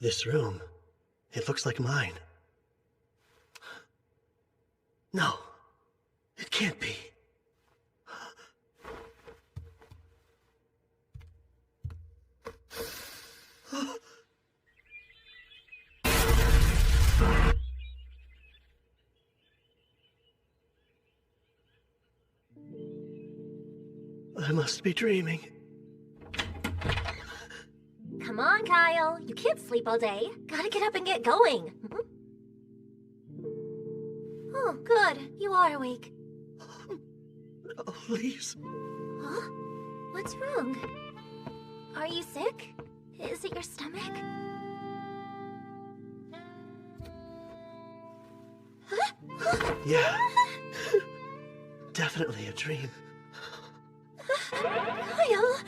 This room, it looks like mine. No, it can't be. I must be dreaming. Come on, Kyle. You can't sleep all day. Gotta get up and get going. Oh, good. You are awake. Oh, please. Huh? What's wrong? Are you sick? Is it your stomach? Yeah. Definitely a dream. Kyle!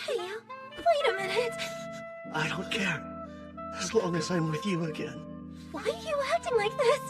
Hey, wait a minute. I don't care. As long as I'm with you again. Why are you acting like this?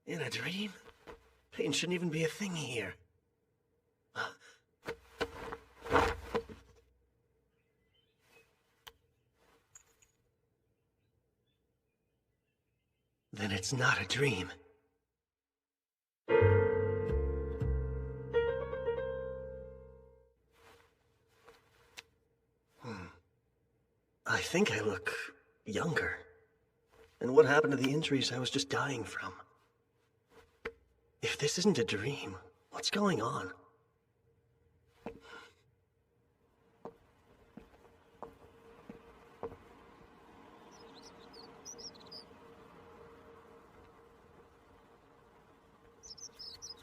In a dream? Pain shouldn't even be a thing here. Then it's not a dream. I think I look younger. And what happened to the injuries I was just dying from? If this isn't a dream, what's going on?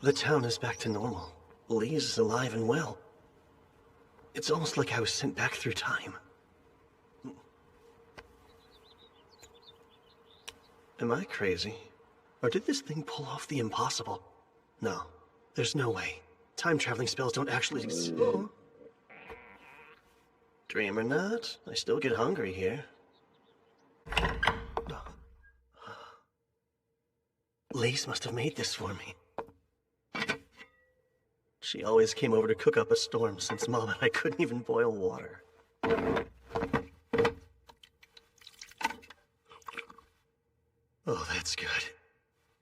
The town is back to normal. Lise is alive and well. It's almost like I was sent back through time. Am I crazy? Or did this thing pull off the impossible? No, there's no way. Time-traveling spells don't actually exist. Oh. Dream or not, I still get hungry here. Lise must have made this for me. She always came over to cook up a storm since Mom and I couldn't even boil water. Oh, that's good.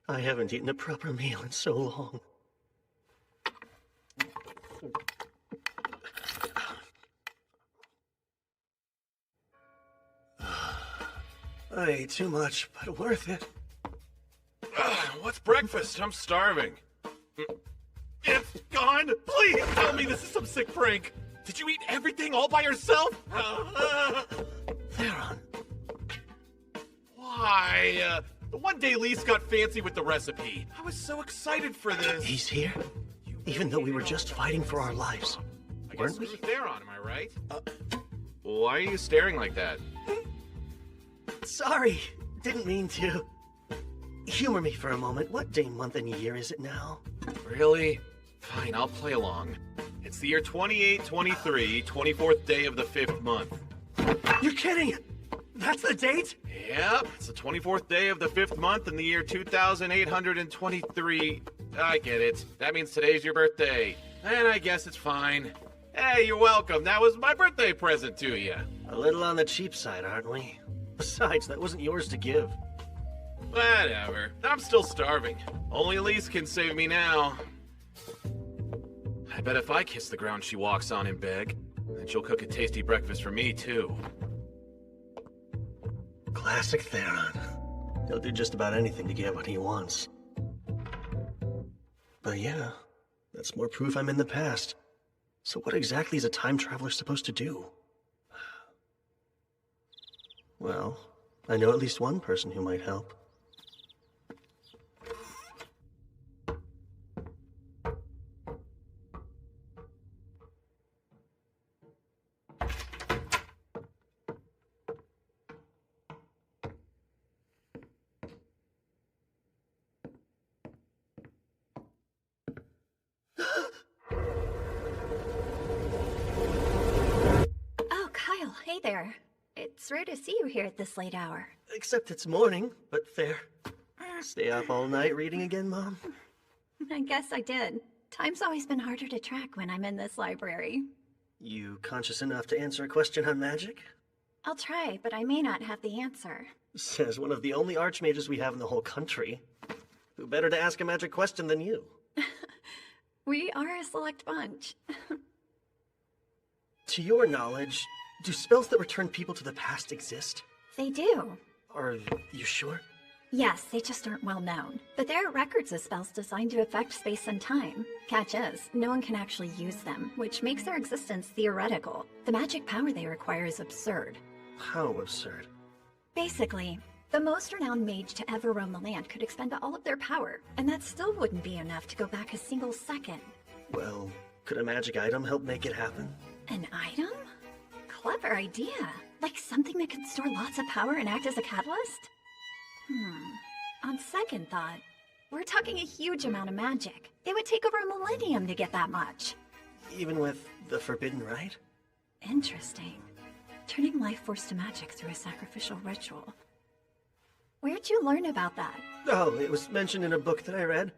I haven't eaten a proper meal in so long. I ate too much, but worth it. What's breakfast? I'm starving. It's gone! Please tell me this is some sick prank! Did you eat everything all by yourself? Theron. Why? One day Lise got fancy with the recipe. I was so excited for this. He's here? Even though we were just fighting for our lives. I Weren't guess we? it was Theron, am I right? Why are you staring like that? Sorry, didn't mean to. Humor me for a moment. What day, month, and year is it now? Really? Fine, I'll play along. It's the year 2823, 24th day of the 5th month. You're kidding! That's the date? Yep, it's the 24th day of the 5th month in the year 2823. I get it. That means today's your birthday. And I guess it's fine. Hey, you're welcome. That was my birthday present to you. A little on the cheap side, aren't we? Besides, that wasn't yours to give. Whatever. I'm still starving. Only Lise can save me now. I bet if I kiss the ground she walks on and beg, then she'll cook a tasty breakfast for me, too. Classic Theron. He'll do just about anything to get what he wants. But yeah, that's more proof I'm in the past. So what exactly is a time traveler supposed to do? Well, I know at least one person who might help. Oh, Kyle, hey there. It's rare to see you here at this late hour. Except it's morning, but fair. Stay up all night reading again, Mom? I guess I did. Time's always been harder to track when I'm in this library. You conscious enough to answer a question on magic? I'll try, but I may not have the answer. Says one of the only archmages we have in the whole country. Who better to ask a magic question than you? We are a select bunch. To your knowledge, do spells that return people to the past exist? They do. Are you sure? Yes, they just aren't well known. But there are records of spells designed to affect space and time. Catch is, no one can actually use them, which makes their existence theoretical. The magic power they require is absurd. How absurd? Basically, the most renowned mage to ever roam the land could expend all of their power, and that still wouldn't be enough to go back a single second. Well, could a magic item help make it happen? An item? Clever idea. Like something that can store lots of power and act as a catalyst? On second thought, we're talking a huge amount of magic. It would take over a millennium to get that much. Even with the forbidden rite? Interesting. Turning life force to magic through a sacrificial ritual. Where'd you learn about that? Oh, it was mentioned in a book that I read,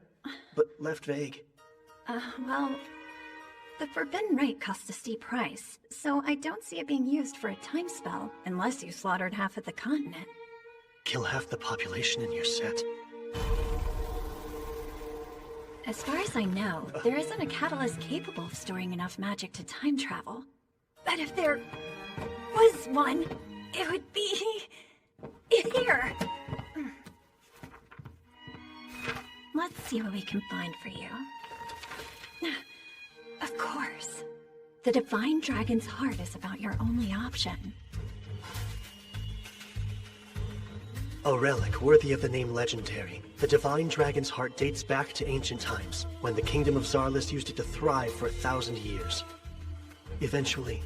but left vague. Well, the forbidden rite costs a steep price, so I don't see it being used for a time spell unless you slaughtered half of the continent. Kill half the population in your set. As far as I know, there isn't a catalyst capable of storing enough magic to time travel. But if there was one, it would be here. Let's see what we can find for you. Of course. The Divine Dragon's Heart is about your only option. A relic worthy of the name legendary. The Divine Dragon's Heart dates back to ancient times, when the Kingdom of Zarlis used it to thrive for 1,000 years. Eventually,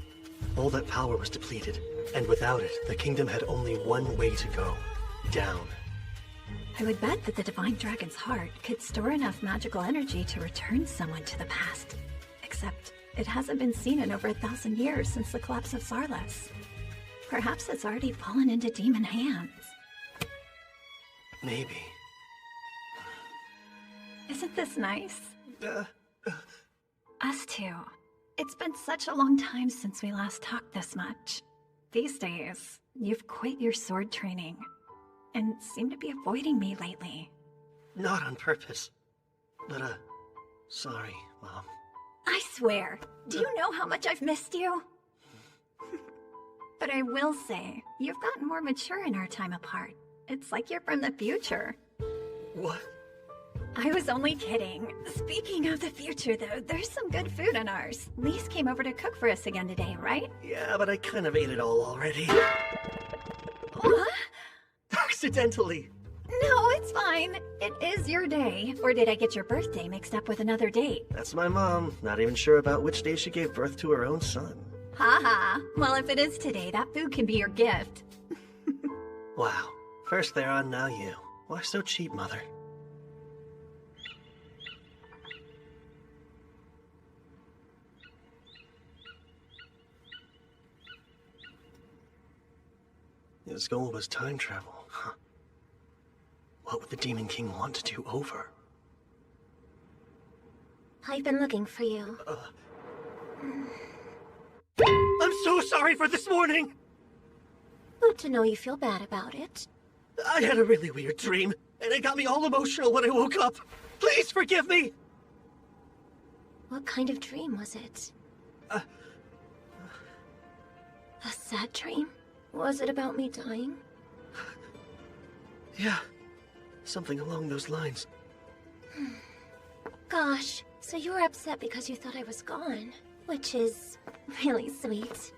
all that power was depleted, and without it, the kingdom had only one way to go. Down. I would bet that the Divine Dragon's Heart could store enough magical energy to return someone to the past. Except, it hasn't been seen in over 1,000 years since the collapse of Zarlis. Perhaps it's already fallen into demon hands. Maybe. Isn't this nice? Us too. It's been such a long time since we last talked this much. These days, you've quit your sword training, and seem to be avoiding me lately. Not on purpose. But, sorry, Mom. I swear, do you know how much I've missed you? But I will say, you've gotten more mature in our time apart. It's like you're from the future. What? I was only kidding. Speaking of the future, though, there's some good food in ours. Lise came over to cook for us again today, right? Yeah, but I kind of ate it all already. What? Accidentally. No, it's fine. It is your day. Or did I get your birthday mixed up with another date? That's my mom. Not even sure about which day she gave birth to her own son. Haha. Well, if it is today, that food can be your gift. Wow. First Theron, now you. Why so cheap, Mother? His goal was time travel, huh? What would the Demon King want to do over? I've been looking for you. I'm so sorry for this morning! Good to know you feel bad about it. I had a really weird dream, and it got me all emotional when I woke up. Please forgive me! What kind of dream was it? A sad dream? Was it about me dying? Yeah, something along those lines. Gosh, so you were upset because you thought I was gone, which is really sweet.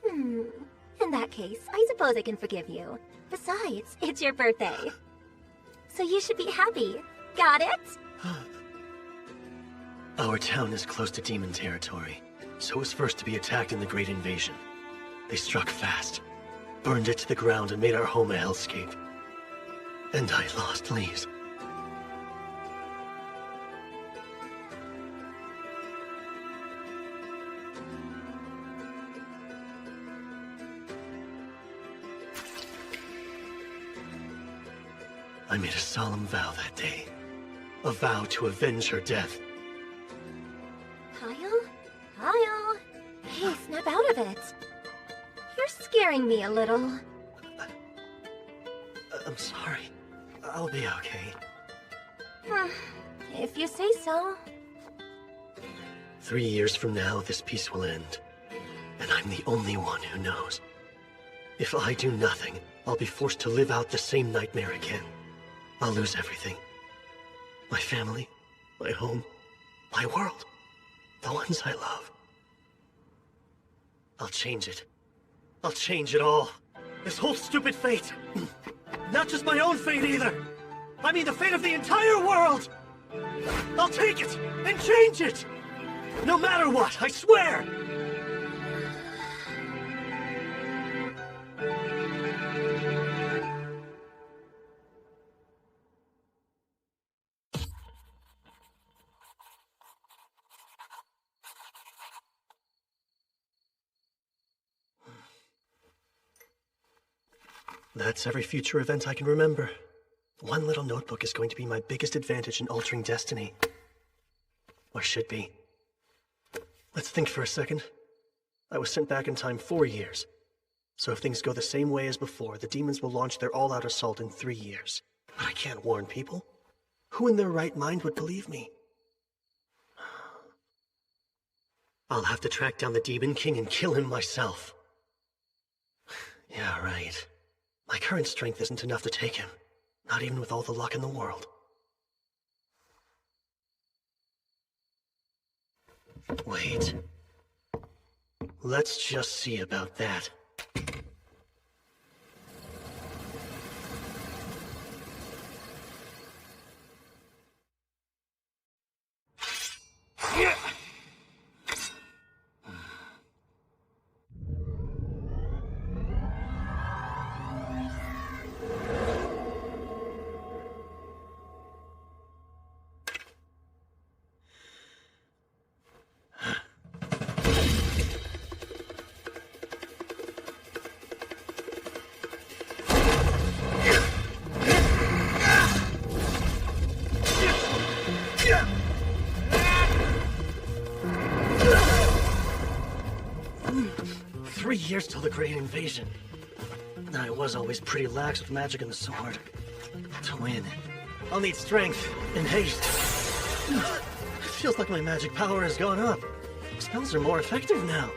In that case, I suppose I can forgive you. Besides, it's your birthday. So you should be happy. Got it? Our town is close to demon territory, so it was first to be attacked in the Great Invasion. They struck fast, burned it to the ground, and made our home a hellscape. And I lost Lise. I made a solemn vow that day. A vow to avenge her death. Kyle? Kyle? Hey, snap out of it. You're scaring me a little. I'm sorry. I'll be okay. If you say so. 3 years from now, this peace will end. And I'm the only one who knows. If I do nothing, I'll be forced to live out the same nightmare again. I'll lose everything. My family, my home, my world. The ones I love. I'll change it. I'll change it all. This whole stupid fate. Not just my own fate either. I mean the fate of the entire world. I'll take it and change it. No matter what, I swear. That's every future event I can remember. One little notebook is going to be my biggest advantage in altering destiny. Or should be. Let's think for a second. I was sent back in time 4 years. So if things go the same way as before, the demons will launch their all-out assault in 3 years. But I can't warn people. Who in their right mind would believe me? I'll have to track down the Demon King and kill him myself. Yeah, right. My current strength isn't enough to take him. Not even with all the luck in the world. Wait. Let's just see about that. Years till the Great Invasion. I was always pretty lax with magic and the sword. To win, I'll need strength and haste. It feels like my magic power has gone up. Spells are more effective now.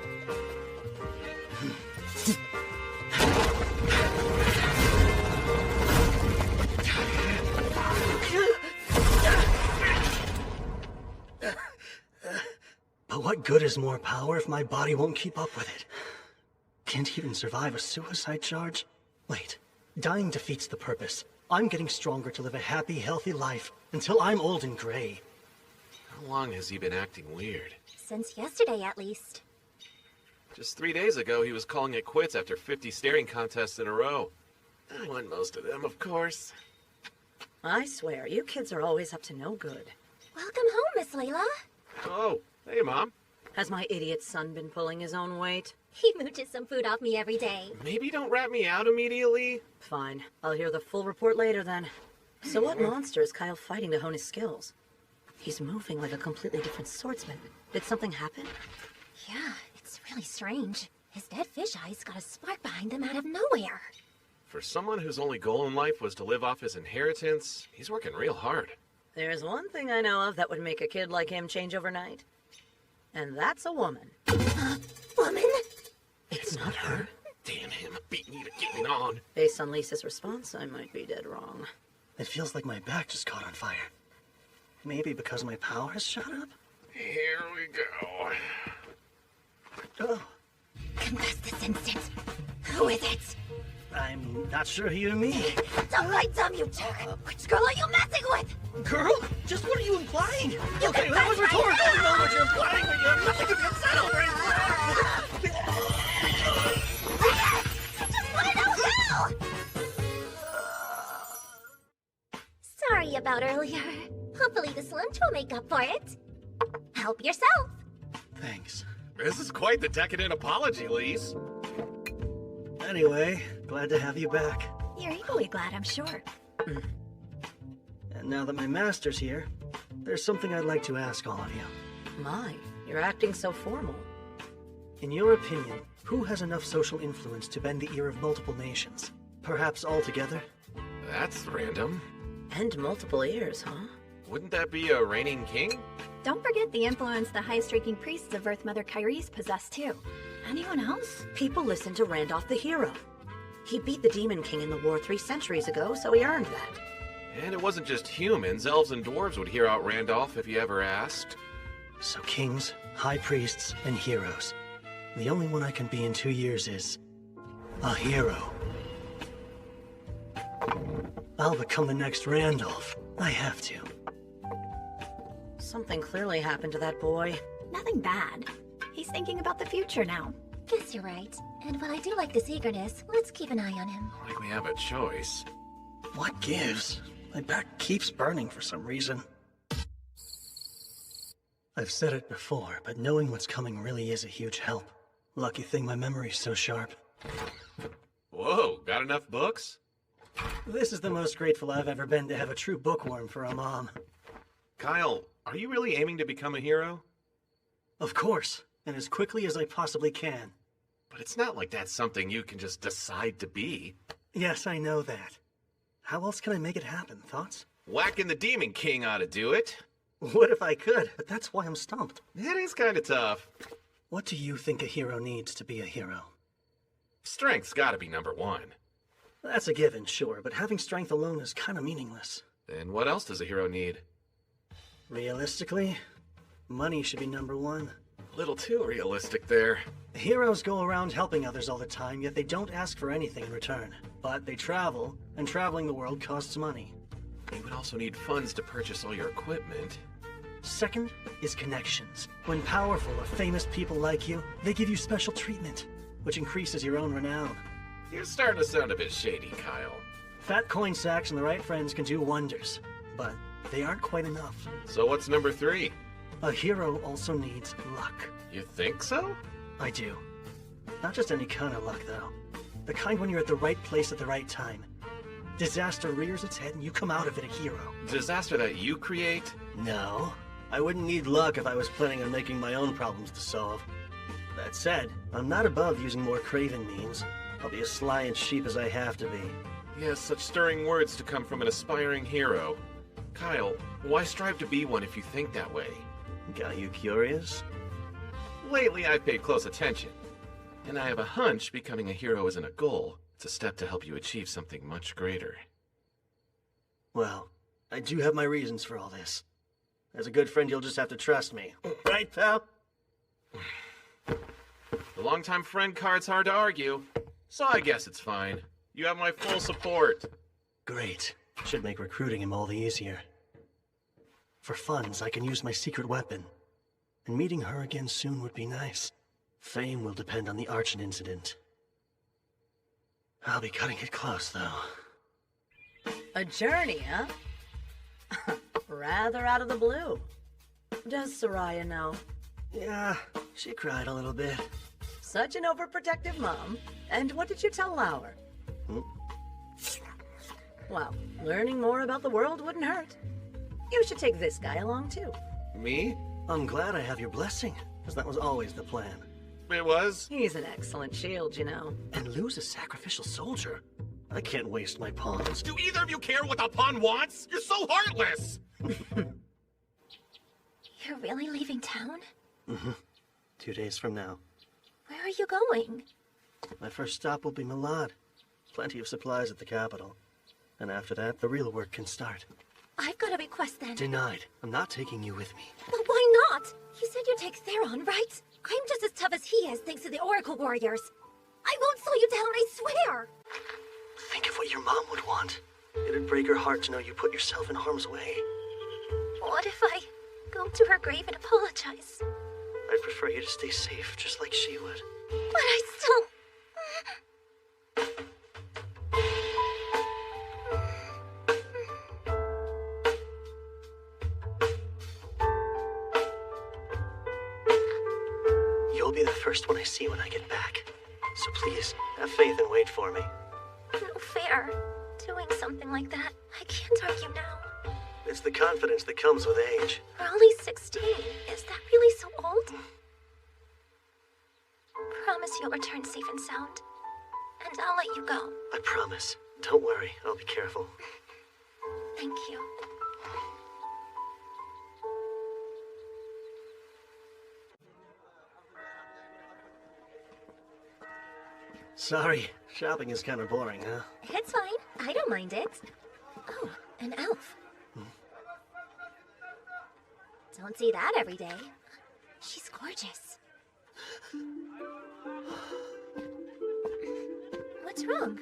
But what good is more power if my body won't keep up with it? Can't even survive a suicide charge? Wait, dying defeats the purpose. I'm getting stronger to live a happy, healthy life until I'm old and gray. How long has he been acting weird? Since yesterday, at least. Just 3 days ago, he was calling it quits after 50 staring contests in a row. I won most of them, of course. I swear, you kids are always up to no good. Welcome home, Miss Layla. Oh, hey, Mom. Has my idiot son been pulling his own weight? He mooches some food off me every day. Maybe don't rat me out immediately. Fine. I'll hear the full report later then. So what monster is Kyle fighting to hone his skills? He's moving like a completely different swordsman. Did something happen? Yeah, it's really strange. His dead fish eyes got a spark behind them out of nowhere. For someone whose only goal in life was to live off his inheritance, he's working real hard. There's one thing I know of that would make a kid like him change overnight. And that's a woman. Woman? It's not her. Damn him, beat me to getting on. Based on Lisa's response, I might be dead wrong. It feels like my back just caught on fire. Maybe because my power has shot up? Here we go. Oh, Confess this instant. Who is it? I'm not sure who you mean. Don't lie dumb, you jerk! Which girl are you messing with? Girl? Just what are you implying? Okay, that was rhetorical. I know what you're implying, but you have nothing to be upset over. Just wanna know who! Sorry about earlier. Hopefully this lunch will make up for it. Help yourself. Thanks. This is quite the decadent apology, Lise. Anyway, glad to have you back. You're equally glad, I'm sure. And now that my master's here, there's something I'd like to ask all of you. My, you're acting so formal. In your opinion, who has enough social influence to bend the ear of multiple nations? Perhaps all together? That's random. And multiple ears, huh? Wouldn't that be a reigning king? Don't forget the influence the high-streaking priests of Earth Mother Kyrie's possess too. Anyone else? People listen to Randolph the hero. He beat the Demon King in the war 3 centuries ago, so he earned that. And it wasn't just humans. Elves and dwarves would hear out Randolph if you ever asked. So kings, high priests, and heroes. The only one I can be in 2 years is... a hero. I'll become the next Randolph. I have to. Something clearly happened to that boy. Nothing bad. He's thinking about the future now. Guess you're right. And while I do like this eagerness, let's keep an eye on him. Like we have a choice. What gives? My back keeps burning for some reason. I've said it before, but knowing what's coming really is a huge help. Lucky thing my memory's so sharp. Whoa, got enough books? This is the most grateful I've ever been to have a true bookworm for a mom. Kyle, are you really aiming to become a hero? Of course, and as quickly as I possibly can. But it's not like that's something you can just decide to be. Yes, I know that. How else can I make it happen? Thoughts? Whacking the Demon King ought to do it. What if I could? But that's why I'm stumped. That is kind of tough. What do you think a hero needs to be a hero? Strength's gotta be number one. That's a given, sure, but having strength alone is kind of meaningless. Then what else does a hero need? Realistically, money should be number one. A little too realistic there. Heroes go around helping others all the time, yet they don't ask for anything in return. But they travel, and traveling the world costs money. You would also need funds to purchase all your equipment. Second is connections. When powerful or famous people like you, they give you special treatment, which increases your own renown. You're starting to sound a bit shady, Kyle. Fat coin sacks and the right friends can do wonders, but they aren't quite enough. So what's number 3? A hero also needs luck. You think so? I do. Not just any kind of luck, though. The kind when you're at the right place at the right time. Disaster rears its head and you come out of it a hero. Disaster that you create? No. I wouldn't need luck if I was planning on making my own problems to solve. That said, I'm not above using more craven means. I'll be as sly and sheep as I have to be. Yes, such stirring words to come from an aspiring hero. Kyle, why strive to be one if you think that way? Got you curious? Lately, I've paid close attention. And I have a hunch becoming a hero isn't a goal. It's a step to help you achieve something much greater. Well, I do have my reasons for all this. As a good friend, you'll just have to trust me. Right, pal? The longtime friend card's hard to argue, so I guess it's fine. You have my full support. Great. Should make recruiting him all the easier. For funds, I can use my secret weapon. And meeting her again soon would be nice. Fame will depend on the Archon incident. I'll be cutting it close, though. A journey, huh? Rather out of the blue. Does Soraya know? Yeah, she cried a little bit. Such an overprotective mom. And what did you tell Lauer? Well, learning more about the world wouldn't hurt. You should take this guy along, too. Me? I'm glad I have your blessing, because that was always the plan. It was? He's an excellent shield, you know. And lose a sacrificial soldier? I can't waste my pawns. Do either of you care what the pawn wants? You're so heartless! You're really leaving town? 2 days from now. Where are you going? My first stop will be Malad. Plenty of supplies at the capital. And after that, the real work can start. I've got a request then. Denied. I'm not taking you with me. But why not? You said you'd take Theron, right? I'm just as tough as he is thanks to the Oracle Warriors. I won't slow you down, I swear! Think of what your mom would want. It'd break her heart to know you put yourself in harm's way. What if I go to her grave and apologize? I'd prefer you to stay safe, just like she would. But I still... You'll be the first one I see when I get back. So please, have faith and wait for me. No fair. Doing something like that, I can't argue now. It's the confidence that comes with age. We're only 16. Is that really so old? Promise you'll return safe and sound. And I'll let you go. I promise. Don't worry, I'll be careful. Thank you. Sorry, shopping is kind of boring, huh? It's fine. I don't mind it. Oh, an elf. Don't see that every day. She's gorgeous. What's wrong?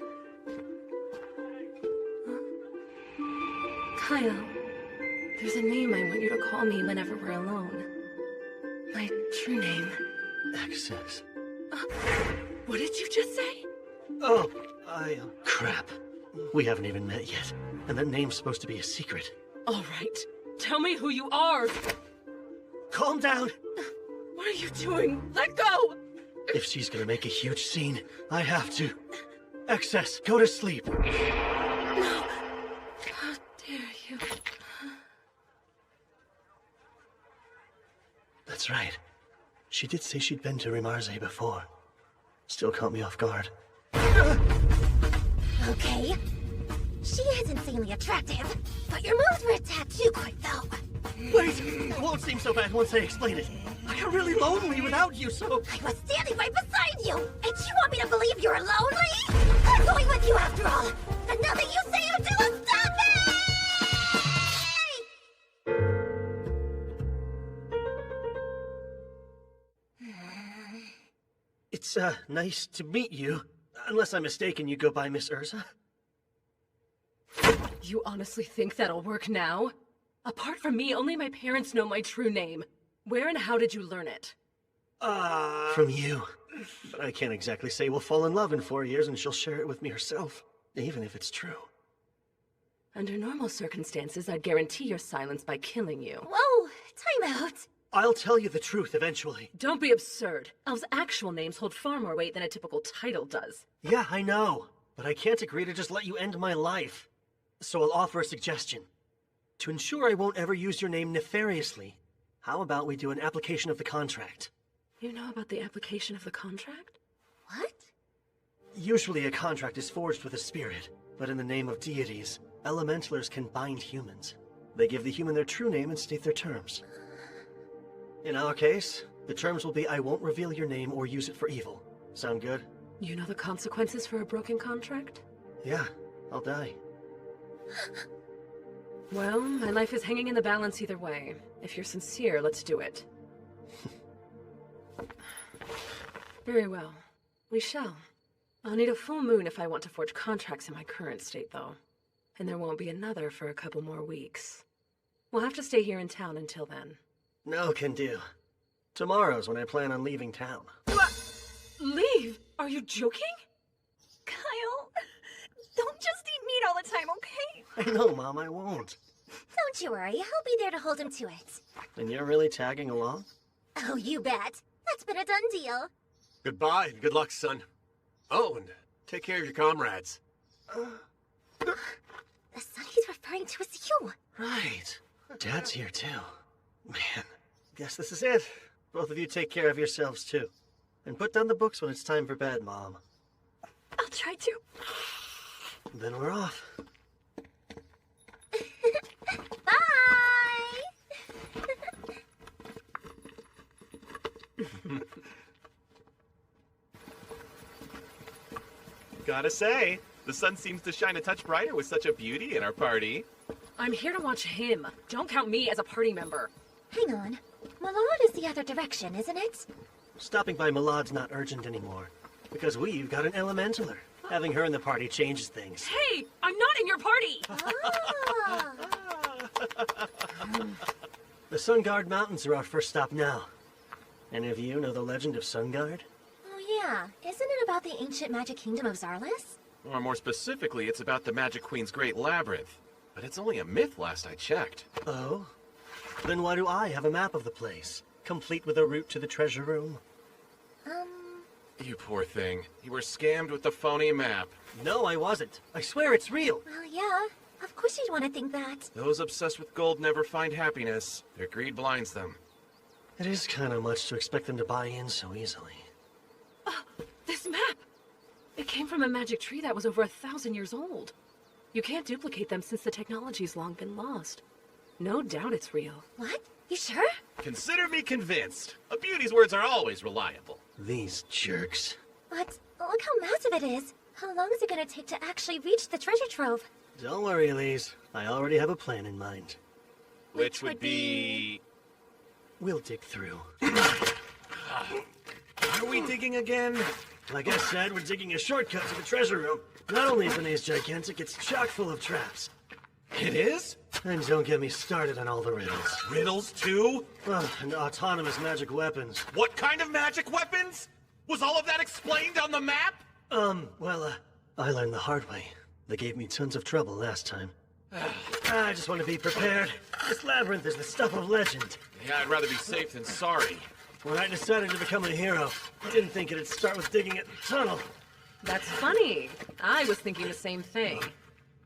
Kyle, there's a name I want you to call me whenever we're alone. My true name. Access. What did you just say? Oh, crap. We haven't even met yet. And that name's supposed to be a secret. All right, tell me who you are. Calm down! What are you doing? Let go! If she's gonna make a huge scene, I have to. Excess, go to sleep. No. How dare you? That's right. She did say she'd been to Rimarze before. Still caught me off guard. Okay. She is insanely attractive, but your moves were a tad too quick, though. Wait! It won't seem so bad once I explain it. I got really lonely without you, so... I was standing right beside you, and you want me to believe you're lonely? I'm going with you after all, and nothing you say or do will stop me! It's, nice to meet you. Unless I'm mistaken, you go by Miss Urza? You honestly think that'll work now? Apart from me, only my parents know my true name. Where and how did you learn it? From you. But I can't exactly say we'll fall in love in 4 years and she'll share it with me herself, even if it's true. Under normal circumstances, I'd guarantee your silence by killing you. Whoa, time out. I'll tell you the truth eventually. Don't be absurd. Elves' actual names hold far more weight than a typical title does. Yeah, I know. But I can't agree to just let you end my life. So I'll offer a suggestion. To ensure I won't ever use your name nefariously, how about we do an application of the contract? You know about the application of the contract? What? Usually a contract is forged with a spirit, but in the name of deities, elementalers can bind humans. They give the human their true name and state their terms. In our case, the terms will be I won't reveal your name or use it for evil. Sound good? You know the consequences for a broken contract? Yeah, I'll die. Well, my life is hanging in the balance either way. If you're sincere, let's do it. Very well. We shall. I'll need a full moon if I want to forge contracts in my current state, though. And there won't be another for a couple more weeks. We'll have to stay here in town until then. No can do. Tomorrow's when I plan on leaving town. What? Leave? Are you joking? Kyle, don't just eat meat all the time, okay? I know, Mom, I won't. Don't you worry, I'll be there to hold him to it. And you're really tagging along? Oh, you bet. That's been a done deal. Goodbye and good luck, son. Oh, and take care of your comrades. The son he's referring to is you. Right. Dad's here, too. Man, guess this is it. Both of you take care of yourselves, too. And put down the books when it's time for bed, Mom. I'll try to. Then we're off. Bye! Gotta say, the sun seems to shine a touch brighter with such a beauty in our party. I'm here to watch him. Don't count me as a party member. Hang on. Malad is the other direction, isn't it? Stopping by Malad's not urgent anymore, because we've got an elementaler. Having her in the party changes things. Hey, I'm not in your party! Ah. The Sunguard Mountains are our first stop now. Any of you know the legend of Sunguard? Oh yeah, isn't it about the ancient magic kingdom of Zarlis? Or more specifically, it's about the Magic Queen's Great Labyrinth. But it's only a myth last I checked. Oh? Then why do I have a map of the place, complete with a route to the treasure room? You poor thing. You were scammed with the phony map. No, I wasn't. I swear it's real. Well, yeah. Of course you'd want to think that. Those obsessed with gold never find happiness. Their greed blinds them. It is kind of much to expect them to buy in so easily. This map! It came from a magic tree that was over 1,000 years old. You can't duplicate them since the technology's long been lost. No doubt it's real. What? You sure? Consider me convinced. A beauty's words are always reliable. These jerks. But look how massive it is. How long is it going to take to actually reach the treasure trove? Don't worry, Elise. I already have a plan in mind. Which would be... We'll dig through. Are we digging again? Like I said, we're digging a shortcut to the treasure room. Not only is the maze gigantic, it's chock full of traps. It is? And don't get me started on all the riddles. Riddles too? And autonomous magic weapons. What kind of magic weapons? Was all of that explained on the map? I learned the hard way. They gave me tons of trouble last time. I just want to be prepared. This labyrinth is the stuff of legend. Yeah, I'd rather be safe than sorry. When I decided to become a hero, I didn't think it'd start with digging a tunnel. That's funny. I was thinking the same thing.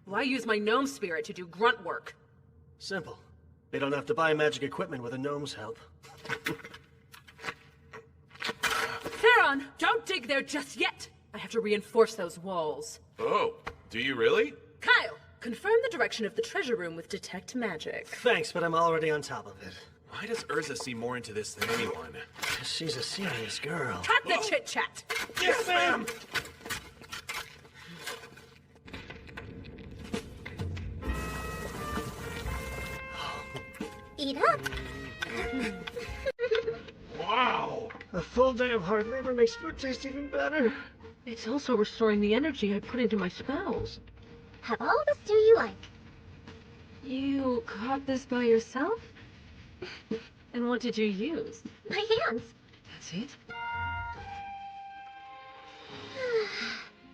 Why use my gnome spirit to do grunt work? Simple. They don't have to buy magic equipment with a gnome's help. Theron, don't dig there just yet! I have to reinforce those walls. Oh, do you really? Kyle, confirm the direction of the treasure room with Detect Magic. Thanks, but I'm already on top of it. Why does Urza see more into this than anyone? She's a serious girl. Cut the chit-chat! Yes, ma'am! Eat up. Wow! A full day of hard labor makes food taste even better. It's also restoring the energy I put into my spells. Have all the stew you like. You caught this by yourself? And what did you use? My hands. That's it?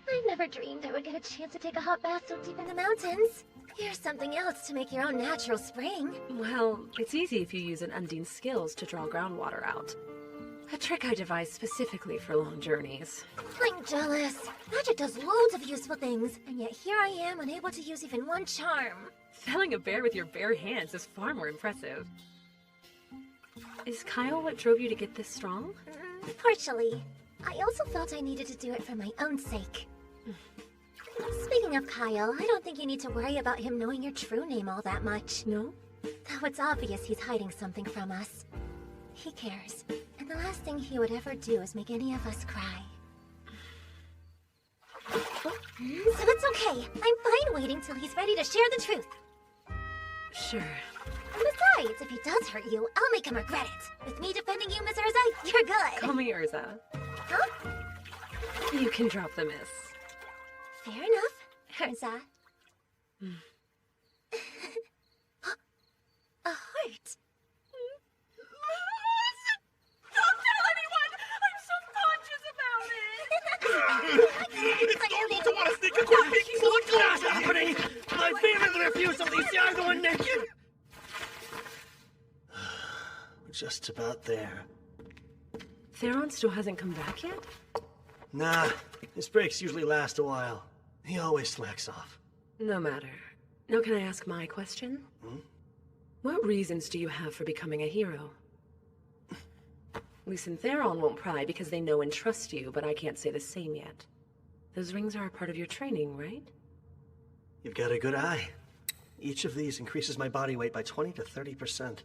I never dreamed I would get a chance to take a hot bath so deep in the mountains. Here's something else to make your own natural spring. Well, it's easy if you use an Undine's skills to draw groundwater out. A trick I devised specifically for long journeys. I'm jealous. Magic does loads of useful things, and yet here I am unable to use even one charm. Felling a bear with your bare hands is far more impressive. Is Kyle what drove you to get this strong? Partially. I also felt I needed to do it for my own sake. Speaking of Kyle, I don't think you need to worry about him knowing your true name all that much. No? Though it's obvious he's hiding something from us. He cares, and the last thing he would ever do is make any of us cry. So it's okay. I'm fine waiting till he's ready to share the truth. Sure. Besides, if he does hurt you, I'll make him regret it. With me defending you, Miss Urza, you're good. Call me Urza. Huh? You can drop the miss. Fair enough, Urza. A heart. Don't tell anyone! I'm so conscious about it! It's normal to want to sneak a quick peek into the What's happening? My favorite refuse of these are going naked. We're just about there. Theron still hasn't come back yet? Nah, his breaks usually last a while. He always slacks off. No matter. Now can I ask my question? What reasons do you have for becoming a hero? Lys and Theron won't pry because they know and trust you, but I can't say the same yet. Those rings are a part of your training, right? You've got a good eye. Each of these increases my body weight by 20 to 30%.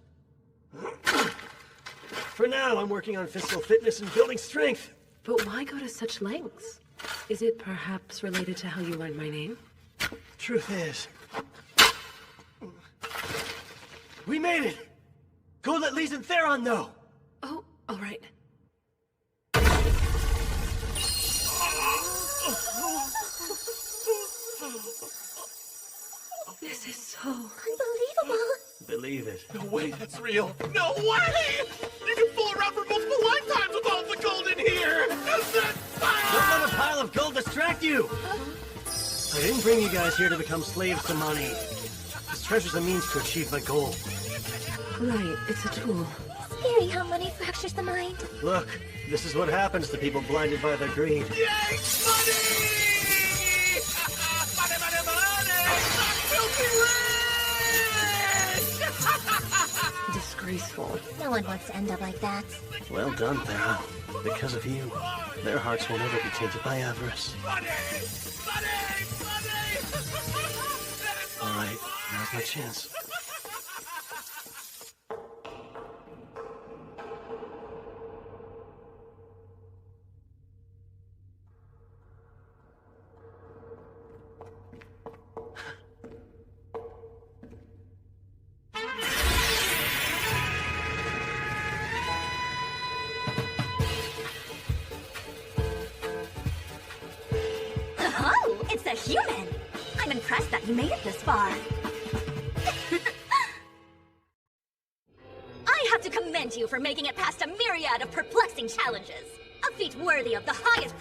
For now, I'm working on physical fitness and building strength. But why go to such lengths? Is it perhaps related to how you learned my name? Truth is, we made it! Go let Lise and Theron know! Oh, all right. This is so... Unbelievable! Believe it. No way, that's real. No way! You can fool around for multiple lifetimes with all the gold in here! Don't let a pile of gold distract you! I didn't bring you guys here to become slaves to money. This treasure's a means to achieve my goal. Right, it's a tool. Scary how money fractures the mind. Look, this is what happens to people blinded by their greed. Yay! Money! Money, money, money! Filthy rich! Disgraceful. No one wants to end up like that. Well done, Theron. Because of you, their hearts will never be tainted by avarice. Money! Money! Money! All right, now's my chance. Oh, it's a human! I'm impressed that you made it this far. I have to commend you for making it past a myriad of perplexing challenges. A feat worthy of the highest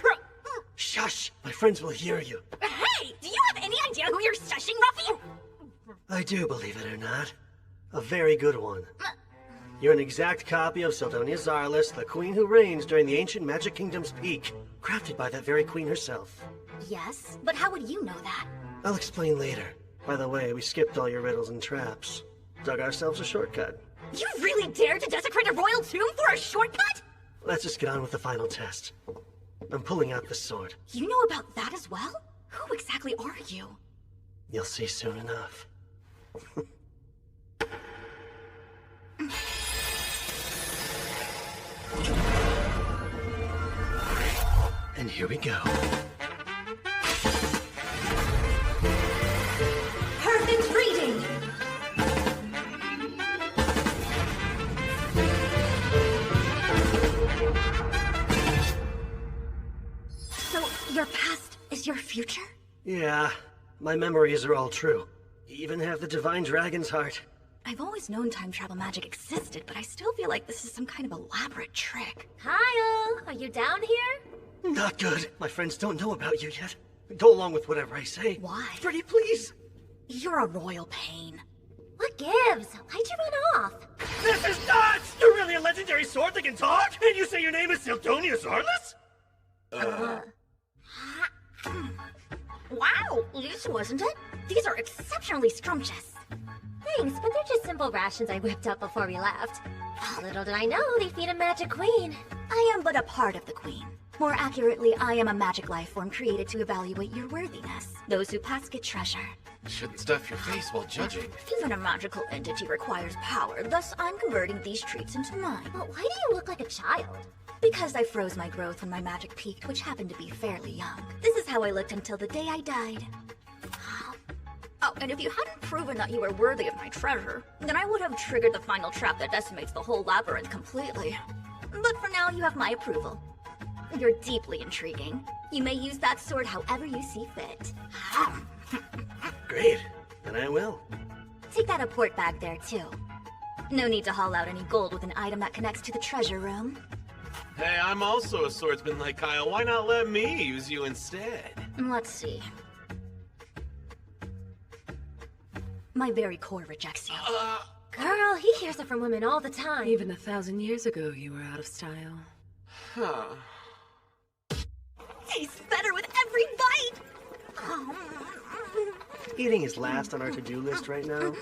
Shush! My friends will hear you. Hey! Do you have any idea who you're shushing, Ruffy? I do, believe it or not. A very good one. You're an exact copy of Sildonia Zarlis, the queen who reigns during the ancient Magic Kingdom's peak, crafted by that very queen herself. Yes, but how would you know that? I'll explain later. By the way, we skipped all your riddles and traps. Dug ourselves a shortcut. You really dared to desecrate a royal tomb for a shortcut? Let's just get on with the final test. I'm pulling out this sword. You know about that as well? Who exactly are you? You'll see soon enough. And here we go. Perfect reading! So, your past is your future? Yeah, my memories are all true. Even have the Divine Dragon's heart. I've always known time travel magic existed, but I still feel like this is some kind of elaborate trick. Kyle, are you down here? Not good. My friends don't know about you yet. Go along with whatever I say. Why? Pretty please. You're a royal pain. What gives? Why'd you run off? This is nuts! You're really a legendary sword that can talk? And you say your name is Sildonia Zarlis? Wow, this wasn't it? These are exceptionally scrumptious. Thanks, but they're just simple rations I whipped up before we left. Little did I know they feed a magic queen. I am but a part of the queen. More accurately, I am a magic life form created to evaluate your worthiness. Those who pass get treasure. Shouldn't stuff your face while judging. Even a magical entity requires power, thus I'm converting these treats into mine. But why do you look like a child? Because I froze my growth when my magic peaked, which happened to be fairly young. This is how I looked until the day I died. Oh, and if you hadn't proven that you were worthy of my treasure, then I would have triggered the final trap that decimates the whole labyrinth completely. But for now, you have my approval. You're deeply intriguing. You may use that sword however you see fit. Great. Then I will. Take that apport bag there, too. No need to haul out any gold with an item that connects to the treasure room. Hey, I'm also a swordsman like Kyle. Why not let me use you instead? Let's see. My very core rejects you. Girl, he hears it from women all the time. Even 1,000 years ago, you were out of style. Huh. Tastes better with every bite! Eating is last on our to-do list right now.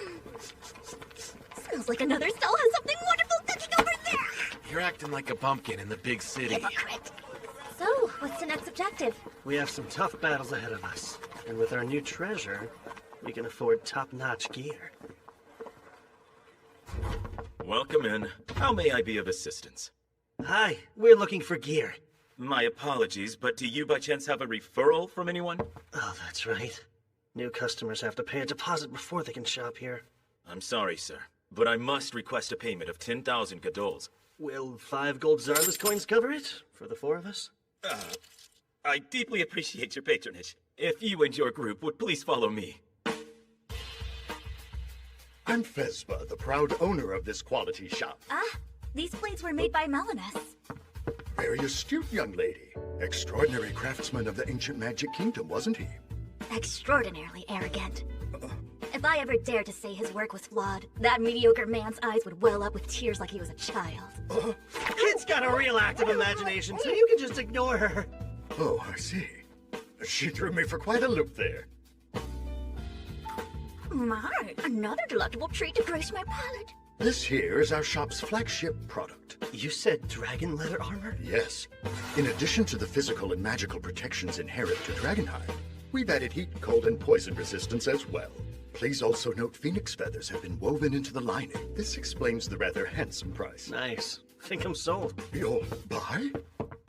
Smells like another cell has something wonderful cooking over there! You're acting like a bumpkin in the big city. Hypocrite. So, what's the next objective? We have some tough battles ahead of us. And with our new treasure, we can afford top-notch gear. Welcome in. How may I be of assistance? Hi, we're looking for gear. My apologies, but do you by chance have a referral from anyone? Oh, that's right. New customers have to pay a deposit before they can shop here. I'm sorry, sir, but I must request a payment of 10,000 gadols. Will 5 gold Zarlis coins cover it? For the 4 of us? I deeply appreciate your patronage. If you and your group would please follow me. I'm Fespa, the proud owner of this quality shop. Ah, these blades were made by Melanus. Very astute young lady. Extraordinary craftsman of the ancient magic kingdom, wasn't he? Extraordinarily arrogant. If I ever dared to say his work was flawed, that mediocre man's eyes would well up with tears like he was a child. Kid's got a real active imagination, so you can just ignore her. Oh, I see. She threw me for quite a loop there. My, another delectable treat to grace my palate. This here is our shop's flagship product. You said dragon leather armor? Yes. In addition to the physical and magical protections inherent to Dragonhide, we've added heat, cold, and poison resistance as well. Please also note phoenix feathers have been woven into the lining. This explains the rather handsome price. Nice. Think I'm sold. You'll buy?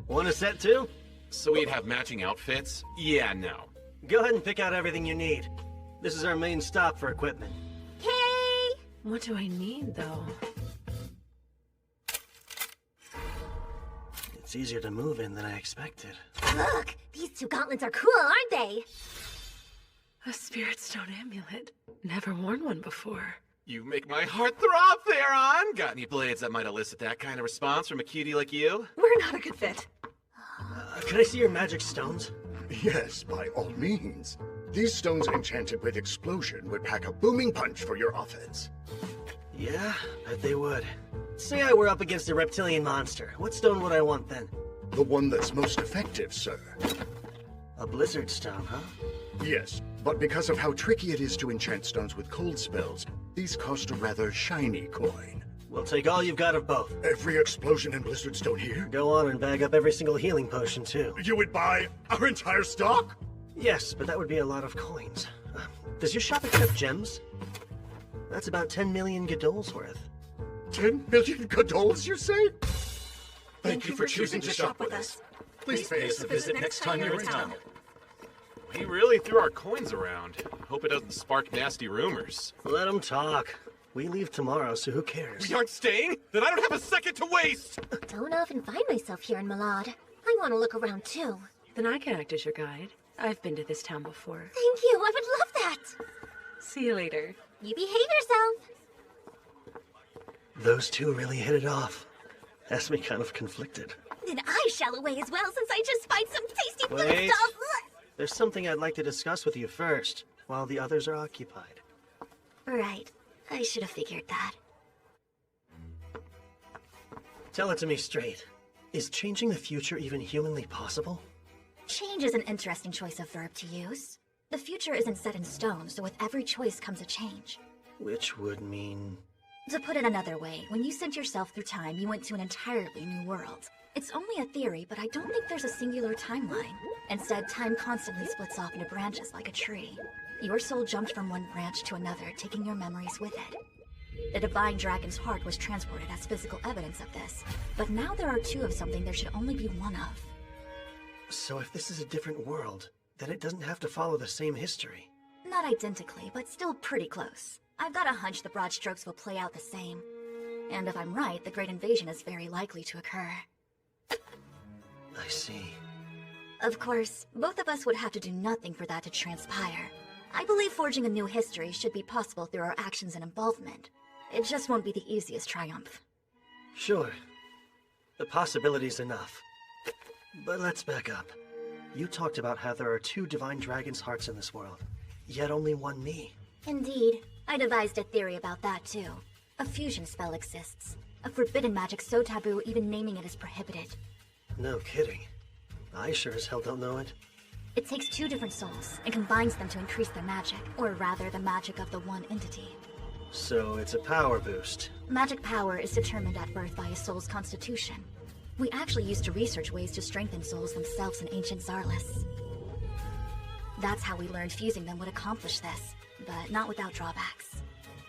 Want a set too? So we'd have matching outfits? Yeah, no. Go ahead and pick out everything you need. This is our main stop for equipment. Hey! What do I need, though? It's easier to move in than I expected. Look, these 2 gauntlets are cool, aren't they? A spirit stone amulet. Never worn one before. You make my heart throb there, On. Got any blades that might elicit that kind of response from a cutie like you? We're not a good fit. Can I see your magic stones? Yes, by all means. These stones enchanted with explosion would pack a booming punch for your offense. Yeah, bet they would. Say I were up against a reptilian monster. What stone would I want then? The one that's most effective, sir. A blizzard stone, huh? Yes, but because of how tricky it is to enchant stones with cold spells, these cost a rather shiny coin. We'll take all you've got of both. Every explosion and blizzard stone here? Go on and bag up every single healing potion, too. You would buy our entire stock? Yes, but that would be a lot of coins. Does your shop accept gems? That's about 10 million gadols worth. 10 million gadols, you say? Thank you for choosing to shop with us. Please pay us a visit next time you're in town. We really threw our coins around. Hope it doesn't spark nasty rumors. Let them talk. We leave tomorrow, so who cares? We aren't staying? Then I don't have a second to waste! Don't often find myself here in Malad. I want to look around too. Then I can act as your guide. I've been to this town before. Thank you, I would love that. See you later. You behave yourself. Those two really hit it off. Has me kind of conflicted. Then I shall away as well since I just spied some tasty food Wait. stuff. There's something I'd like to discuss with you first, while the others are occupied. Right. I should have figured that. Tell it to me straight. Is changing the future even humanly possible? Change is an interesting choice of verb to use. The future isn't set in stone, so with every choice comes a change. Which would mean... To put it another way, when you sent yourself through time, you went to an entirely new world. It's only a theory, but I don't think there's a singular timeline. Instead, time constantly splits off into branches like a tree. Your soul jumped from one branch to another, taking your memories with it. The divine dragon's heart was transported as physical evidence of this. But now there are 2 of something there should only be 1 of. So if this is a different world, then it doesn't have to follow the same history. Not identically, but still pretty close. I've got a hunch the broad strokes will play out the same. And if I'm right, the Great Invasion is very likely to occur. I see. Of course, both of us would have to do nothing for that to transpire. I believe forging a new history should be possible through our actions and involvement. It just won't be the easiest triumph. Sure. The possibility's enough. But let's back up. You talked about how there are 2 divine dragon's hearts in this world, yet only 1 me. Indeed. I devised a theory about that too. A fusion spell exists. A forbidden magic so taboo even naming it is prohibited. No kidding. I sure as hell don't know it. It takes 2 different souls and combines them to increase their magic, or rather the magic of the one entity. So it's a power boost. Magic power is determined at birth by a soul's constitution. We actually used to research ways to strengthen souls themselves in ancient Zarlis. That's how we learned fusing them would accomplish this, but not without drawbacks.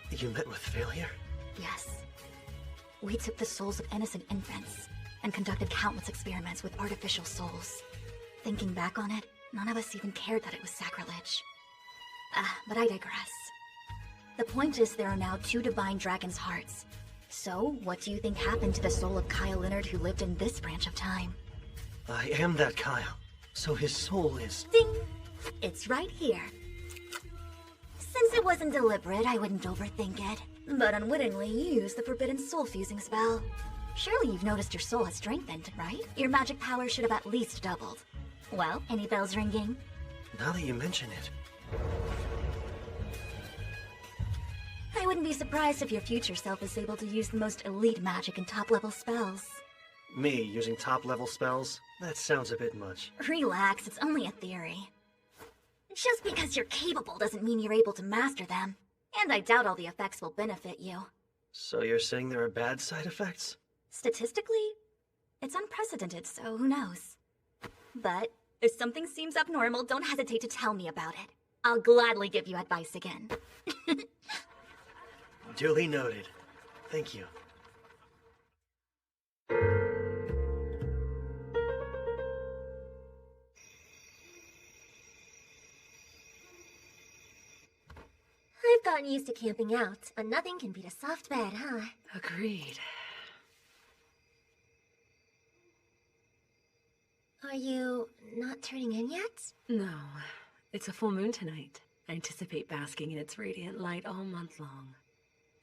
You met with failure? Yes. We took the souls of innocent infants, and conducted countless experiments with artificial souls. Thinking back on it, none of us even cared that it was sacrilege. But I digress. The point is there are now 2 divine dragon's hearts. So, what do you think happened to the soul of Kyle Leonard who lived in this branch of time? I am that Kyle, so his soul is... Ding! It's right here. Since it wasn't deliberate, I wouldn't overthink it. But unwittingly, you used the forbidden soul-fusing spell. Surely you've noticed your soul has strengthened, right? Your magic power should have at least doubled. Well, any bells ringing? Now that you mention it... I wouldn't be surprised if your future self is able to use the most elite magic and top-level spells. Me using top-level spells? That sounds a bit much. Relax, it's only a theory. Just because you're capable doesn't mean you're able to master them. And I doubt all the effects will benefit you. So you're saying there are bad side effects? Statistically, it's unprecedented, so who knows? But if something seems abnormal, don't hesitate to tell me about it. I'll gladly give you advice again. Duly noted. Thank you. I've gotten used to camping out, but nothing can beat a soft bed, huh? Agreed. Are you not turning in yet? No, it's a full moon tonight. I anticipate basking in its radiant light all month long.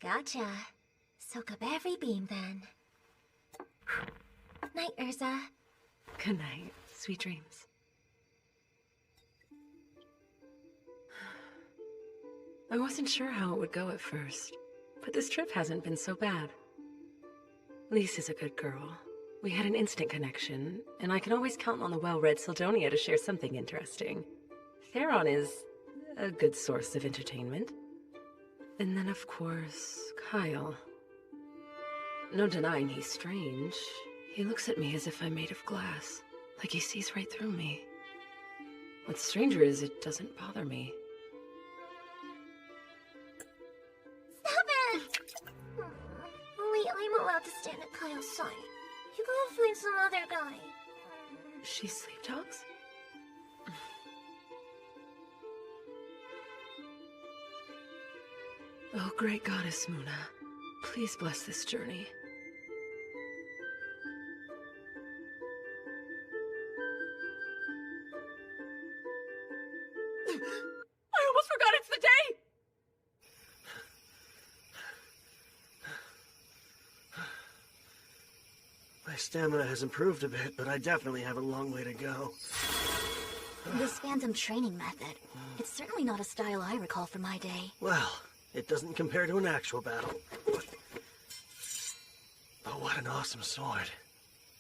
Gotcha. Soak up every beam, then. Night, Urza. Good night. Sweet dreams. I wasn't sure how it would go at first, but this trip hasn't been so bad. Lise is a good girl. We had an instant connection, and I can always count on the well-read Sildonia to share something interesting. Theron is a good source of entertainment. And then, of course, Kyle. No denying he's strange. He looks at me as if I'm made of glass, like he sees right through me. What's stranger is it doesn't bother me. Stop it! Only I'm allowed to stand at Kyle's side. You gotta find some other guy. She sleeptalks? Oh, great goddess Muna, please bless this journey. I almost forgot it's the day! My stamina has improved a bit, but I definitely have a long way to go. This phantom training method, it's certainly not a style I recall from my day. Well, it doesn't compare to an actual battle. Oh, what an awesome sword.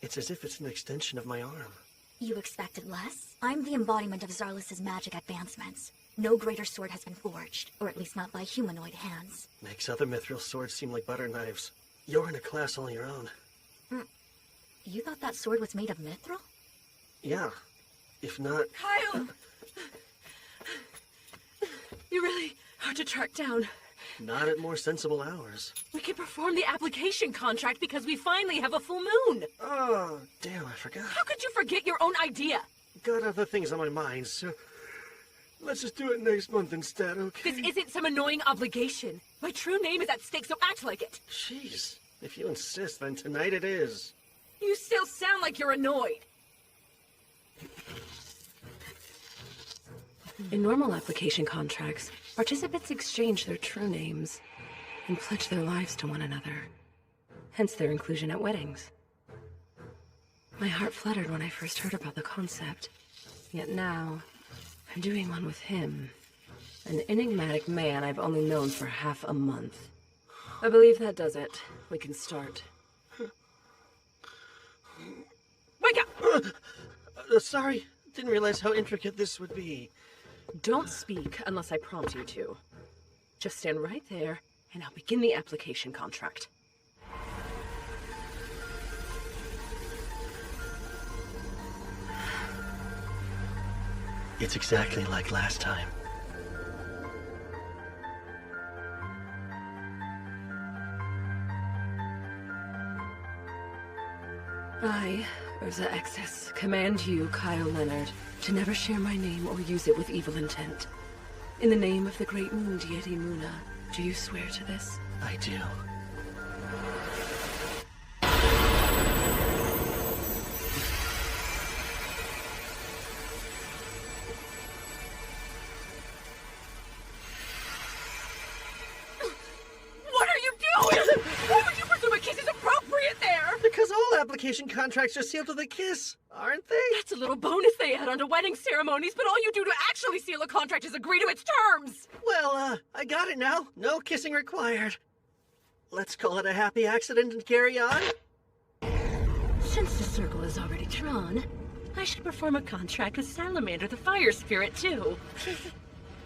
It's as if it's an extension of my arm. You expected less? I'm the embodiment of Zarlus's magic advancements. No greater sword has been forged, or at least not by humanoid hands. Makes other mithril swords seem like butter knives. You're in a class all your own. You thought that sword was made of mithril? Yeah. If not... Kyle! You're really hard to track down. Not at more sensible hours. We can perform the application contract because we finally have a full moon! Oh, damn, I forgot. How could you forget your own idea? Got other things on my mind, so... Let's just do it next month instead, okay? This isn't some annoying obligation. My true name is at stake, so act like it! Jeez. If you insist, then tonight it is. You still sound like you're annoyed! In normal application contracts, participants exchange their true names and pledge their lives to one another. Hence their inclusion at weddings. My heart fluttered when I first heard about the concept. Yet now, I'm doing one with him. An enigmatic man I've only known for half a month. I believe that does it. We can start. Wake up! Sorry. Didn't realize how intricate this would be. Don't speak unless I prompt you to. Just stand right there, and I'll begin the application contract. It's exactly like last time. I, Urza Exis, command you, Kyle Leonard, to never share my name or use it with evil intent. In the name of the great moon deity Muna, do you swear to this? I do. What are you doing? Why would you presume a kiss is appropriate there? Because all application contracts are sealed with a kiss, aren't they? That's a little bonus they add onto wedding ceremonies, but all you do to actually seal a contract is agree to its terms! Well, I got it now. No kissing required. Let's call it a happy accident and carry on. Since the circle is already drawn, I should perform a contract with Salamander the Fire Spirit, too.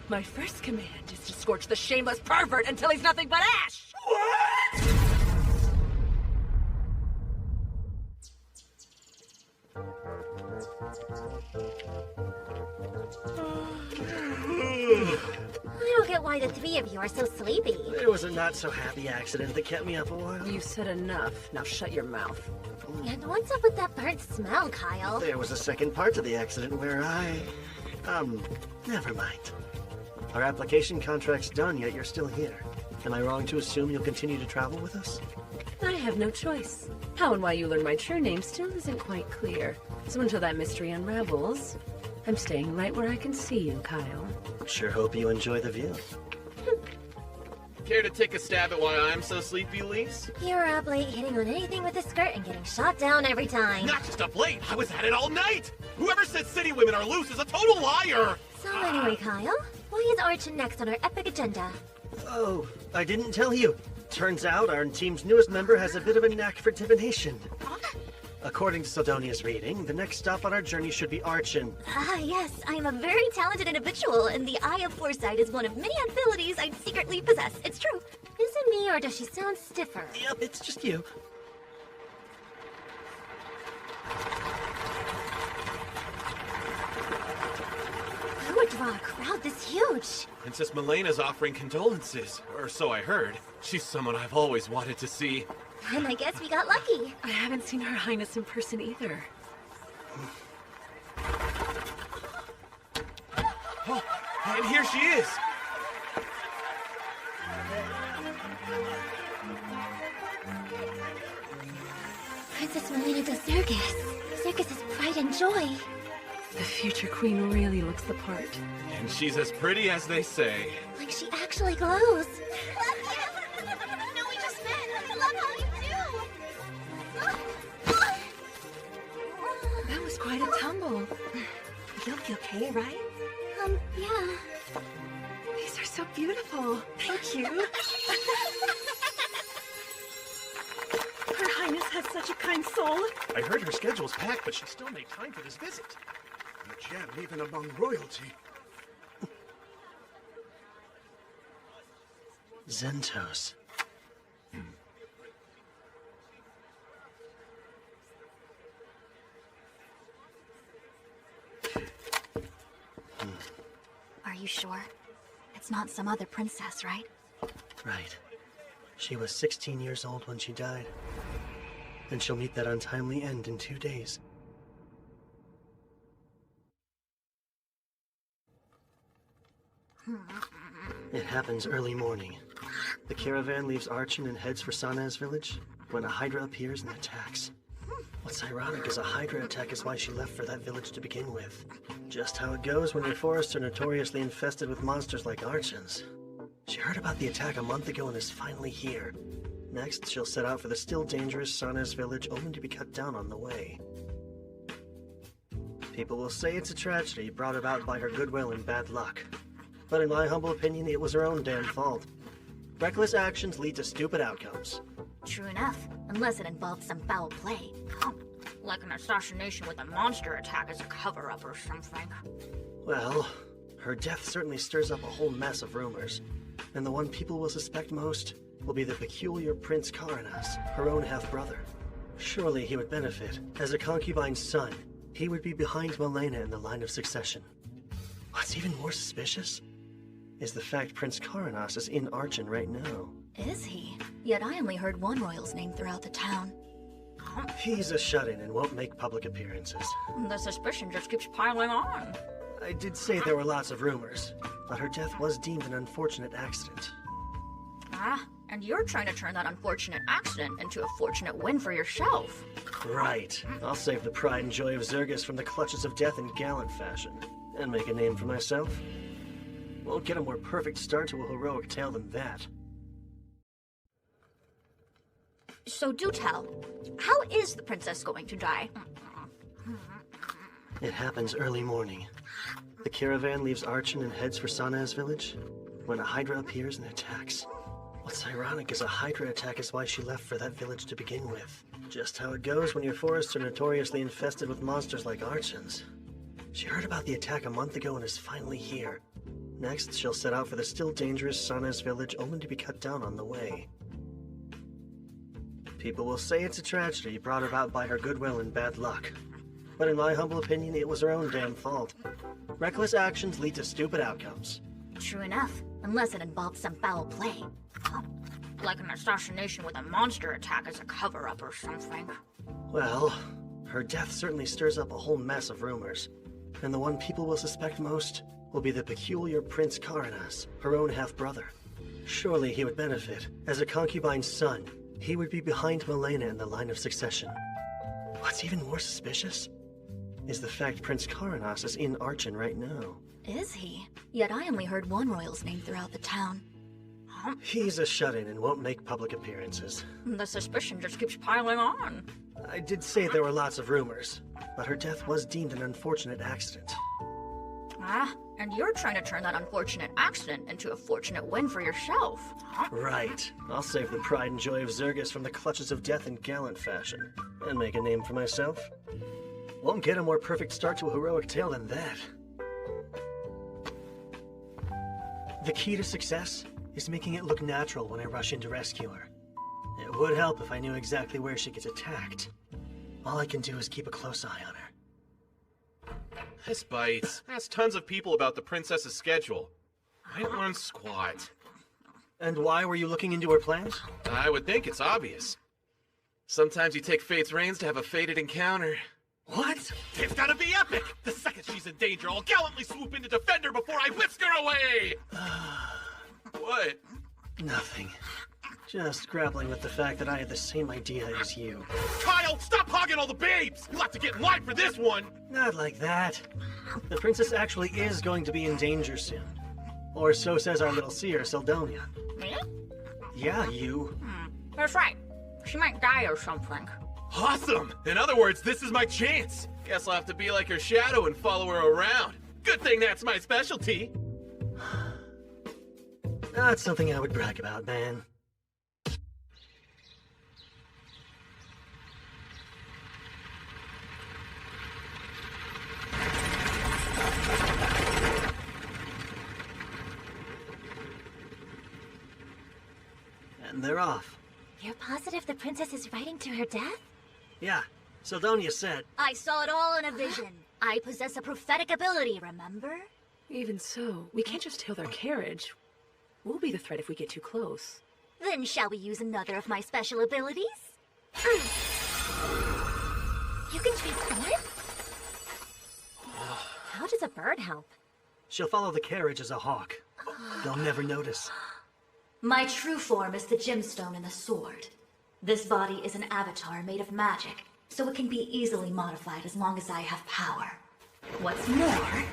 My first command is to scorch the shameless pervert until he's nothing but ash! What? I don't get why the three of you are so sleepy. It was a not-so-happy accident that kept me up a while. You said enough. Now shut your mouth. And what's up with that burnt smell, Kyle? There was a second part to the accident where never mind. Our application contract's done, yet you're still here. Am I wrong to assume you'll continue to travel with us? I have no choice. How and why you learn my true name still isn't quite clear. So until that mystery unravels, I'm staying right where I can see you, Kyle. Sure hope you enjoy the view. Care to take a stab at why I'm so sleepy, Lise? You're up late hitting on anything with a skirt and getting shot down every time. Not just up late, I was at it all night! Whoever said city women are loose is a total liar! So anyway, Kyle, why is Archon next on our epic agenda? Oh, I didn't tell you. Turns out our team's newest member has a bit of a knack for divination. According to Sildonia's reading, the next stop on our journey should be Archon. Ah, yes, I am a very talented individual, and the Eye of Foresight is one of many abilities I secretly possess. It's true. Is it me or does she sound stiffer? Yep, it's just you. Who would draw a crowd this huge? Princess Milena's offering condolences, or so I heard. She's someone I've always wanted to see. And I guess we got lucky. I haven't seen Her Highness in person either. Oh, and here she is! Princess Milena the Circus. Circus's pride and joy. The future queen really looks the part. And she's as pretty as they say. Like she actually glows. Love you! No, we just met! I love how you do! That was quite a tumble. You'll be okay, right? Yeah. These are so beautiful. Thank you. Her Highness has such a kind soul. I heard her schedule's packed, but she still made time for this visit. A gem even among royalty. Zentos. Are you sure? It's not some other princess, right? Right. She was 16 years old when she died. And she'll meet that untimely end in 2 days. It happens early morning. The caravan leaves Archon and heads for Sana's village when a Hydra appears and attacks. What's ironic is a Hydra attack is why she left for that village to begin with. Just how it goes when your forests are notoriously infested with monsters like Archons. She heard about the attack a month ago and is finally here. Next, she'll set out for the still dangerous Sana's village, only to be cut down on the way. People will say it's a tragedy brought about by her goodwill and bad luck. But in my humble opinion, it was her own damn fault. Reckless actions lead to stupid outcomes. True enough, unless it involved some foul play. Like an assassination with a monster attack as a cover-up or something. Well, her death certainly stirs up a whole mess of rumors. And the one people will suspect most will be the peculiar Prince Karanas, her own half-brother. Surely he would benefit. As a concubine's son, he would be behind Milena in the line of succession. What's even more suspicious is the fact Prince Karanas is in Archon right now. Is he? Yet I only heard one royal's name throughout the town. He's a shut-in and won't make public appearances. The suspicion just keeps piling on. I did say there were lots of rumors, but her death was deemed an unfortunate accident. Ah, and you're trying to turn that unfortunate accident into a fortunate win for yourself. Right. I'll save the pride and joy of Zergus from the clutches of death in gallant fashion, and make a name for myself. Won't get a more perfect start to a heroic tale than that. So do tell, how is the princess going to die? It happens early morning. The caravan leaves Archon and heads for Sana's village, when a Hydra appears and attacks. What's ironic is a Hydra attack is why she left for that village to begin with. Just how it goes when your forests are notoriously infested with monsters like Archons. She heard about the attack a month ago and is finally here. Next, she'll set out for the still dangerous Sana's village, only to be cut down on the way. People will say it's a tragedy brought about by her goodwill and bad luck. But in my humble opinion, it was her own damn fault. Reckless actions lead to stupid outcomes. True enough, unless it involved some foul play. Like an assassination with a monster attack as a cover-up or something. Well, her death certainly stirs up a whole mess of rumors. And the one people will suspect most will be the peculiar Prince Karanas, her own half-brother. Surely he would benefit. As a concubine's son, he would be behind Milena in the line of succession. What's even more suspicious is the fact Prince Karanas is in Archon right now. Is he? Yet I only heard one royal's name throughout the town. He's a shut-in and won't make public appearances. The suspicion just keeps piling on. I did say there were lots of rumors, but her death was deemed an unfortunate accident. Ah, and you're trying to turn that unfortunate accident into a fortunate win for yourself. Right. I'll save the pride and joy of Zergus from the clutches of death in gallant fashion, and make a name for myself. Won't get a more perfect start to a heroic tale than that. The key to success is making it look natural when I rush in to rescue her. It would help if I knew exactly where she gets attacked. All I can do is keep a close eye on her. This bites. Ask tons of people about the princess's schedule. I don't learn squat. And why were you looking into her plans? I would think it's obvious. Sometimes you take fate's reins to have a fated encounter. What? It's gotta be epic! The second she's in danger, I'll gallantly swoop in to defend her before I whisk her away! What? Nothing. Just grappling with the fact that I had the same idea as you. Kyle, stop hogging all the babes! You'll have to get in line for this one! Not like that. The princess actually is going to be in danger soon. Or so says our little seer, Seldonia. Me? Yeah, you. That's right. She might die or something. Awesome! In other words, this is my chance! Guess I'll have to be like her shadow and follow her around. Good thing that's my specialty! Not something I would brag about, man. And they're off. You're positive the princess is riding to her death? Yeah, Seldonia said. I saw it all in a vision. I possess a prophetic ability, remember? Even so, we can't just tail their carriage. We'll be the threat if we get too close. Then shall we use another of my special abilities? You can transform? How does a bird help? She'll follow the carriage as a hawk. They'll never notice. My true form is the gemstone and the sword. This body is an avatar made of magic, so it can be easily modified as long as I have power. What's more...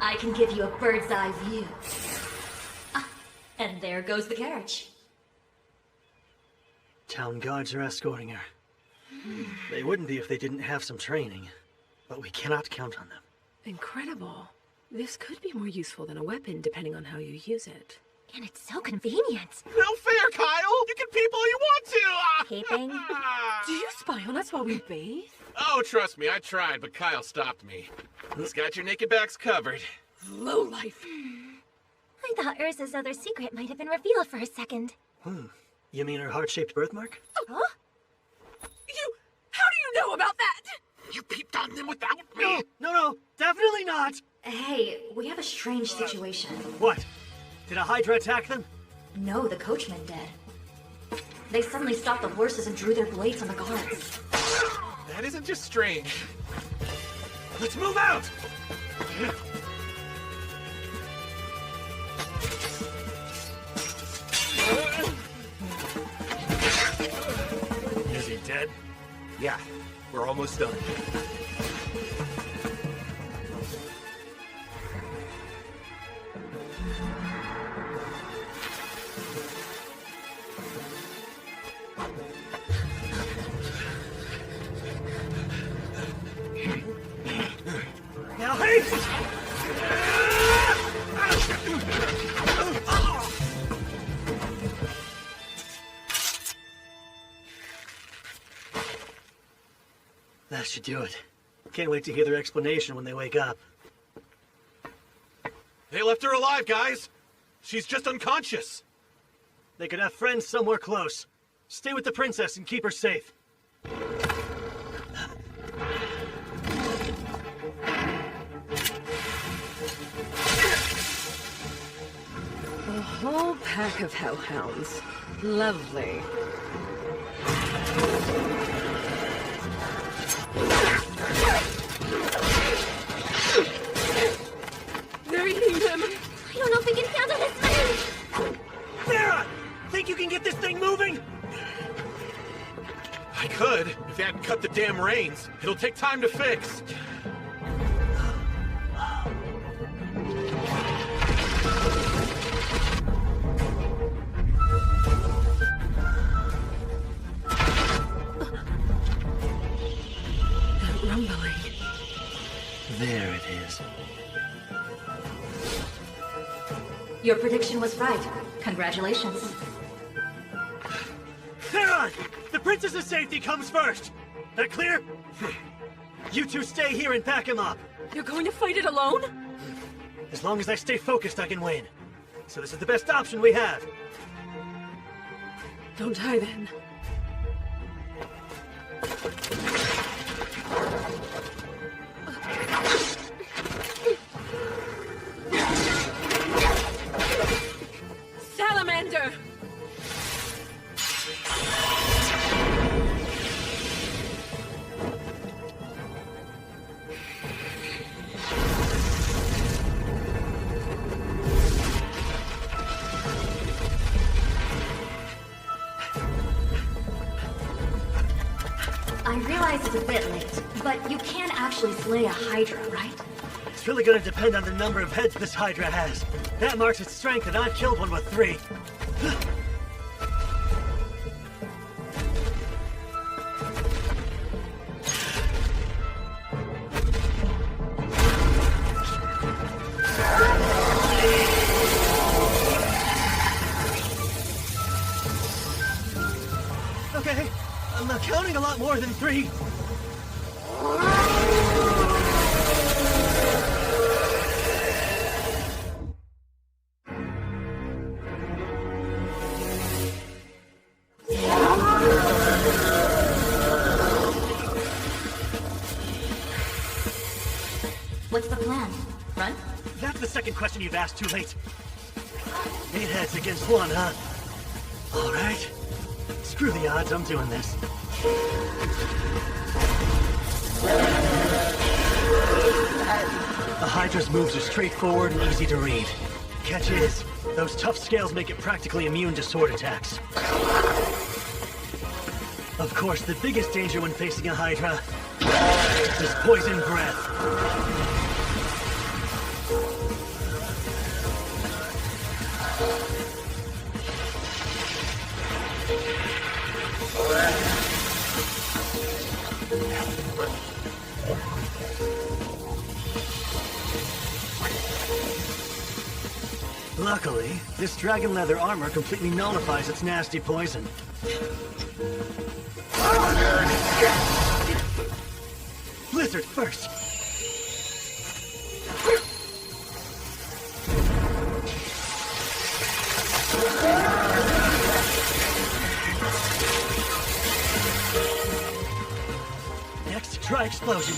I can give you a bird's eye view. Ah, and there goes the carriage. Town guards are escorting her. They wouldn't be if they didn't have some training, but we cannot count on them. Incredible. This could be more useful than a weapon, depending on how you use it. And it's so convenient. No fair, Kyle! You can peep all you want to! Peeping? Do you spy on us while we bathe? Oh, trust me, I tried, but Kyle stopped me. He's got your naked backs covered. Lowlife. I thought Ursa's other secret might have been revealed for a second. You mean her heart-shaped birthmark? Huh? How do you know about that? You him without me? No, definitely not! Hey, we have a strange situation. What? Did a Hydra attack them? No, the coachmen did. They suddenly stopped the horses and drew their blades on the guards. That isn't just strange. Let's move out! Is he dead? Yeah, we're almost done. Now haste! That should do it. Can't wait to hear their explanation when they wake up. They left her alive, guys! She's just unconscious! They could have friends somewhere close. Stay with the princess and keep her safe. A whole pack of hellhounds. Lovely. They're eating them! I don't know if we can handle this many! Sarah! Think you can get this thing moving? I could, if they hadn't cut the damn reins. It'll take time to fix. That rumbling. There it is. Your prediction was right. Congratulations. Sarah! The princess's safety comes first! That clear? You two stay here and back him up. You're going to fight it alone? As long as I stay focused, I can win. So this is the best option we have. Don't die then. Salamander! I realize it's a bit late, but you can actually slay a Hydra, right? It's really gonna depend on the number of heads this Hydra has. That marks its strength, and I've killed one with 3. Okay, I'm not counting a lot more than 3. What's the plan? Run? That's the second question you've asked too late. 8 heads against 1, huh? All right. Screw the odds, I'm doing this. The Hydra's moves are straightforward and easy to read. Catch is, those tough scales make it practically immune to sword attacks. Of course, the biggest danger when facing a Hydra is poison breath. Luckily, this dragon leather armor completely nullifies its nasty poison. Blizzard first! Next, try explosion.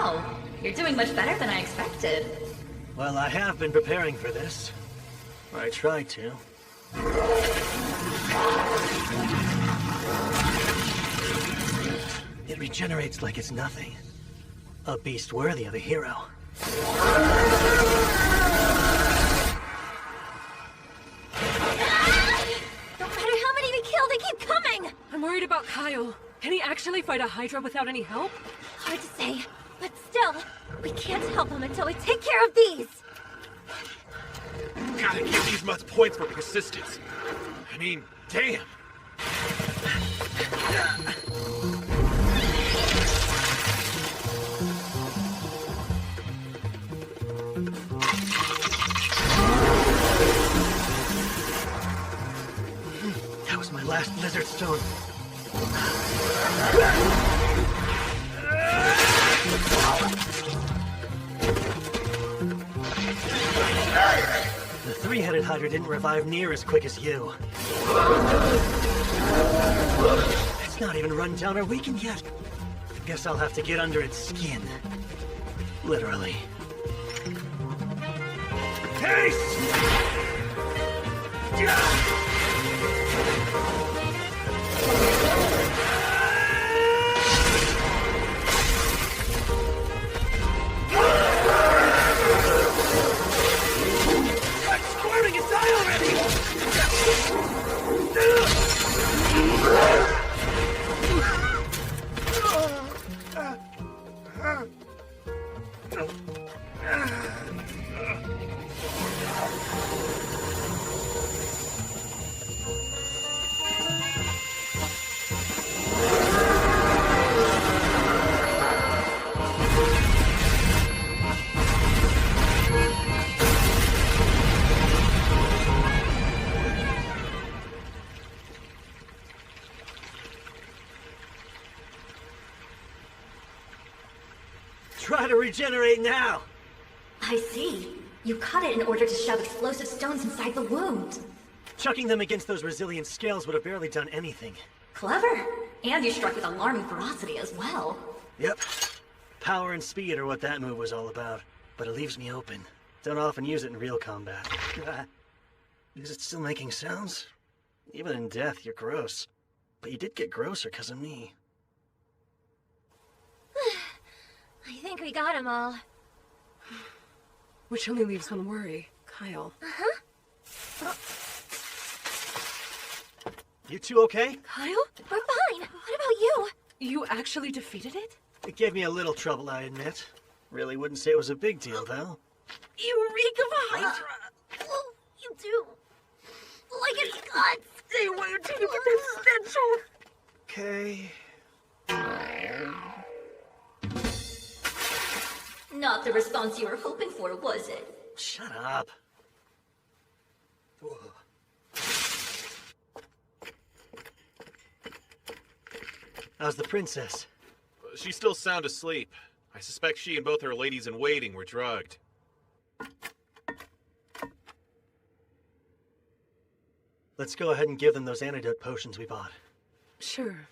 Wow, you're doing much better than I expected. Well, I have been preparing for this. Or I tried to. It regenerates like it's nothing. A beast worthy of a hero. No matter how many we kill, they keep coming! I'm worried about Kyle. Can he actually fight a Hydra without any help? Hard to say, but still, we can't help him until we take care of these! Gotta give these mutts points for persistence. I mean, damn. That was my last lizard stone. The three-headed Hydra didn't revive near as quick as you. It's not even run down or weakened yet. Guess I'll have to get under its skin. Literally. Taste! Squirming and die already! Try to regenerate now! I see. You cut it in order to shove explosive stones inside the wound. Chucking them against those resilient scales would have barely done anything. Clever. And you struck with alarming ferocity as well. Yep. Power and speed are what that move was all about, but it leaves me open. Don't often use it in real combat. Is it still making sounds? Even in death, you're gross. But you did get grosser because of me. I think we got them all. Which only leaves one worry. Kyle. Uh-huh. You two okay? Kyle? We're fine. What about you? You actually defeated it? It gave me a little trouble, I admit. Really wouldn't say it was a big deal, though. You reek of Hydra! Well, you do. Like it's guts. Stay away until you get that stench off! Okay. Not the response you were hoping for, was it? Shut up. How's the princess? She's still sound asleep. I suspect she and both her ladies-in-waiting were drugged. Let's go ahead and give them those antidote potions we bought. Sure.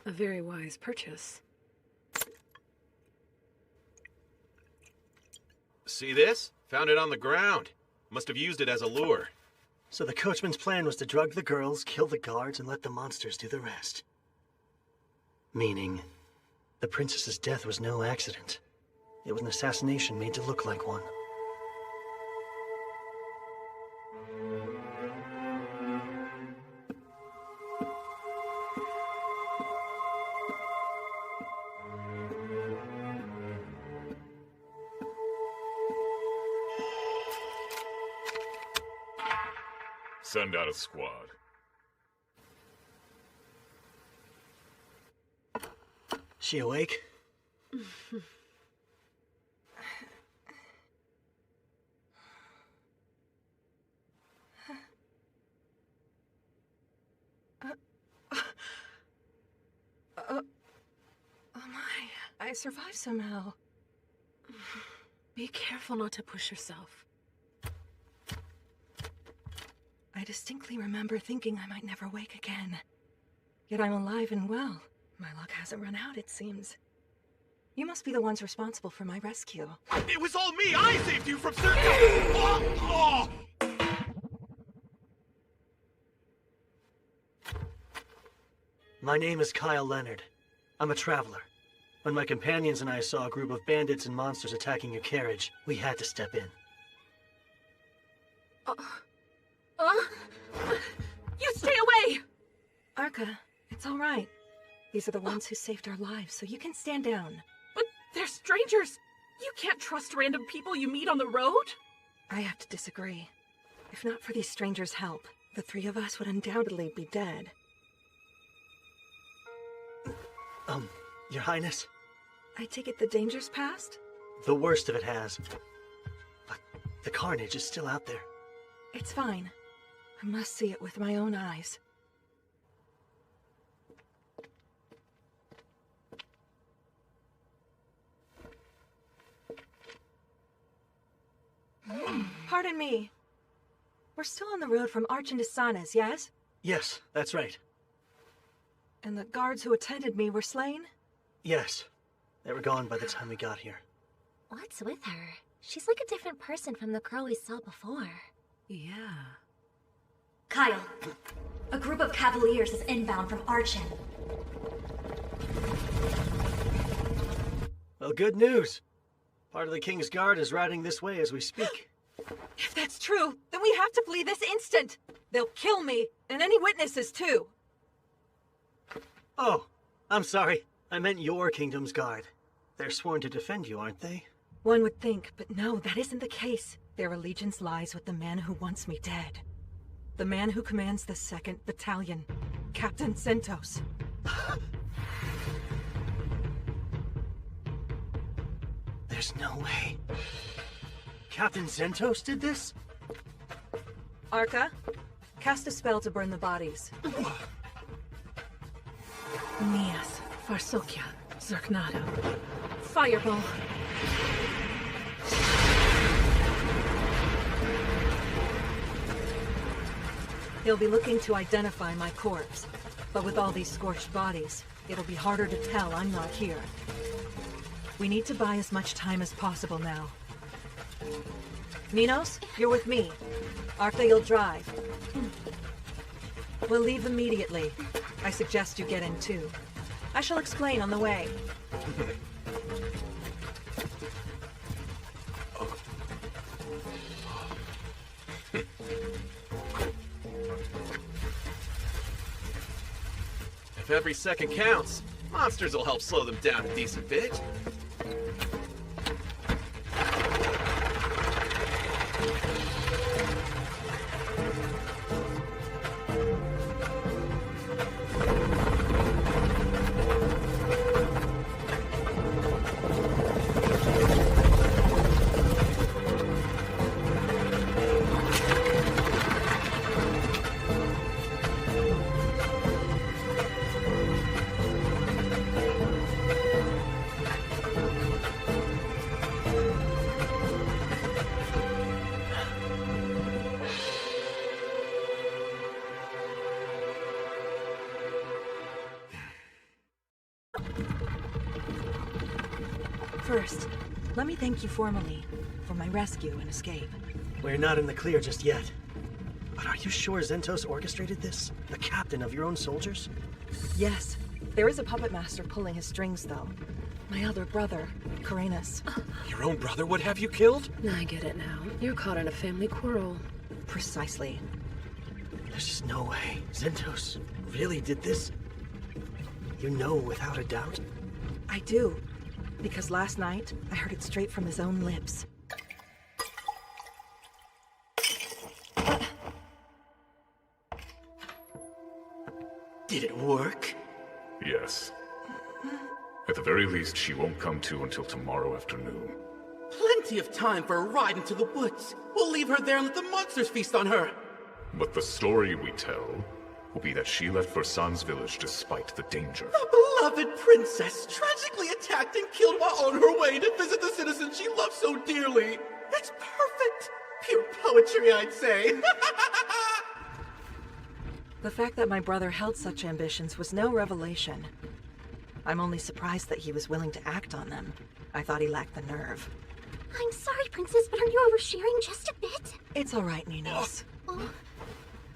A very wise purchase. See this? Found it on the ground. Must have used it as a lure. So the coachman's plan was to drug the girls, kill the guards, and let the monsters do the rest. Meaning, the princess's death was no accident. It was an assassination made to look like one. Send out a squad. She awake? Oh my, I survived somehow. Be careful not to push yourself. I distinctly remember thinking I might never wake again. Yet I'm alive and well. My luck hasn't run out, it seems. You must be the ones responsible for my rescue. It was all me! I saved you from certain... Oh! My name is Kyle Leonard. I'm a traveler. When my companions and I saw a group of bandits and monsters attacking your carriage, we had to step in. You stay away! Arca, it's all right. These are the ones who saved our lives, so you can stand down. But they're strangers! You can't trust random people you meet on the road? I have to disagree. If not for these strangers' help, the three of us would undoubtedly be dead. Your Highness? I take it the danger's past? The worst of it has. But the carnage is still out there. It's fine. I must see it with my own eyes. Pardon me. We're still on the road from Arch into Sanas, yes? Yes, that's right. And the guards who attended me were slain? Yes. They were gone by the time we got here. What's with her? She's like a different person from the girl we saw before. Yeah. Kyle, a group of cavaliers is inbound from Archin. Well, good news. Part of the King's Guard is riding this way as we speak. If that's true, then we have to flee this instant! They'll kill me, and any witnesses too! Oh, I'm sorry. I meant your Kingdom's Guard. They're sworn to defend you, aren't they? One would think, but no, that isn't the case. Their allegiance lies with the man who wants me dead. The man who commands the 2nd Battalion, Captain Sentos. There's no way. Captain Zentos did this? Arca, cast a spell to burn the bodies. Nias, Farsokia, Zerknado. Fireball. He'll be looking to identify my corpse. But with all these scorched bodies, it'll be harder to tell I'm not here. We need to buy as much time as possible now. Minos, you're with me. Arca, you'll drive. We'll leave immediately. I suggest you get in too. I shall explain on the way. If every second counts, monsters will help slow them down a decent bit. First, let me thank you formally for my rescue and escape. We're not in the clear just yet. But are you sure Zentos orchestrated this? The captain of your own soldiers? Yes, there is a puppet master pulling his strings, though. My other brother, Karenas. Your own brother would have you killed? I get it now. You're caught in a family quarrel. Precisely. There's just no way. Zentos really did this? You know without a doubt? I do. Because last night, I heard it straight from his own lips. Did it work? Yes. At the very least, she won't come to until tomorrow afternoon. Plenty of time for a ride into the woods. We'll leave her there and let the monsters feast on her. But the story we tell will be that she left for San's village despite the danger. The beloved princess tragically attacked and killed while on her way to visit the citizens she loved so dearly. It's perfect. Pure poetry, I'd say. The fact that my brother held such ambitions was no revelation. I'm only surprised that he was willing to act on them. I thought he lacked the nerve. I'm sorry, Princess, but are you oversharing just a bit? It's all right, Ninos.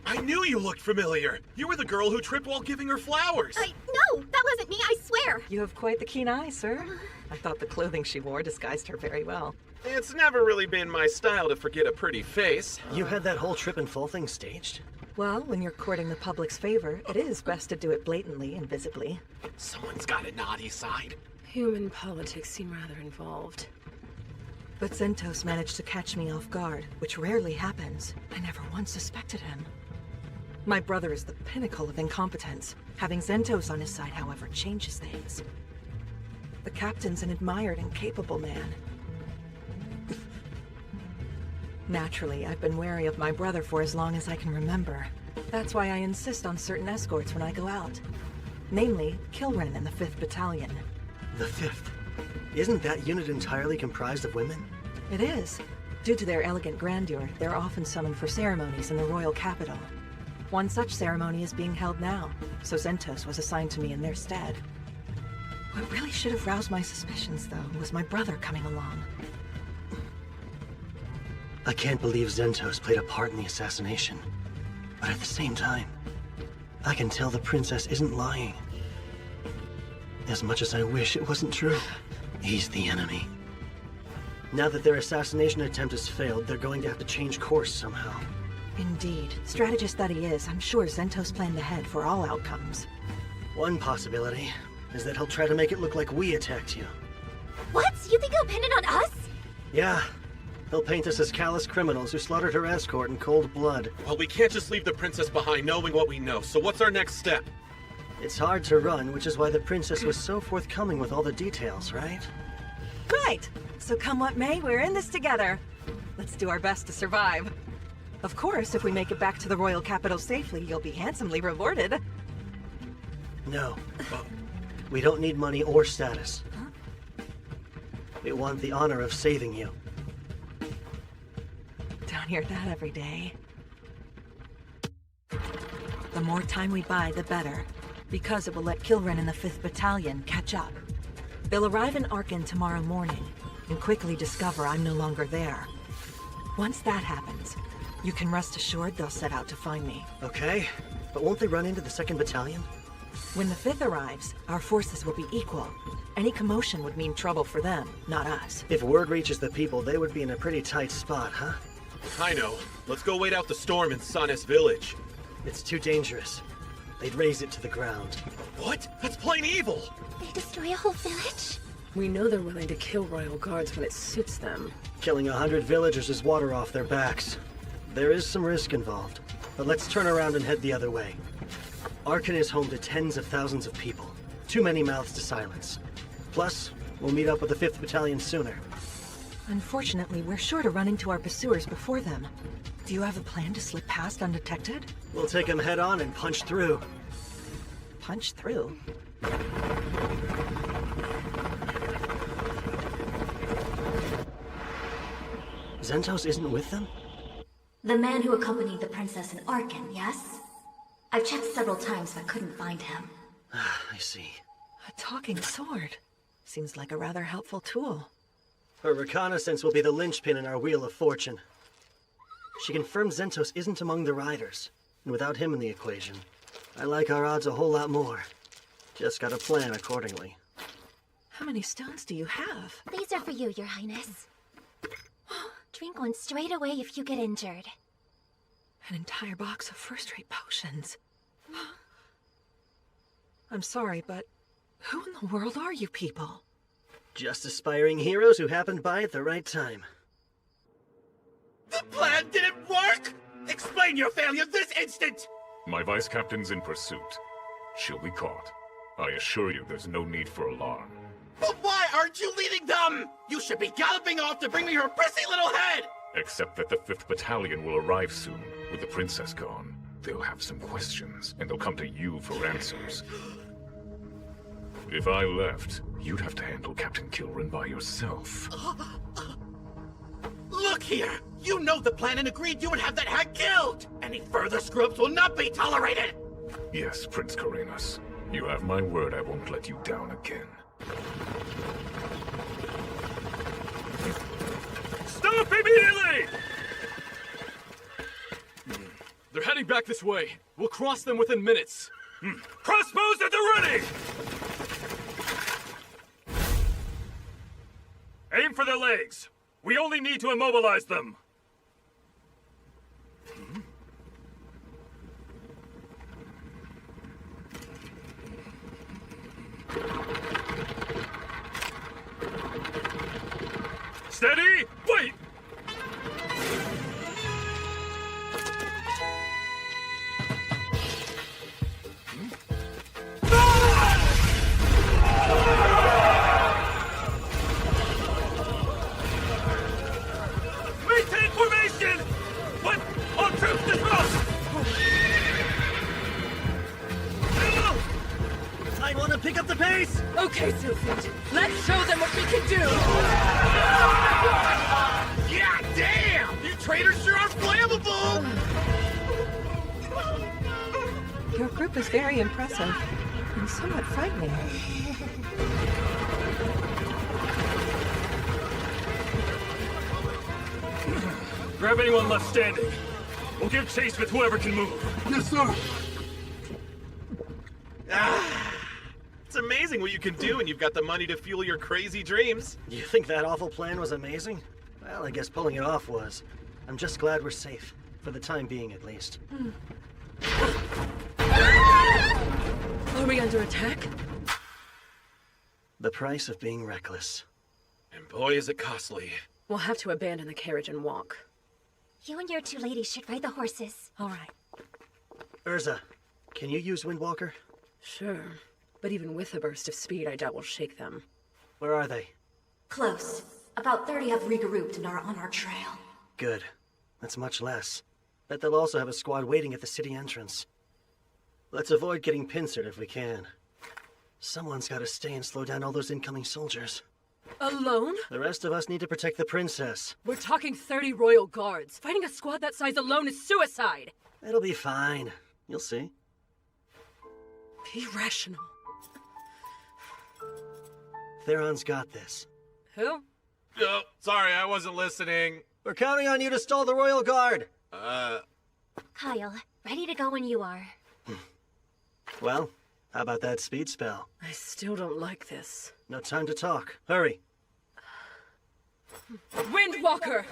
I knew you looked familiar. You were the girl who tripped while giving her flowers. No, that wasn't me, I swear. You have quite the keen eye, sir. I thought the clothing she wore disguised her very well. It's never really been my style to forget a pretty face. You had that whole trip and fall thing staged? Well, when you're courting the public's favor, it is best to do it blatantly and visibly. Someone's got a naughty side. Human politics seem rather involved. But Zentos managed to catch me off guard, which rarely happens. I never once suspected him. My brother is the pinnacle of incompetence. Having Zentos on his side, however, changes things. The captain's an admired and capable man. Naturally, I've been wary of my brother for as long as I can remember. That's why I insist on certain escorts when I go out. Namely, Kilren and the 5th Battalion. The 5th? Isn't that unit entirely comprised of women? It is. Due to their elegant grandeur, they're often summoned for ceremonies in the royal capital. One such ceremony is being held now, so Zentos was assigned to me in their stead. What really should have roused my suspicions, though, was my brother coming along. I can't believe Zentos played a part in the assassination. But at the same time, I can tell the princess isn't lying. As much as I wish it wasn't true, he's the enemy. Now that their assassination attempt has failed, they're going to have to change course somehow. Indeed. Strategist that he is, I'm sure Zentos planned ahead for all outcomes. One possibility is that he'll try to make it look like we attacked you. What? You think he'll pin it on us? Yeah. He'll paint us as callous criminals who slaughtered her escort in cold blood. Well, we can't just leave the princess behind knowing what we know, so what's our next step? It's hard to run, which is why the princess was so forthcoming with all the details, right? Right! So come what may, we're in this together. Let's do our best to survive. Of course, if we make it back to the royal capital safely, you'll be handsomely rewarded. No. We don't need money or status. We want the honor of saving you. Don't hear that every day. The more time we buy, the better. Because it will let Kilren and the 5th Battalion catch up. They'll arrive in Arkin tomorrow morning, and quickly discover I'm no longer there. Once that happens, you can rest assured they'll set out to find me. Okay, but won't they run into the 2nd Battalion? When the 5th arrives, our forces will be equal. Any commotion would mean trouble for them, not us. If word reaches the people, they would be in a pretty tight spot, huh? I know. Let's go wait out the storm in Sanes village. It's too dangerous. They'd raze it to the ground. What? That's plain evil! They destroy a whole village? We know they're willing to kill royal guards when it suits them. Killing 100 villagers is water off their backs. There is some risk involved, but let's turn around and head the other way. Arkin is home to tens of thousands of people. Too many mouths to silence. Plus, we'll meet up with the 5th Battalion sooner. Unfortunately, we're sure to run into our pursuers before them. Do you have a plan to slip past undetected? We'll take them head on and punch through. Punch through? Zentos isn't with them? The man who accompanied the princess in Arkin, yes? I've checked several times but couldn't find him. I see. A talking sword. Seems like a rather helpful tool. Her reconnaissance will be the linchpin in our Wheel of Fortune. She confirmed Zentos isn't among the riders, and without him in the equation, I like our odds a whole lot more. Just gotta plan accordingly. How many stones do you have? These are for you, Your Highness. Drink one straight away if you get injured. An entire box of first-rate potions. I'm sorry, but who in the world are you people? Just aspiring heroes who happened by at the right time. The plan didn't work! Explain your failure this instant! My vice captain's in pursuit. She'll be caught. I assure you there's no need for alarm. But why aren't you leading them? You should be galloping off to bring me her prissy little head! Except that the 5th Battalion will arrive soon. With the princess gone, they'll have some questions, and they'll come to you for answers. If I left, you'd have to handle Captain Kilren by yourself. Look here! You know the plan and agreed you would have that hag killed! Any further screw-ups will not be tolerated! Yes, Prince Karenas. You have my word I won't let you down again. Stop immediately! They're heading back this way. We'll cross them within minutes. Crossbows at the ready! Aim for their legs. We only need to immobilize them. Steady! Wait! Maintain formation! But all troops dismount! I want to pick up the pace! Okay, Sylphid. Let's show them what we can do! God damn! You traitors sure are flammable! Your group is very impressive and somewhat frightening. Grab anyone left standing. We'll give chase with whoever can move. Yes, sir. It's amazing what you can do when you've got the money to fuel your crazy dreams. You think that awful plan was amazing? Well, I guess pulling it off was. I'm just glad we're safe. For the time being, at least. Are we under attack? The price of being reckless. And boy, is it costly. We'll have to abandon the carriage and walk. You and your two ladies should ride the horses. All right. Urza, can you use Windwalker? Sure. But even with a burst of speed, I doubt we'll shake them. Where are they? Close. About 30 have regrouped and are on our trail. Good. That's much less. Bet they'll also have a squad waiting at the city entrance. Let's avoid getting pincered if we can. Someone's got to stay and slow down all those incoming soldiers. Alone? The rest of us need to protect the princess. We're talking 30 royal guards. Fighting a squad that size alone is suicide. It'll be fine. You'll see. Be rational. Theron's got this. Who? Oh, sorry, I wasn't listening. We're counting on you to stall the royal guard. Kyle, ready to go when you are. Well, how about that speed spell? I still don't like this. No time to talk. Hurry. Windwalker!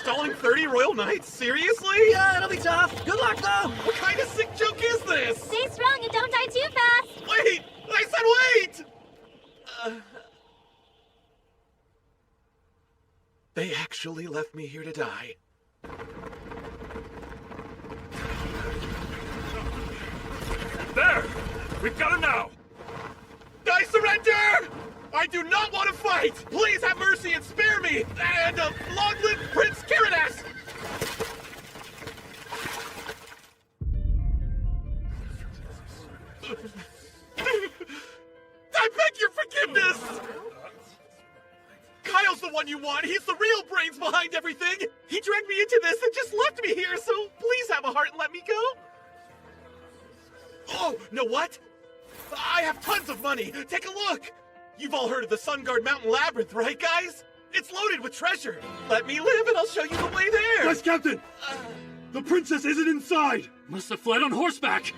Stalling 30 royal knights? Seriously? Yeah, it'll be tough. Good luck, though. What kind of sick joke is this? Stay strong and don't die too fast! Wait! I said wait! They actually left me here to die. There! We've got him now! I surrender! I do not want to fight! Please have mercy and spare me! And long live Prince Kiradas! I beg your forgiveness! Kyle's the one you want. He's the real brains behind everything. He dragged me into this and just left me here, so please have a heart and let me go. Oh, know what? I have tons of money. Take a look. You've all heard of the Sunguard Mountain Labyrinth, right, guys? It's loaded with treasure. Let me live and I'll show you the way there. Yes, Captain! The princess isn't inside! Must have fled on horseback!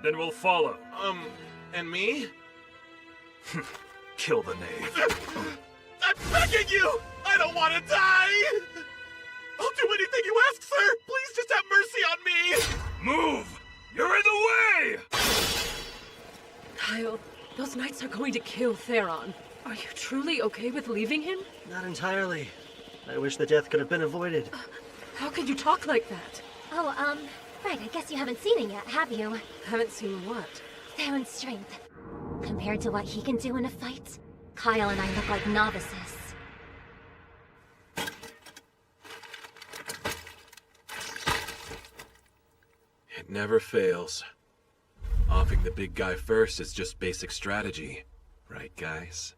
Then we'll follow. And me? Kill the knave. I'm begging you! I don't want to die! I'll do anything you ask, sir! Please just have mercy on me! Move! You're in the way! Kyle, those knights are going to kill Theron. Are you truly okay with leaving him? Not entirely. I wish the death could have been avoided. How can you talk like that? Oh, right, I guess you haven't seen it yet, have you? Haven't seen what? Theron's strength. Compared to what he can do in a fight, Kyle and I look like novices. It never fails. Offing the big guy first is just basic strategy. Right, guys?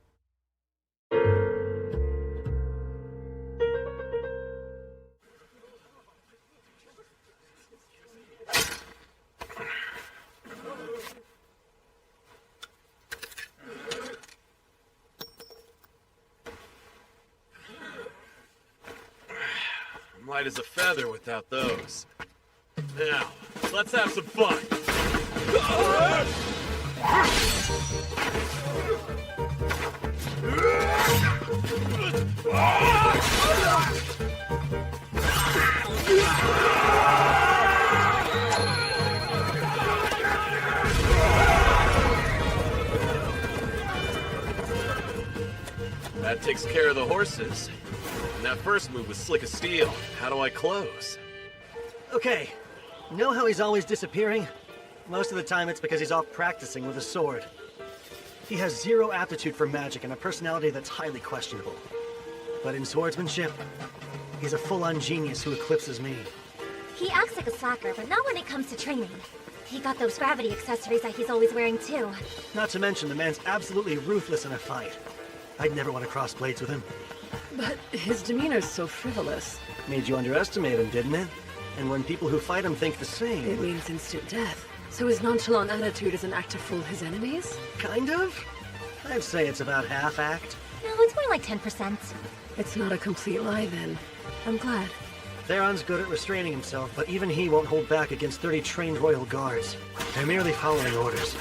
light as a feather without those. Now, let's have some fun. That takes care of the horses. And that first move was slick as steel. How do I close? Okay. Know how he's always disappearing? Most of the time it's because he's off practicing with a sword. He has zero aptitude for magic and a personality that's highly questionable. But in swordsmanship, he's a full-on genius who eclipses me. He acts like a slacker, but not when it comes to training. He got those gravity accessories that he's always wearing too. Not to mention, the man's absolutely ruthless in a fight. I'd never want to cross blades with him. But his demeanor's so frivolous. Made you underestimate him, didn't it? And when people who fight him think the same... It means instant death. So his nonchalant attitude is an act to fool his enemies? Kind of? I'd say it's about half-act. No, it's more like 10%. It's not a complete lie, then. I'm glad. Theron's good at restraining himself, but even he won't hold back against 30 trained royal guards. They're merely following orders.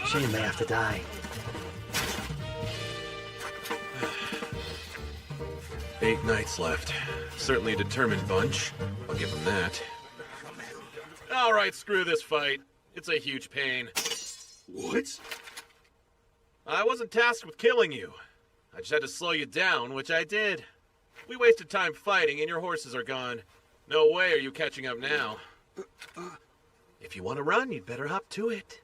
Shame they have to die. 8 nights left. Certainly a determined bunch. I'll give them that. Alright, screw this fight. It's a huge pain. What? I wasn't tasked with killing you. I just had to slow you down, which I did. We wasted time fighting and your horses are gone. No way are you catching up now. If you want to run, you'd better hop to it.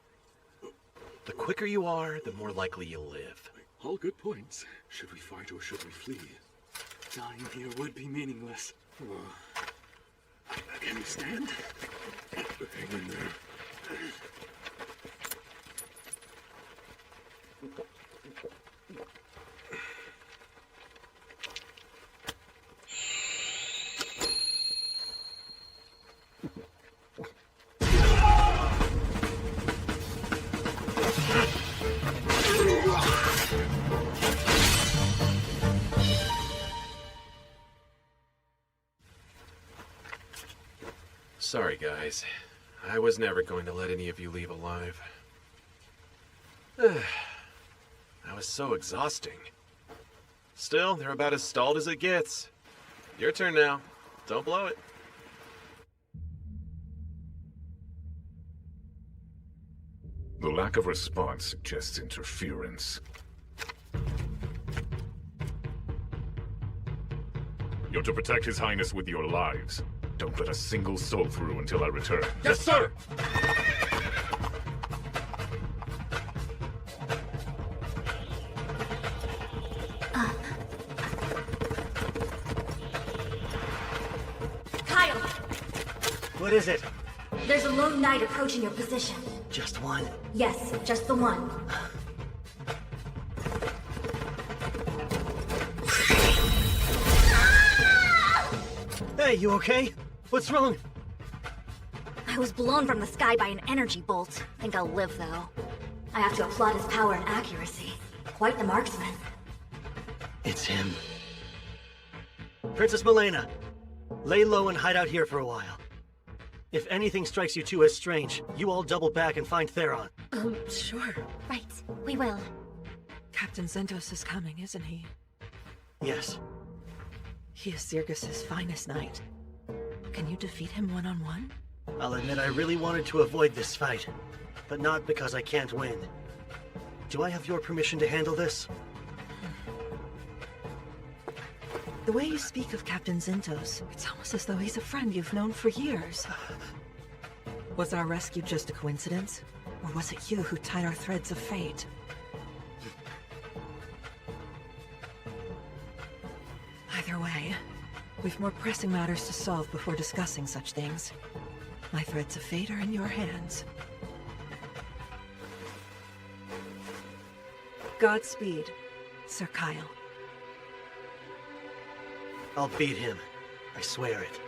The quicker you are, the more likely you'll live. All good points. Should we fight or should we flee? Dying here would be meaningless. Can we stand? Hang in there. Sorry, guys. I was never going to let any of you leave alive. That was so exhausting. Still, they're about as stalled as it gets. Your turn now. Don't blow it. The lack of response suggests interference. You're to protect His Highness with your lives. Don't let a single soul through until I return. Yes, sir! Kyle! What is it? There's a lone knight approaching your position. Just one? Yes, just the one. Hey, you okay? What's wrong? I was blown from the sky by an energy bolt. Think I'll live, though. I have to applaud his power and accuracy. Quite the marksman. It's him. Princess Milena, lay low and hide out here for a while. If anything strikes you two as strange, you all double back and find Theron. Sure. Right, we will. Captain Zentos is coming, isn't he? Yes. He is Zirgus's finest knight. Can you defeat him one-on-one? I'll admit I really wanted to avoid this fight, but not because I can't win. Do I have your permission to handle this? The way you speak of Captain Zentos, it's almost as though he's a friend you've known for years. Was our rescue just a coincidence? Or was it you who tied our threads of fate? Either way, we've more pressing matters to solve before discussing such things. My threads of fate are in your hands. Godspeed, Sir Kyle. I'll beat him. I swear it.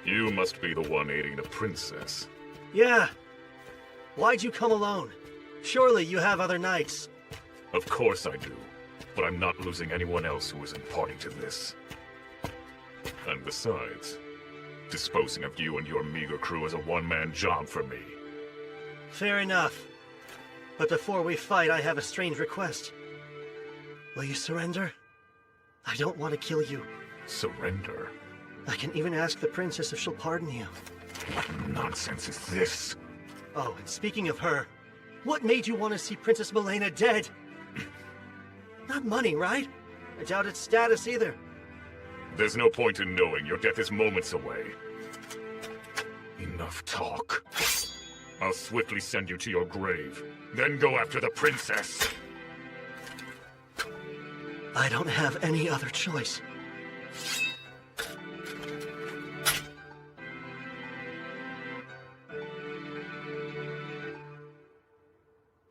You must be the one aiding the princess. Yeah. Why'd you come alone? Surely you have other knights. Of course I do. But I'm not losing anyone else who isn't party to this. And besides, disposing of you and your meager crew is a one-man job for me. Fair enough. But before we fight, I have a strange request. Will you surrender? I don't want to kill you. Surrender? I can even ask the princess if she'll pardon you. What nonsense is this? Oh, and speaking of her, what made you want to see Princess Milena dead? Not money, right? I doubt its status either. There's no point in knowing. Your death is moments away. Enough talk. I'll swiftly send you to your grave. Then go after the princess. I don't have any other choice.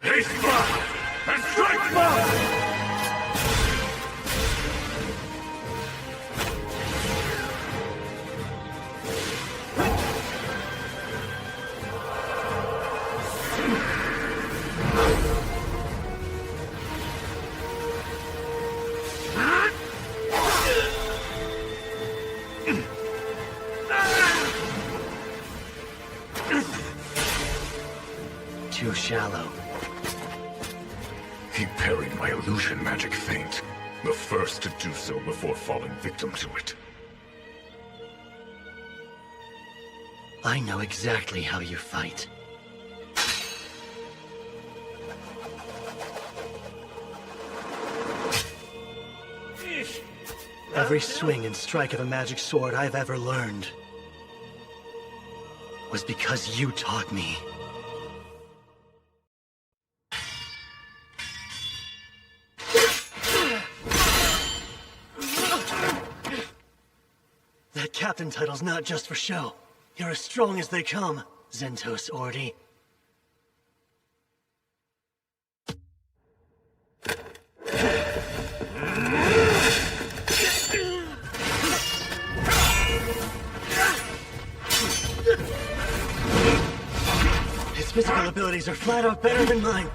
Haste back and strike back! Too shallow. He parried my illusion magic feint. The first to do so before falling victim to it. I know exactly how you fight. Every swing and strike of a magic sword I've ever learned was because you taught me. That captain title's not just for show. You're as strong as they come, Zentos Ordi. His physical abilities are flat out better than mine.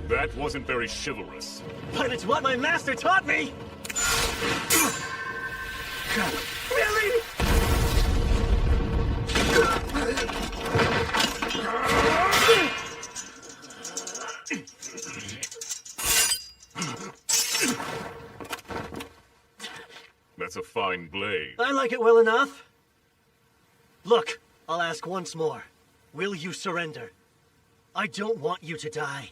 That wasn't very chivalrous. But it's what my master taught me! Really? That's a fine blade. I like it well enough. Look, I'll ask once more. Will you surrender? I don't want you to die.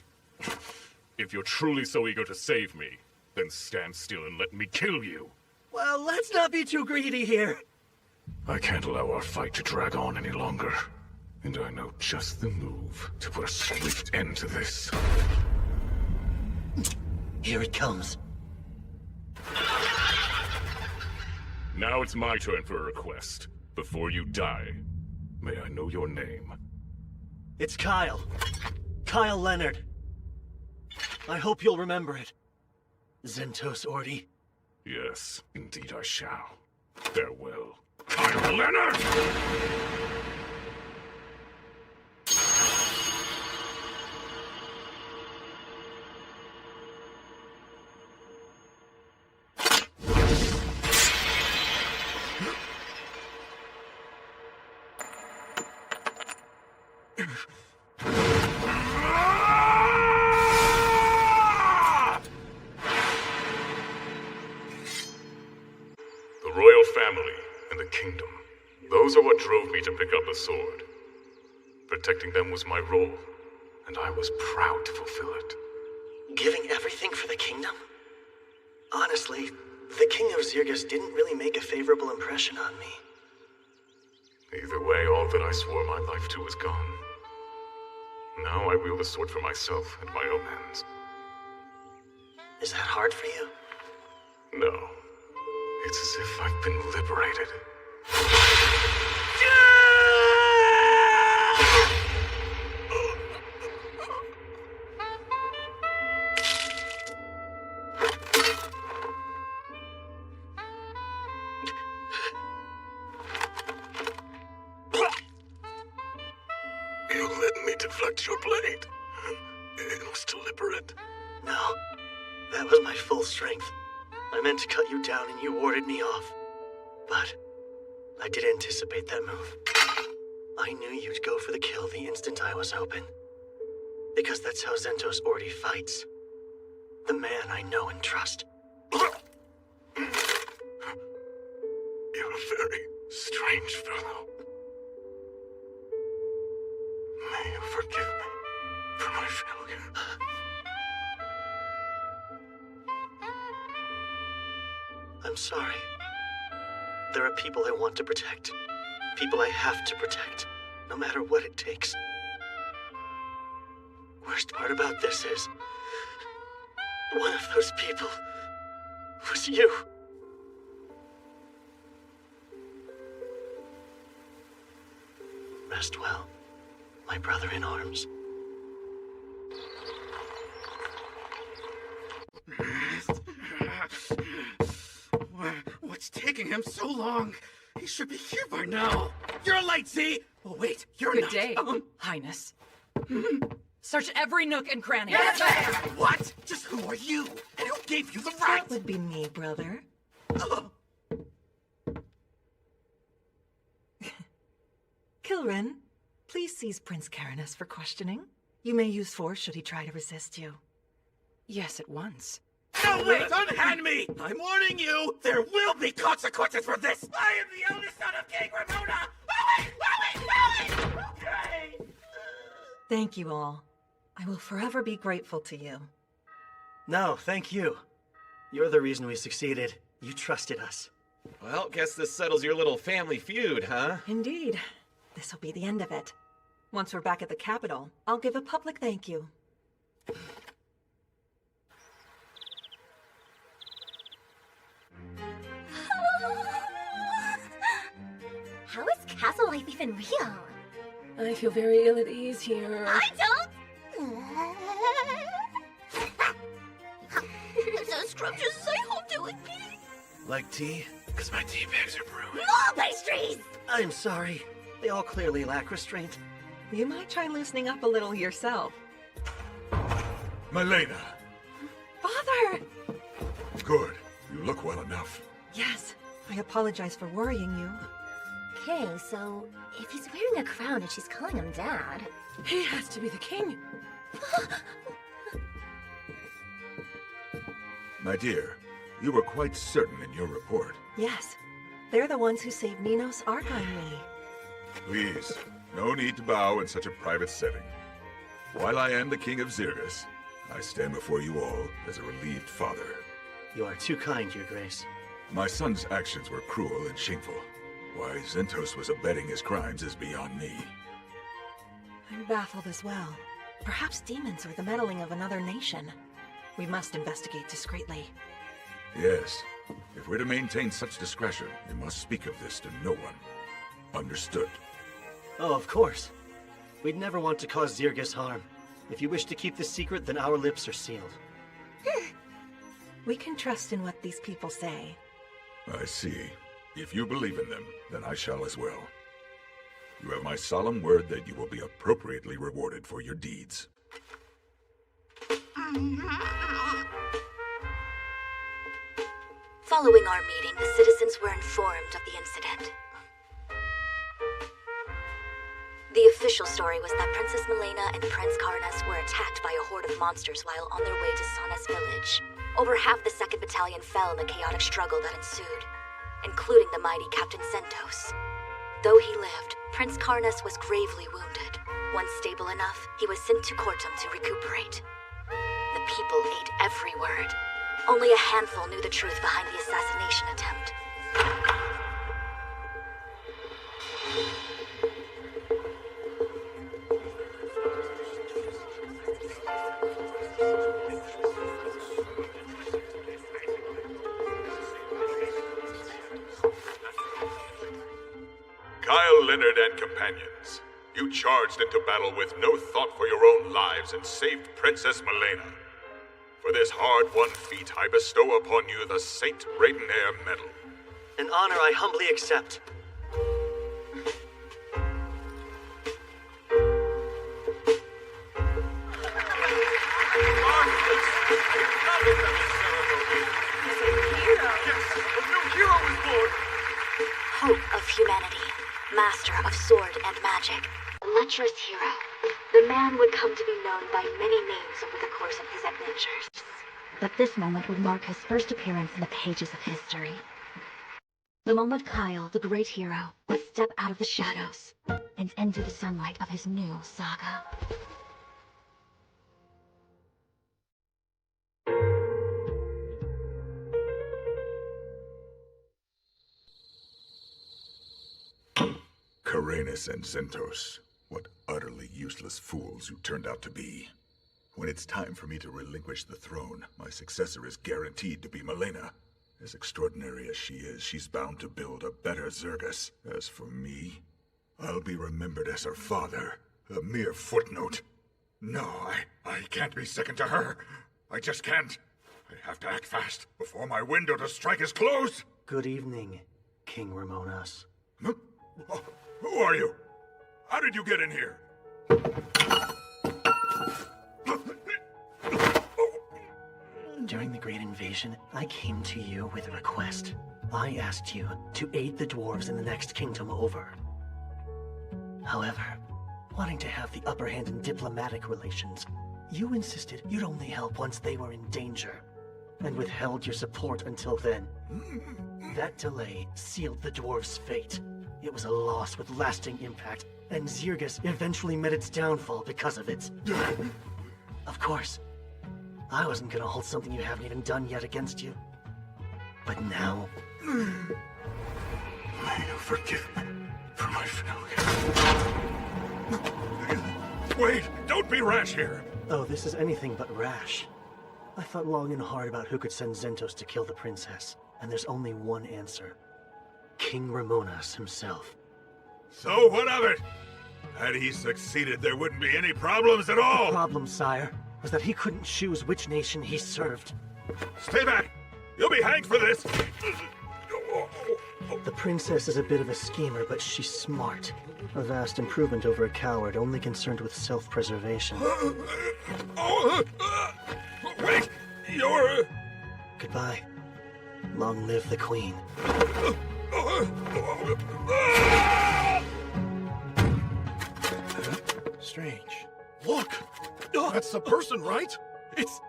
If you're truly so eager to save me, then stand still and let me kill you. Well, let's not be too greedy here. I can't allow our fight to drag on any longer. And I know just the move to put a swift end to this. Here it comes. Now it's my turn for a request. Before you die, may I know your name? It's Kyle. Kyle Leonard. I hope you'll remember it. Zentos Ordi. Yes, indeed I shall. Farewell, Kyle Leonard! Those are what drove me to pick up a sword. Protecting them was my role, and I was proud to fulfill it. Giving everything for the kingdom? Honestly, the King of Zirgus didn't really make a favorable impression on me. Either way, all that I swore my life to is gone. Now I wield the sword for myself and my own ends. Is that hard for you? No. It's as if I've been liberated. You let me deflect your blade. It was deliberate. No, that was my full strength. I meant to cut you down and you warded me off. But I did anticipate that move. I knew you'd go for the kill the instant I was open. Because that's how Zentos already fights. The man I know and trust. You're a very strange fellow. May you forgive me for my failure. I'm sorry. There are people I want to protect. People I have to protect, no matter what it takes. Worst part about this is, one of those people was you. Rest well, my brother in arms. What's taking him so long? He should be here by now. You're late, Z! Oh, wait, you're Good not. day, Highness. Search every nook and cranny. Yes, ma'am! What? Just who are you? And who gave you the right? That would be me, brother. Kilrin, please seize Prince Caranus for questioning. You may use force should he try to resist you. Yes, at once. No, wait! Unhand me! I'm warning you! There will be consequences for this! I am the eldest son of King Ramona! Okay! Thank you all. I will forever be grateful to you. No, thank you. You're the reason we succeeded. You trusted us. Well, guess this settles your little family feud, huh? Indeed. This will be the end of it. Once we're back at the capital, I'll give a public thank you. How is castle life even real? I feel very ill at ease here. I don't! So scrumptious as I hope to would be. Like tea? Because my tea bags are brewing. More pastries! I'm sorry. They all clearly lack restraint. You might try loosening up a little yourself. Milena, Father! good. You look well enough. Yes, I apologize for worrying you. Okay, so if he's wearing a crown and she's calling him Dad... He has to be the king. My dear, you were quite certain in your report. Yes, they're the ones who saved Ninos Archon. Please, no need to bow in such a private setting. While I am the king of Zirgus, I stand before you all as a relieved father. You are too kind, Your Grace. My son's actions were cruel and shameful. Why Zentos was abetting his crimes is beyond me. I'm baffled as well. Perhaps demons or the meddling of another nation. We must investigate discreetly. Yes, if we're to maintain such discretion, you must speak of this to no one. Understood. Oh, of course. We'd never want to cause Zirgus harm. If you wish to keep this secret, then our lips are sealed. We can trust in what these people say. I see. If you believe in them, then I shall as well. You have my solemn word that you will be appropriately rewarded for your deeds. Following our meeting, the citizens were informed of the incident. The official story was that Princess Milena and Prince Caranus were attacked by a horde of monsters while on their way to Sona's village. Over half the 2nd Battalion fell in the chaotic struggle that ensued, including the mighty Captain Zentos. Though he lived, Prince Caranus was gravely wounded. Once stable enough, he was sent to Cortum to recuperate. The people ate every word. Only a handful knew the truth behind the assassination attempt. Well, Leonard and companions, you charged into battle with no thought for your own lives and saved Princess Malena. For this hard-won feat, I bestow upon you the Saint Raidenair Medal. An honor I humbly accept. Hope of humanity, master of sword and magic, a lecherous hero. The man would come to be known by many names over the course of his adventures. But this moment would mark his first appearance in the pages of history. The moment Kyle, the great hero, would step out of the shadows and into the sunlight of his new saga. Karenis and Zentos, what utterly useless fools you turned out to be. When it's time for me to relinquish the throne, my successor is guaranteed to be Malena. As extraordinary as she is, she's bound to build a better Zergus. As for me, I'll be remembered as her father, a mere footnote. No, I can't be second to her. I just can't. I have to act fast before my window to strike is closed. Good evening, King Ramonas. Huh? Who are you? How did you get in here? During the Great Invasion, I came to you with a request. I asked you to aid the dwarves in the next kingdom over. However, wanting to have the upper hand in diplomatic relations, you insisted you'd only help once they were in danger, and withheld your support until then. That delay sealed the dwarves' fate. It was a loss with lasting impact, and Zergus eventually met its downfall because of it. Of course, I wasn't gonna hold something you haven't even done yet against you. But now... May you forgive me for my failure. Wait! Don't be rash here! Oh, this is anything but rash. I thought long and hard about who could send Zentos to kill the princess, and there's only one answer. King Ramonas himself. So what of it? Had he succeeded, there wouldn't be any problems at all! The problem, sire, was that he couldn't choose which nation he served. Stay back! You'll be hanged for this! The princess is a bit of a schemer, but she's smart. A vast improvement over a coward only concerned with self-preservation. Wait! You're... Goodbye. Long live the queen. Strange. Look! That's the person, right? It's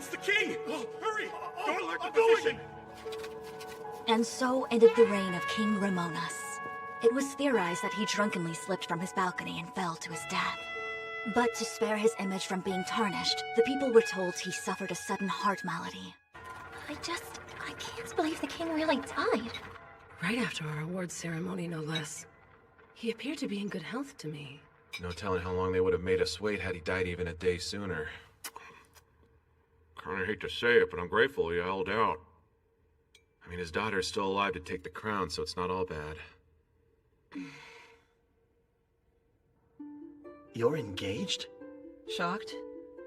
the king! Hurry! Don't alert the physician! And so ended the reign of King Ramonas. It was theorized that he drunkenly slipped from his balcony and fell to his death. But to spare his image from being tarnished, the people were told he suffered a sudden heart malady. I can't believe the king really died. Right after our awards ceremony, no less. He appeared to be in good health to me. No telling how long they would have made us wait had he died even a day sooner. Kinda hate to say it, but I'm grateful he held out. I mean, his daughter's still alive to take the crown, so it's not all bad. You're engaged? Shocked?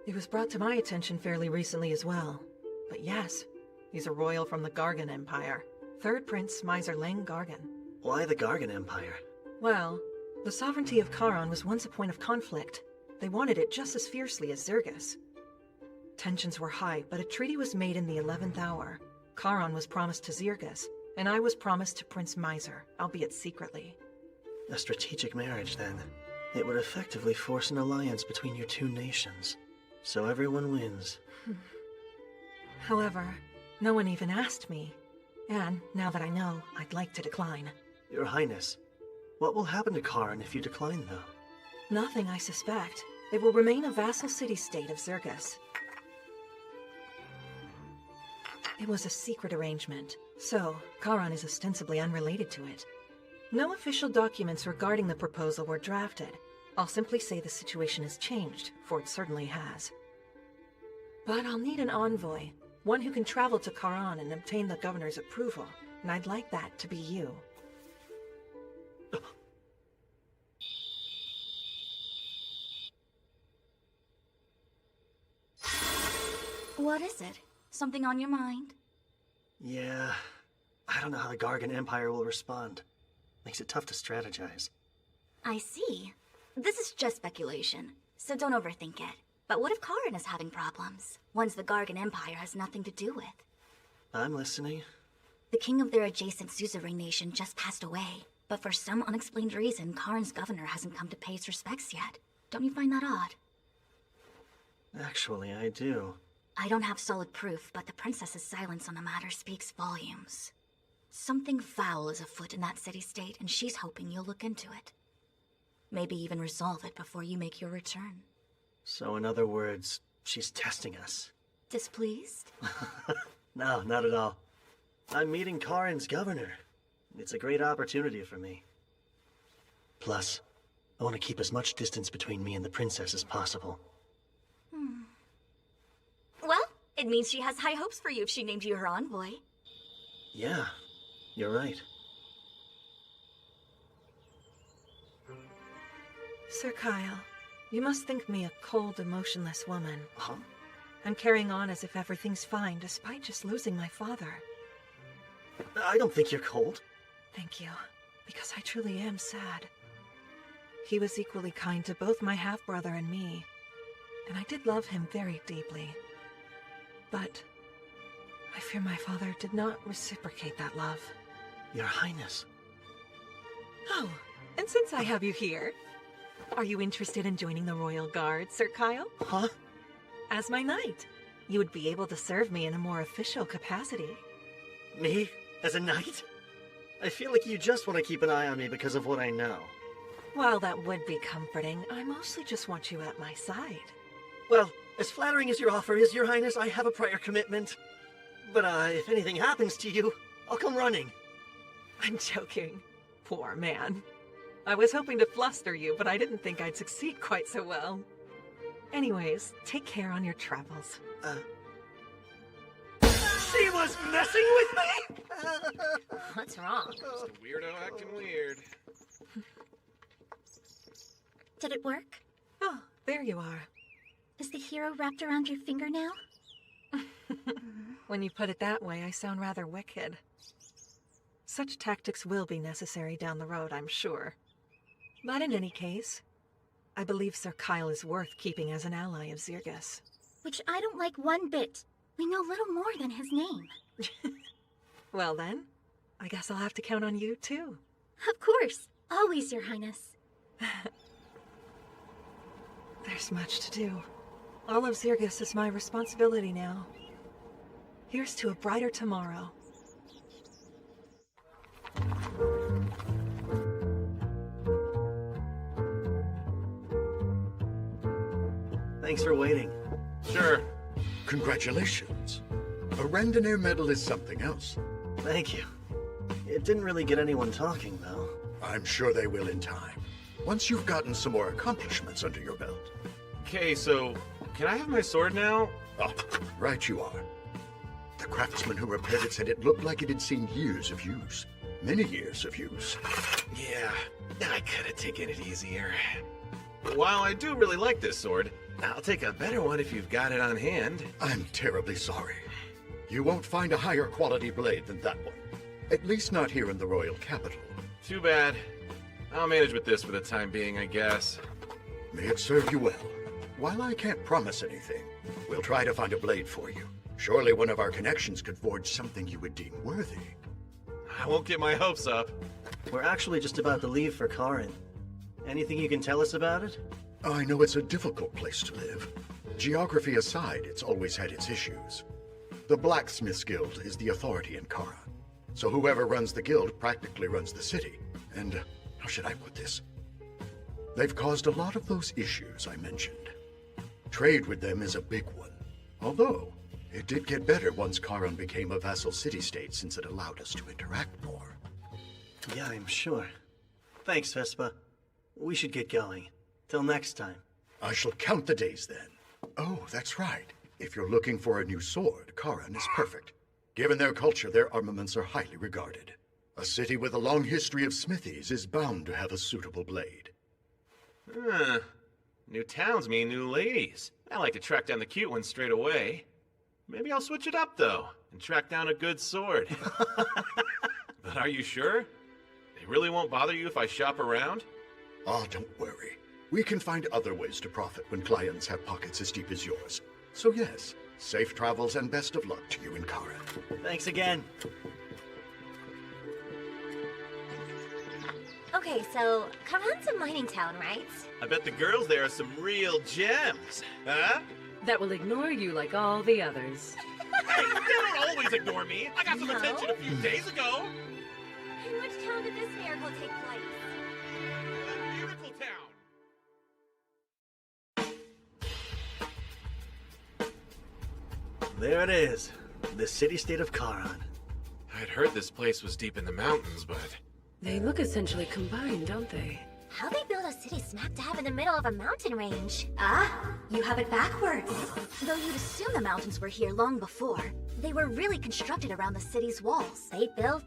It was brought to my attention fairly recently as well. But yes, he's a royal from the Gargan Empire. Third Prince Miser Lang Gargan. Why the Gargan Empire? Well, the sovereignty of Charon was once a point of conflict. They wanted it just as fiercely as Zergus. Tensions were high, but a treaty was made in the 11th hour. Charon was promised to Zergus, and I was promised to Prince Miser, albeit secretly. A strategic marriage, then. It would effectively force an alliance between your two nations. So everyone wins. However, no one even asked me. And, now that I know, I'd like to decline. Your Highness, what will happen to Charon if you decline, though? Nothing, I suspect. It will remain a vassal city-state of Zergus. It was a secret arrangement, so Charon is ostensibly unrelated to it. No official documents regarding the proposal were drafted. I'll simply say the situation has changed, for it certainly has. But I'll need an envoy, one who can travel to Charon and obtain the governor's approval, and I'd like that to be you. What is it? Something on your mind? Yeah, I don't know how the Gargan Empire will respond. Makes it tough to strategize. I see. This is just speculation, so don't overthink it. But what if Karin is having problems? Ones the Gargan Empire has nothing to do with. I'm listening. The king of their adjacent suzerain nation just passed away. But for some unexplained reason, Karin's governor hasn't come to pay his respects yet. Don't you find that odd? Actually, I do. I don't have solid proof, but the princess's silence on the matter speaks volumes. Something foul is afoot in that city-state, and she's hoping you'll look into it. Maybe even resolve it before you make your return. So in other words, she's testing us. Displeased? No, not at all. I'm meeting Karin's governor. It's a great opportunity for me. Plus, I want to keep as much distance between me and the princess as possible. Well, it means she has high hopes for you if she named you her envoy. Yeah, you're right. Sir Kyle, you must think me a cold, emotionless woman. Huh? I'm carrying on as if everything's fine, despite just losing my father. I don't think you're cold. Thank you, because I truly am sad. He was equally kind to both my half-brother and me, and I did love him very deeply. But I fear my father did not reciprocate that love. Your Highness. Oh, and since I have you here, are you interested in joining the Royal Guard, Sir Kyle? Huh? As my knight, you would be able to serve me in a more official capacity. Me? As a knight? I feel like you just want to keep an eye on me because of what I know. While that would be comforting, I mostly just want you at my side. Well, as flattering as your offer is, Your Highness, I have a prior commitment. But, if anything happens to you, I'll come running. I'm joking. Poor man. I was hoping to fluster you, but I didn't think I'd succeed quite so well. Anyways, take care on your travels. She was messing with me?! What's wrong? Just a weirdo acting weird. Did it work? Oh, there you are. Is the hero wrapped around your finger now? When you put it that way, I sound rather wicked. Such tactics will be necessary down the road, I'm sure. But in any case, I believe Sir Kyle is worth keeping as an ally of Zirgus. Which I don't like one bit. We know little more than his name. Well then, I guess I'll have to count on you too. Of course. Always, Your Highness. There's much to do. All of Zirgus is my responsibility now. Here's to a brighter tomorrow. Thanks for waiting. Sure. Congratulations. A Randonnair medal is something else. Thank you. It didn't really get anyone talking, though. I'm sure they will in time. Once you've gotten some more accomplishments under your belt. Okay, so can I have my sword now? Oh, right you are. The craftsman who repaired it said it looked like it had seen years of use. Many years of use. Yeah, I could have taken it easier. While I do really like this sword, I'll take a better one if you've got it on hand. I'm terribly sorry. You won't find a higher quality blade than that one. At least not here in the royal capital. Too bad. I'll manage with this for the time being, I guess. May it serve you well. While I can't promise anything, we'll try to find a blade for you. Surely one of our connections could forge something you would deem worthy. I won't get my hopes up. We're actually just about to leave for Karin. Anything you can tell us about it? I know it's a difficult place to live. Geography aside, it's always had its issues. The Blacksmiths Guild is the authority in Kara. So whoever runs the guild practically runs the city. And, how should I put this? They've caused a lot of those issues I mentioned. Trade with them is a big one. Although, it did get better once Karan became a vassal city-state since it allowed us to interact more. Yeah, I'm sure. Thanks, Vespa. We should get going. Till next time. I shall count the days then. Oh, that's right. If you're looking for a new sword, Karan is perfect. Given their culture, their armaments are highly regarded. A city with a long history of smithies is bound to have a suitable blade. New towns mean new ladies. I like to track down the cute ones straight away. Maybe I'll switch it up, though, and track down a good sword. But are you sure? They really won't bother you if I shop around? Ah, don't worry. We can find other ways to profit when clients have pockets as deep as yours. So yes, safe travels and best of luck to you and Kara. Thanks again. Okay, so Karan's a mining town, right? I bet the girls there are some real gems, huh? That will ignore you like all the others. Hey, they don't always ignore me. I got some attention a few days ago. In which town did this miracle take place? The Miracle Town. There it is. The city-state of Karan. I'd heard this place was deep in the mountains, but... They look essentially combined, don't they? How they build a city smack dab in the middle of a mountain range? Ah, you have it backwards. Though you'd assume the mountains were here long before. They were really constructed around the city's walls. They built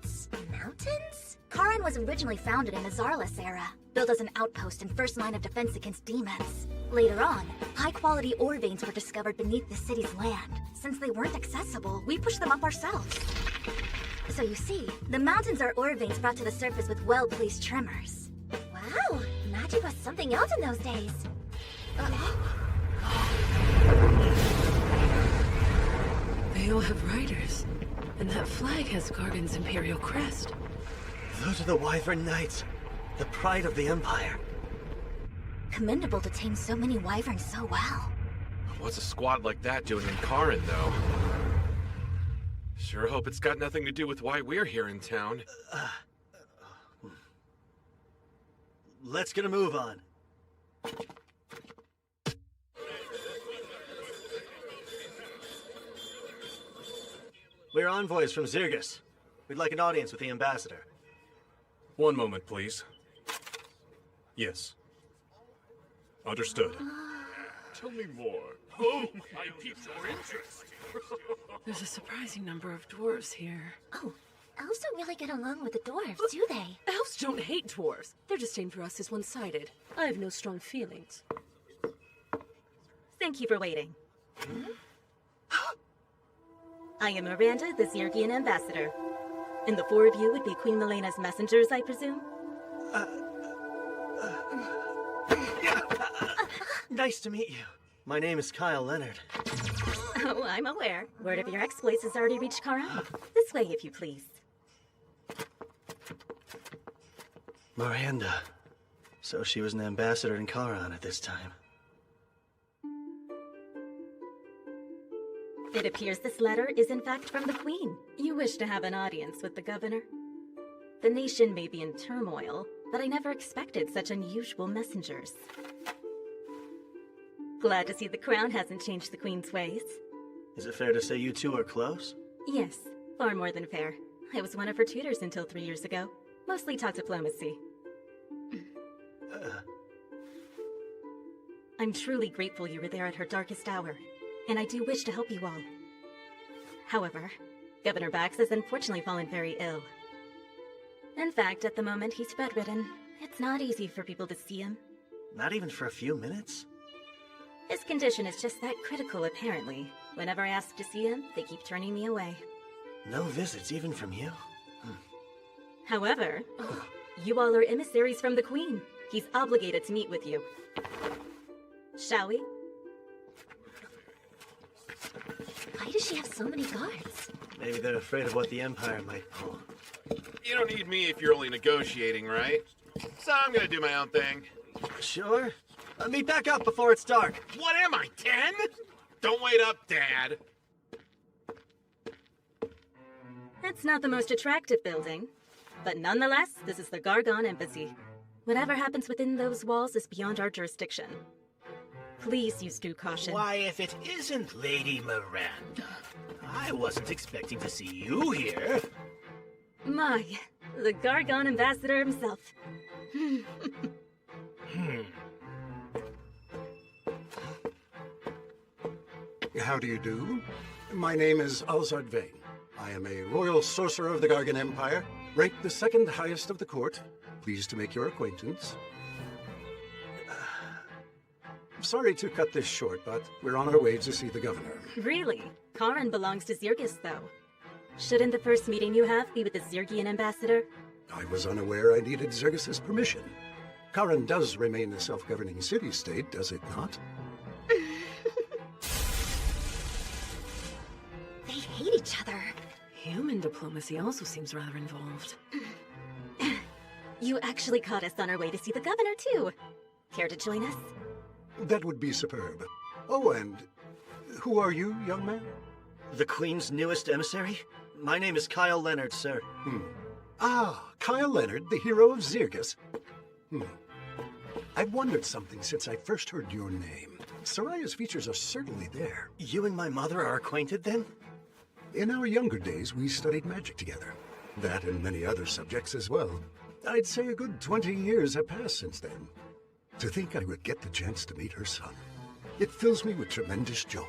mountains? Karan was originally founded in the Zarlus era, built as an outpost and first line of defense against demons. Later on, high-quality ore veins were discovered beneath the city's land. Since they weren't accessible, we pushed them up ourselves. So you see, the mountains are ore veins brought to the surface with well-placed tremors. Wow, magic was something else in those days. They all have riders. And that flag has Gargan's imperial crest. Those are the Wyvern Knights, the pride of the Empire. Commendable to tame so many wyverns so well. What's a squad like that doing in Karan, though? Sure hope it's got nothing to do with why we're here in town. Let's get a move on. We're envoys from Zirgus. We'd like an audience with the ambassador. One moment, please. Yes. Understood. Tell me more. Oh, I piqued your interest. There's a surprising number of dwarves here. Oh, elves don't really get along with the dwarves, do they? Elves don't hate dwarves. Their disdain for us is one-sided. I have no strong feelings. Thank you for waiting. I am Miranda, the Zirgian ambassador. And the four of you would be Queen Milena's messengers, I presume? Nice to meet you. My name is Kyle Leonard. Oh, I'm aware. Word of your exploits has already reached Karan. This way, if you please. Miranda. So she was an ambassador in Karan at this time. It appears this letter is in fact from the Queen. You wish to have an audience with the governor? The nation may be in turmoil, but I never expected such unusual messengers. Glad to see the crown hasn't changed the Queen's ways. Is it fair to say you two are close? Yes, far more than fair. I was one of her tutors until 3 years ago. Mostly taught diplomacy. I'm truly grateful you were there at her darkest hour, and I do wish to help you all. However, Governor Bax has unfortunately fallen very ill. In fact, at the moment he's bedridden. It's not easy for people to see him. Not even for a few minutes? His condition is just that critical, apparently. Whenever I ask to see him, they keep turning me away. No visits, even from you? However, you all are emissaries from the Queen. He's obligated to meet with you. Shall we? Why does she have so many guards? Maybe they're afraid of what the Empire might pull. You don't need me if you're only negotiating, right? So I'm gonna do my own thing. Sure. Meet back up before it's dark. What am I, 10? Don't wait up, Dad. It's not the most attractive building, but nonetheless, this is the Gargon Embassy. Whatever happens within those walls is beyond our jurisdiction. Please use due caution. Why, if it isn't Lady Miranda, I wasn't expecting to see you here. My, the Gargon Ambassador himself. How do you do? My name is Alzard Vane. I am a royal sorcerer of the Gargan Empire, ranked the second highest of the court. Pleased to make your acquaintance. Sorry to cut this short, but we're on our way to see the governor. Really? Karin belongs to Zirgis, though. Shouldn't the first meeting you have be with the Zirgian ambassador? I was unaware I needed Zirgis's permission. Karin does remain a self-governing city-state, does it not? They hate each other. Human diplomacy also seems rather involved. You actually caught us on our way to see the governor, too. Care to join us? That would be superb. Oh, and who are you, young man? The Queen's newest emissary? My name is Kyle Leonard, sir. Ah, Kyle Leonard, the hero of Zirgis. I've wondered something since I first heard your name. Soraya's features are certainly there. You and my mother are acquainted, then? In our younger days, we studied magic together. That and many other subjects as well. I'd say a good 20 years have passed since then. To think I would get the chance to meet her son. It fills me with tremendous joy.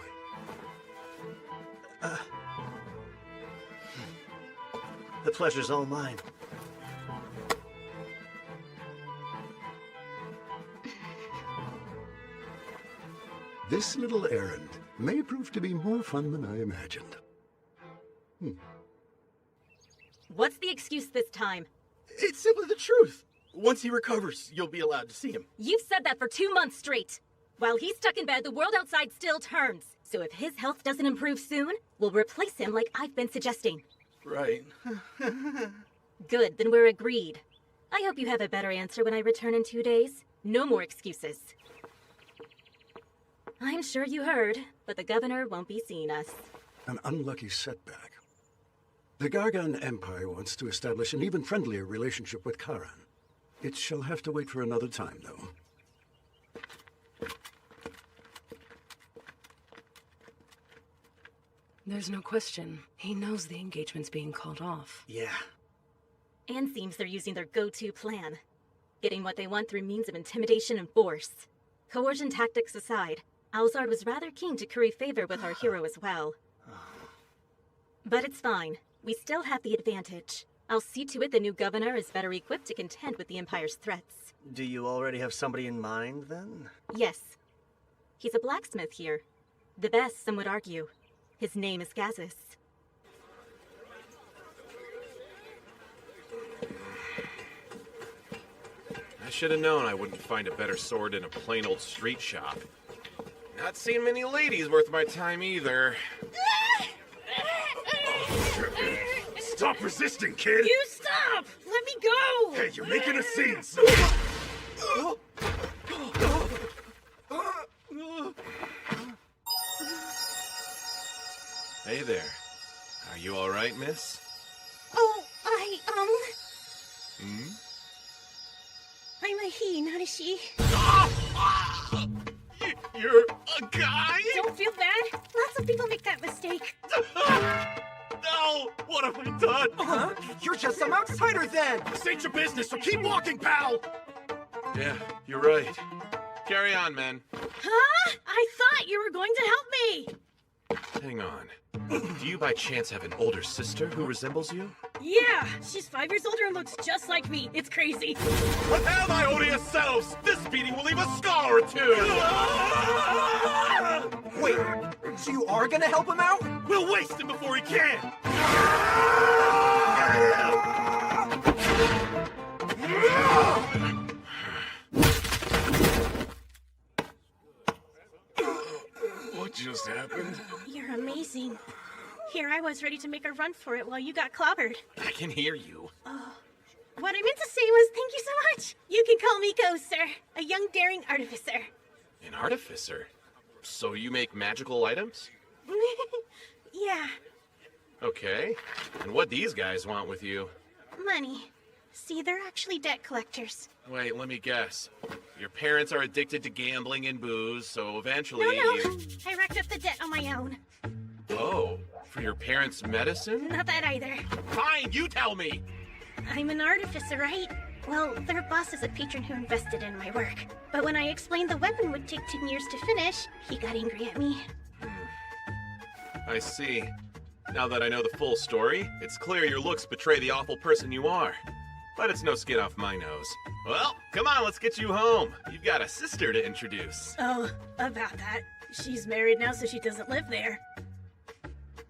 The pleasure's all mine. This little errand may prove to be more fun than I imagined. What's the excuse this time? It's simply the truth. Once he recovers, you'll be allowed to see him. You've said that for 2 months straight. While he's stuck in bed, the world outside still turns. So if his health doesn't improve soon, we'll replace him like I've been suggesting. Right. Good, then we're agreed. I hope you have a better answer when I return in 2 days. No more excuses. I'm sure you heard, but the governor won't be seeing us. An unlucky setback. The Gargan Empire wants to establish an even friendlier relationship with Karan. It shall have to wait for another time, though. There's no question. He knows the engagement's being called off. Yeah. And seems they're using their go-to plan. Getting what they want through means of intimidation and force. Coercion tactics aside, Alzard was rather keen to curry favor with our hero as well. But it's fine. We still have the advantage. I'll see to it the new governor is better equipped to contend with the Empire's threats. Do you already have somebody in mind, then? Yes. He's a blacksmith here. The best, some would argue. His name is Gazis. I should have known I wouldn't find a better sword in a plain old street shop. Not seen many ladies worth my time either. Stop resisting, kid! You stop! Let me go! Hey, you're making a scene, son! Hey there. Are you alright, miss? Oh, Hmm? I'm a he, not a she. You're a guy? Don't feel bad. Lots of people make that mistake. No! What have I done? Huh? You're just some outsider then! This ain't your business, so keep walking, pal! Yeah, you're right. Carry on, men. Huh? I thought you were going to help me! Hang on. Do you by chance have an older sister who resembles you? Yeah, she's 5 years older and looks just like me. It's crazy. What hell, my odious selves? This beating will leave a scar or two! Wait, so you are gonna help him out? We'll waste him before he can! What just happened? You're amazing. Here I was ready to make a run for it while you got clobbered. I can hear you. Oh. What I meant to say was thank you so much. You can call me Ghost, sir. A young daring artificer. An artificer? So you make magical items? Yeah. Okay. And what these guys want with you? Money. See, they're actually debt collectors. Wait, let me guess. Your parents are addicted to gambling and booze, so eventually... No. I racked up the debt on my own. Oh, for your parents' medicine? Not that either. Fine, you tell me! I'm an artificer, right? Well, their boss is a patron who invested in my work. But when I explained the weapon would take 10 years to finish, he got angry at me. I see. Now that I know the full story, it's clear your looks betray the awful person you are. but it's no skin off my nose. Well, come on, let's get you home. You've got a sister to introduce. Oh, about that. She's married now, so she doesn't live there.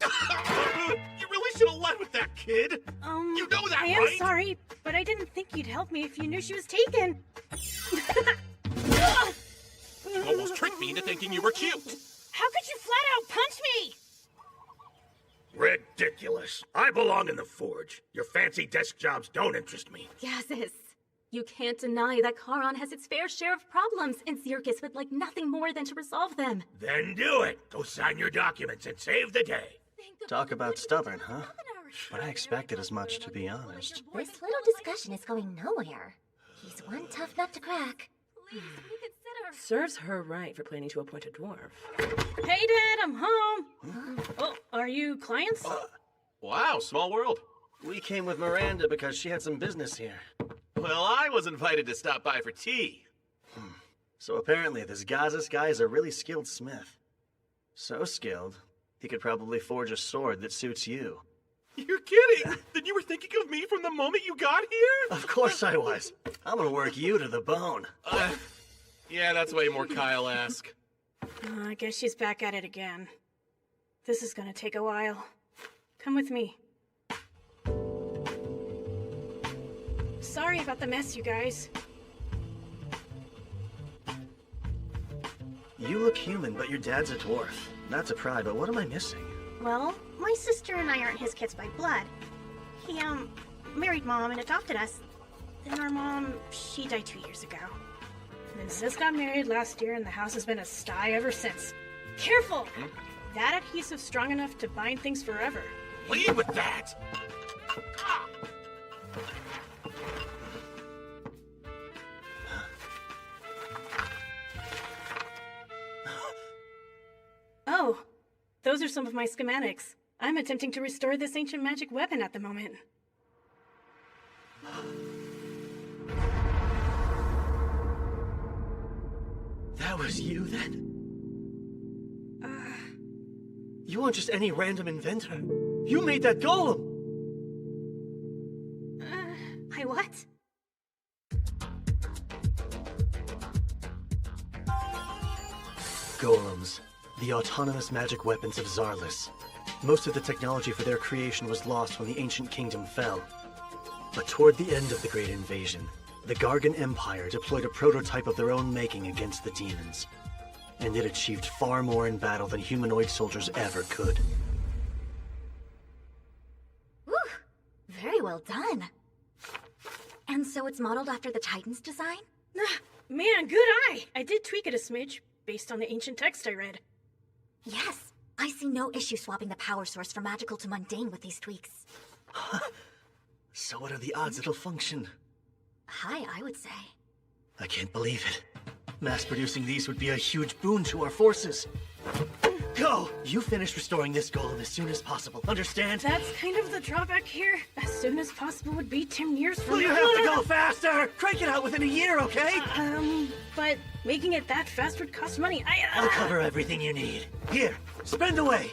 You really should have led with that, kid. You know that, I am right? sorry, but I didn't think you'd help me if you knew she was taken. You almost tricked me into thinking you were cute. How could you flat out punch me? Ridiculous. I belong in the forge. Your fancy desk jobs don't interest me. Gazus, you can't deny that Charon has its fair share of problems, and Circus would like nothing more than to resolve them. Then do it. Go sign your documents and save the day. Talk about stubborn, huh? But I expected as much, to be honest. This little discussion is going nowhere. He's one tough nut to crack. Serves her right for planning to appoint a dwarf. Hey, Dad, I'm home. Oh, are you clients? Wow, small world. We came with Miranda because she had some business here. Well, I was invited to stop by for tea. So apparently this Gazus guy is a really skilled smith. So skilled, he could probably forge a sword that suits you. You're kidding! Then you were thinking of me from the moment you got here? Of course I was. I'm gonna work you to the bone. Yeah, that's way more Kyle-esque. I guess she's back at it again. This is gonna take a while. Come with me. Sorry about the mess, you guys. You look human, but your dad's a dwarf. Not to pry, but what am I missing? Well, my sister and I aren't his kids by blood. He, married Mom and adopted us. Then our mom, she died 2 years ago. And then Sis got married last year and the house has been a sty ever since. Careful! That adhesive's strong enough to bind things forever. Leave with that! Oh, those are some of my schematics. I'm attempting to restore this ancient magic weapon at the moment. That was you, then? You weren't just any random inventor. You made that golem! I what? Golems, the autonomous magic weapons of Zarlis. Most of the technology for their creation was lost when the ancient kingdom fell. But toward the end of the Great Invasion, the Gargan Empire deployed a prototype of their own making against the demons. And it achieved far more in battle than humanoid soldiers ever could. Whew! Very well done. And so it's modeled after the Titan's design? Man, good eye! I did tweak it a smidge, based on the ancient text I read. Yes, I see no issue swapping the power source from magical to mundane with these tweaks. So what are the odds it'll function? High, I would say. I can't believe it. Mass-producing these would be a huge boon to our forces. Go! You finish restoring this golem as soon as possible, understand? That's kind of the drawback here. As soon as possible would be 10 years from Well, you now. have to go faster! Crank it out within a year, okay? But making it that fast would cost money. I'll cover everything you need. Here, spend away!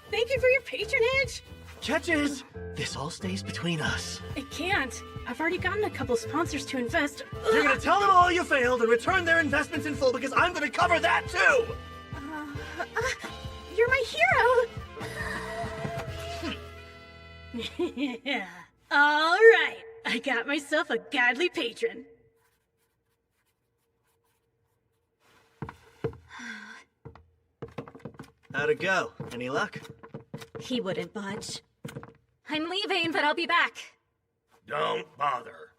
Thank you for your patronage! Catches! This all stays between us. It can't. I've already gotten a couple sponsors to invest. You're gonna tell them all you failed and return their investments in full because I'm gonna cover that too! You're my hero! Yeah. All right. I got myself a godly patron. How'd it go? Any luck? He wouldn't budge. I'm leaving, but I'll be back. Don't bother.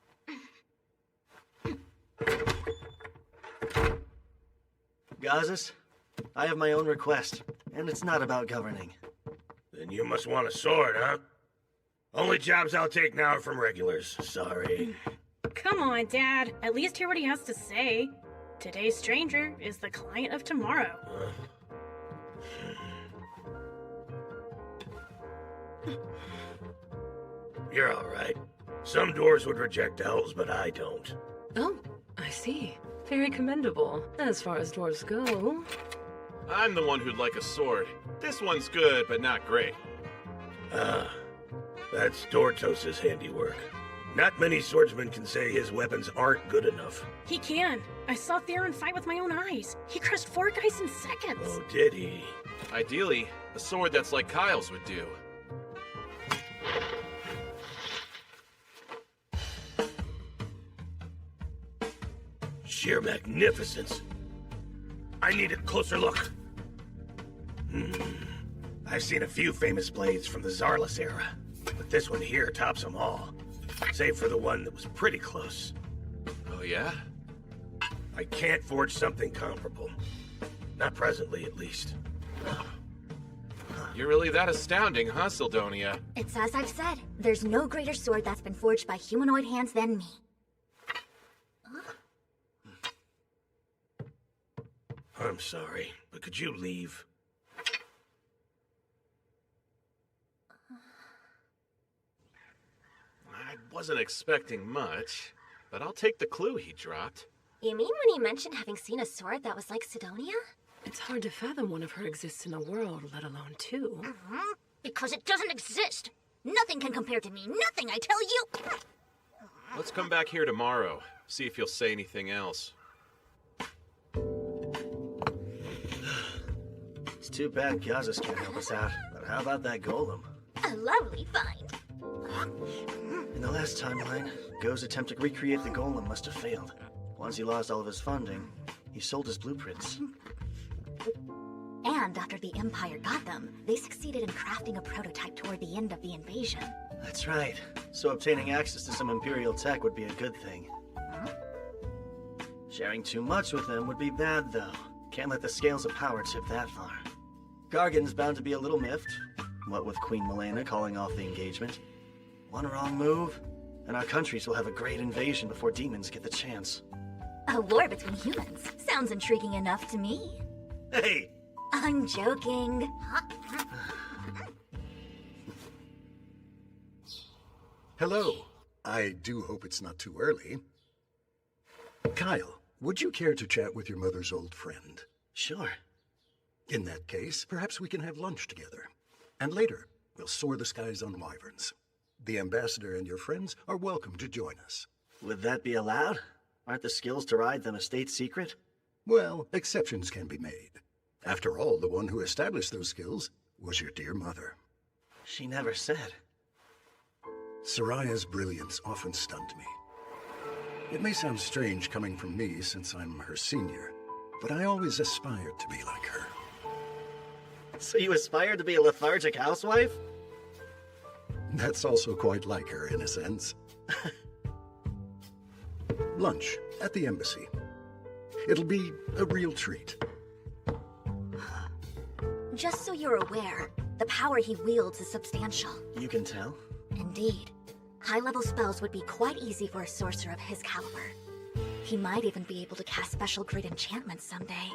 Gazus, I have my own request, and it's not about governing. Then you must want a sword, huh? Only jobs I'll take now are from regulars. Sorry. Come on, Dad. At least hear what he has to say. Today's stranger is the client of tomorrow. You're all right. Some dwarves would reject elves, but I don't. Oh, I see. Very commendable, as far as dwarves go. I'm the one who'd like a sword. This one's good, but not great. Ah, that's Dortos' handiwork. Not many swordsmen can say his weapons aren't good enough. He can. I saw Theron fight with my own eyes. He crushed 4 guys in seconds. Oh, did he? Ideally, a sword that's like Kyle's would do. Sheer magnificence. I need a closer look. I've seen a few famous blades from the Zarless era, but this one here tops them all. Save for the one that was pretty close. Oh, yeah? I can't forge something comparable. Not presently, at least. You're really that astounding, huh, Sildonia? It's as I've said. There's no greater sword that's been forged by humanoid hands than me. I'm sorry, but could you leave? I wasn't expecting much, but I'll take the clue he dropped. You mean when he mentioned having seen a sword that was like Sidonia? It's hard to fathom one of her exists in a world, let alone 2. Because it doesn't exist. Nothing can compare to me. Nothing, I tell you. Let's come back here tomorrow, see if you'll say anything else. It's too bad Gazas can't help us out, but how about that golem? A lovely find. In the last timeline, Go's attempt to recreate the golem must have failed. Once he lost all of his funding, he sold his blueprints. And after the Empire got them, they succeeded in crafting a prototype toward the end of the invasion. That's right. So obtaining access to some Imperial tech would be a good thing. Sharing too much with them would be bad, though. Can't let the scales of power tip that far. Gargan's bound to be a little miffed, what with Queen Milena calling off the engagement. One wrong move, and our countries will have a great invasion before demons get the chance. A war between humans. Sounds intriguing enough to me. Hey! I'm joking. Hello. I do hope it's not too early. Kyle, would you care to chat with your mother's old friend? Sure. In that case, perhaps we can have lunch together. And later, we'll soar the skies on wyverns. The ambassador and your friends are welcome to join us. Would that be allowed? Aren't the skills to ride them a state secret? Well, exceptions can be made. After all, the one who established those skills was your dear mother. She never said. Soraya's brilliance often stunned me. It may sound strange coming from me since I'm her senior, but I always aspired to be like her. So you aspired to be a lethargic housewife? That's also quite like her, in a sense. Lunch at the embassy. It'll be a real treat. Just so you're aware, the power he wields is substantial. You can tell? Indeed. High-level spells would be quite easy for a sorcerer of his caliber. He might even be able to cast special great enchantments someday.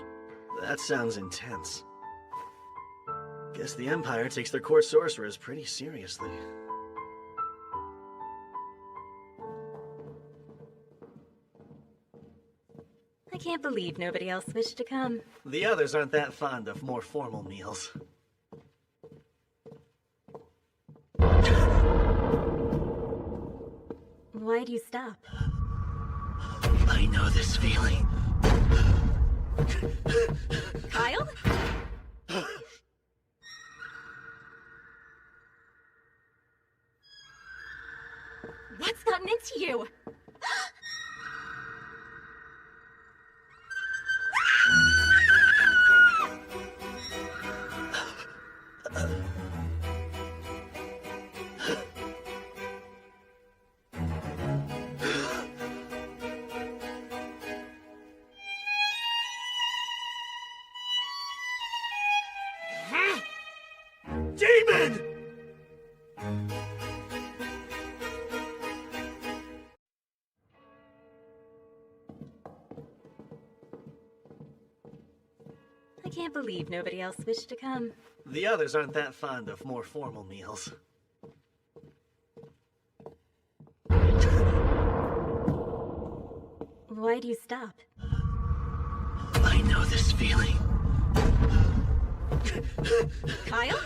That sounds intense. Guess the Empire takes their court sorcerers pretty seriously. I can't believe nobody else wished to come. The others aren't that fond of more formal meals. Why'd you stop? I know this feeling. Kyle? What's gotten into you? Demon! I can't believe nobody else wished to come. The others aren't that fond of more formal meals. Why'd you stop? I know this feeling. Kyle?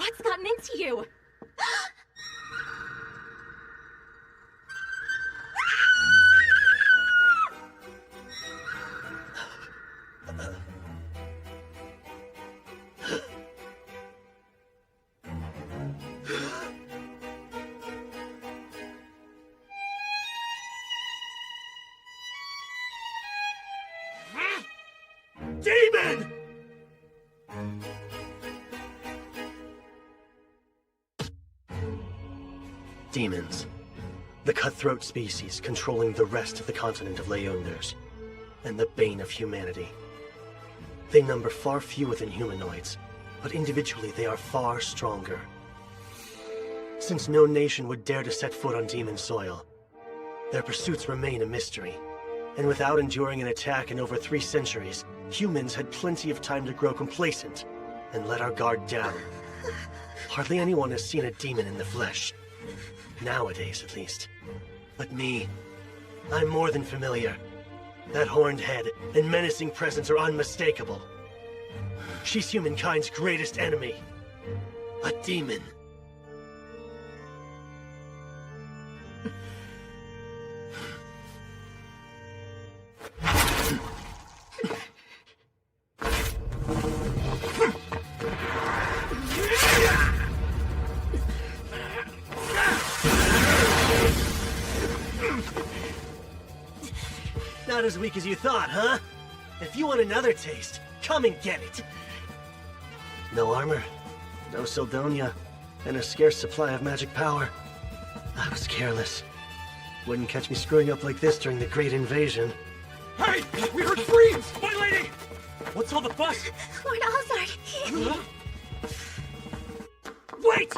What's gotten into you? Demon! Demons. The cutthroat species controlling the rest of the continent of Leonders, and the bane of humanity. They number far fewer than humanoids, but individually they are far stronger. Since no nation would dare to set foot on demon soil, their pursuits remain a mystery. And without enduring an attack in over 3 centuries, humans had plenty of time to grow complacent and let our guard down. Hardly anyone has seen a demon in the flesh. Nowadays, at least. But me, I'm more than familiar. That horned head and menacing presence are unmistakable. She's humankind's greatest enemy. A demon. Not as weak as you thought, huh? If you want another taste, come and get it. No armor, no Sildonia, and a scarce supply of magic power. I was careless. Wouldn't catch me screwing up like this during the Great Invasion. Hey! We heard screams! My lady! What's all the fuss? Lord Alzard, he... Wait!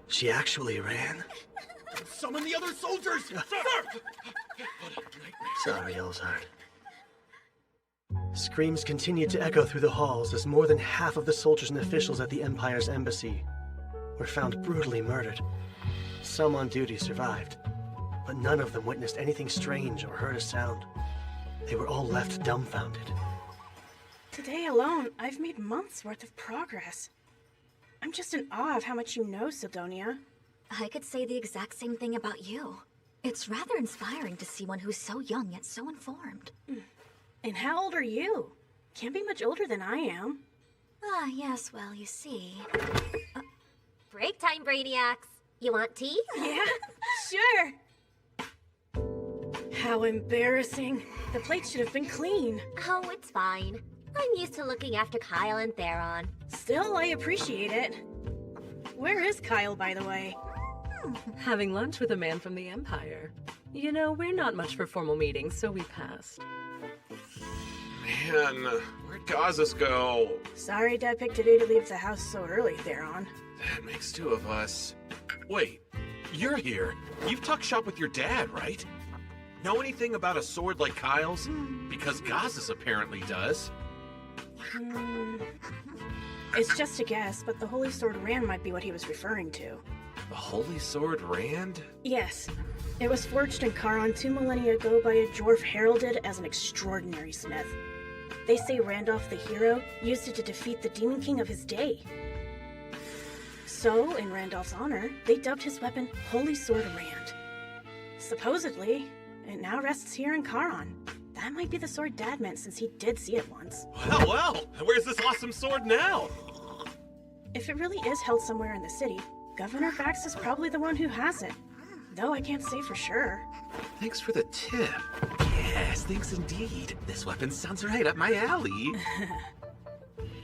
She actually ran? Summon the other soldiers! Sir! Sorry, Elzard. Screams continued to echo through the halls as more than half of the soldiers and officials at the Empire's embassy were found brutally murdered. Some on duty survived, but none of them witnessed anything strange or heard a sound. They were all left dumbfounded. Today alone, I've made months' worth of progress. I'm just in awe of how much you know, Sidonia. I could say the exact same thing about you. It's rather inspiring to see one who's so young yet so informed. And how old are you? Can't be much older than I am. Ah, yes, well, you see... Break time, Brainiacs. You want tea? Yeah, sure. How embarrassing. The plate should have been clean. Oh, it's fine. I'm used to looking after Kyle and Theron. Still, I appreciate it. Where is Kyle, by the way? Having lunch with a man from the Empire. You know, we're not much for formal meetings, so we passed. Man, where'd Gazas go? Sorry Dad picked a day to leave the house so early, Theron. That makes 2 of us. Wait, you're here. You've tucked shop with your dad, right? Know anything about a sword like Kyle's? Because Gazas apparently does. It's just a guess, but the Holy Sword Rand might be what he was referring to. The Holy Sword Rand? Yes. It was forged in Charon 2 millennia ago by a dwarf heralded as an extraordinary smith. They say Randolph the hero used it to defeat the Demon King of his day. So, in Randolph's honor, they dubbed his weapon Holy Sword Rand. Supposedly, it now rests here in Charon. That might be the sword Dad meant since he did see it once. Well, where's this awesome sword now? If it really is held somewhere in the city, Governor Bax is probably the one who has it. Though I can't say for sure. Thanks for the tip. Yes, thanks indeed. This weapon sounds right up my alley.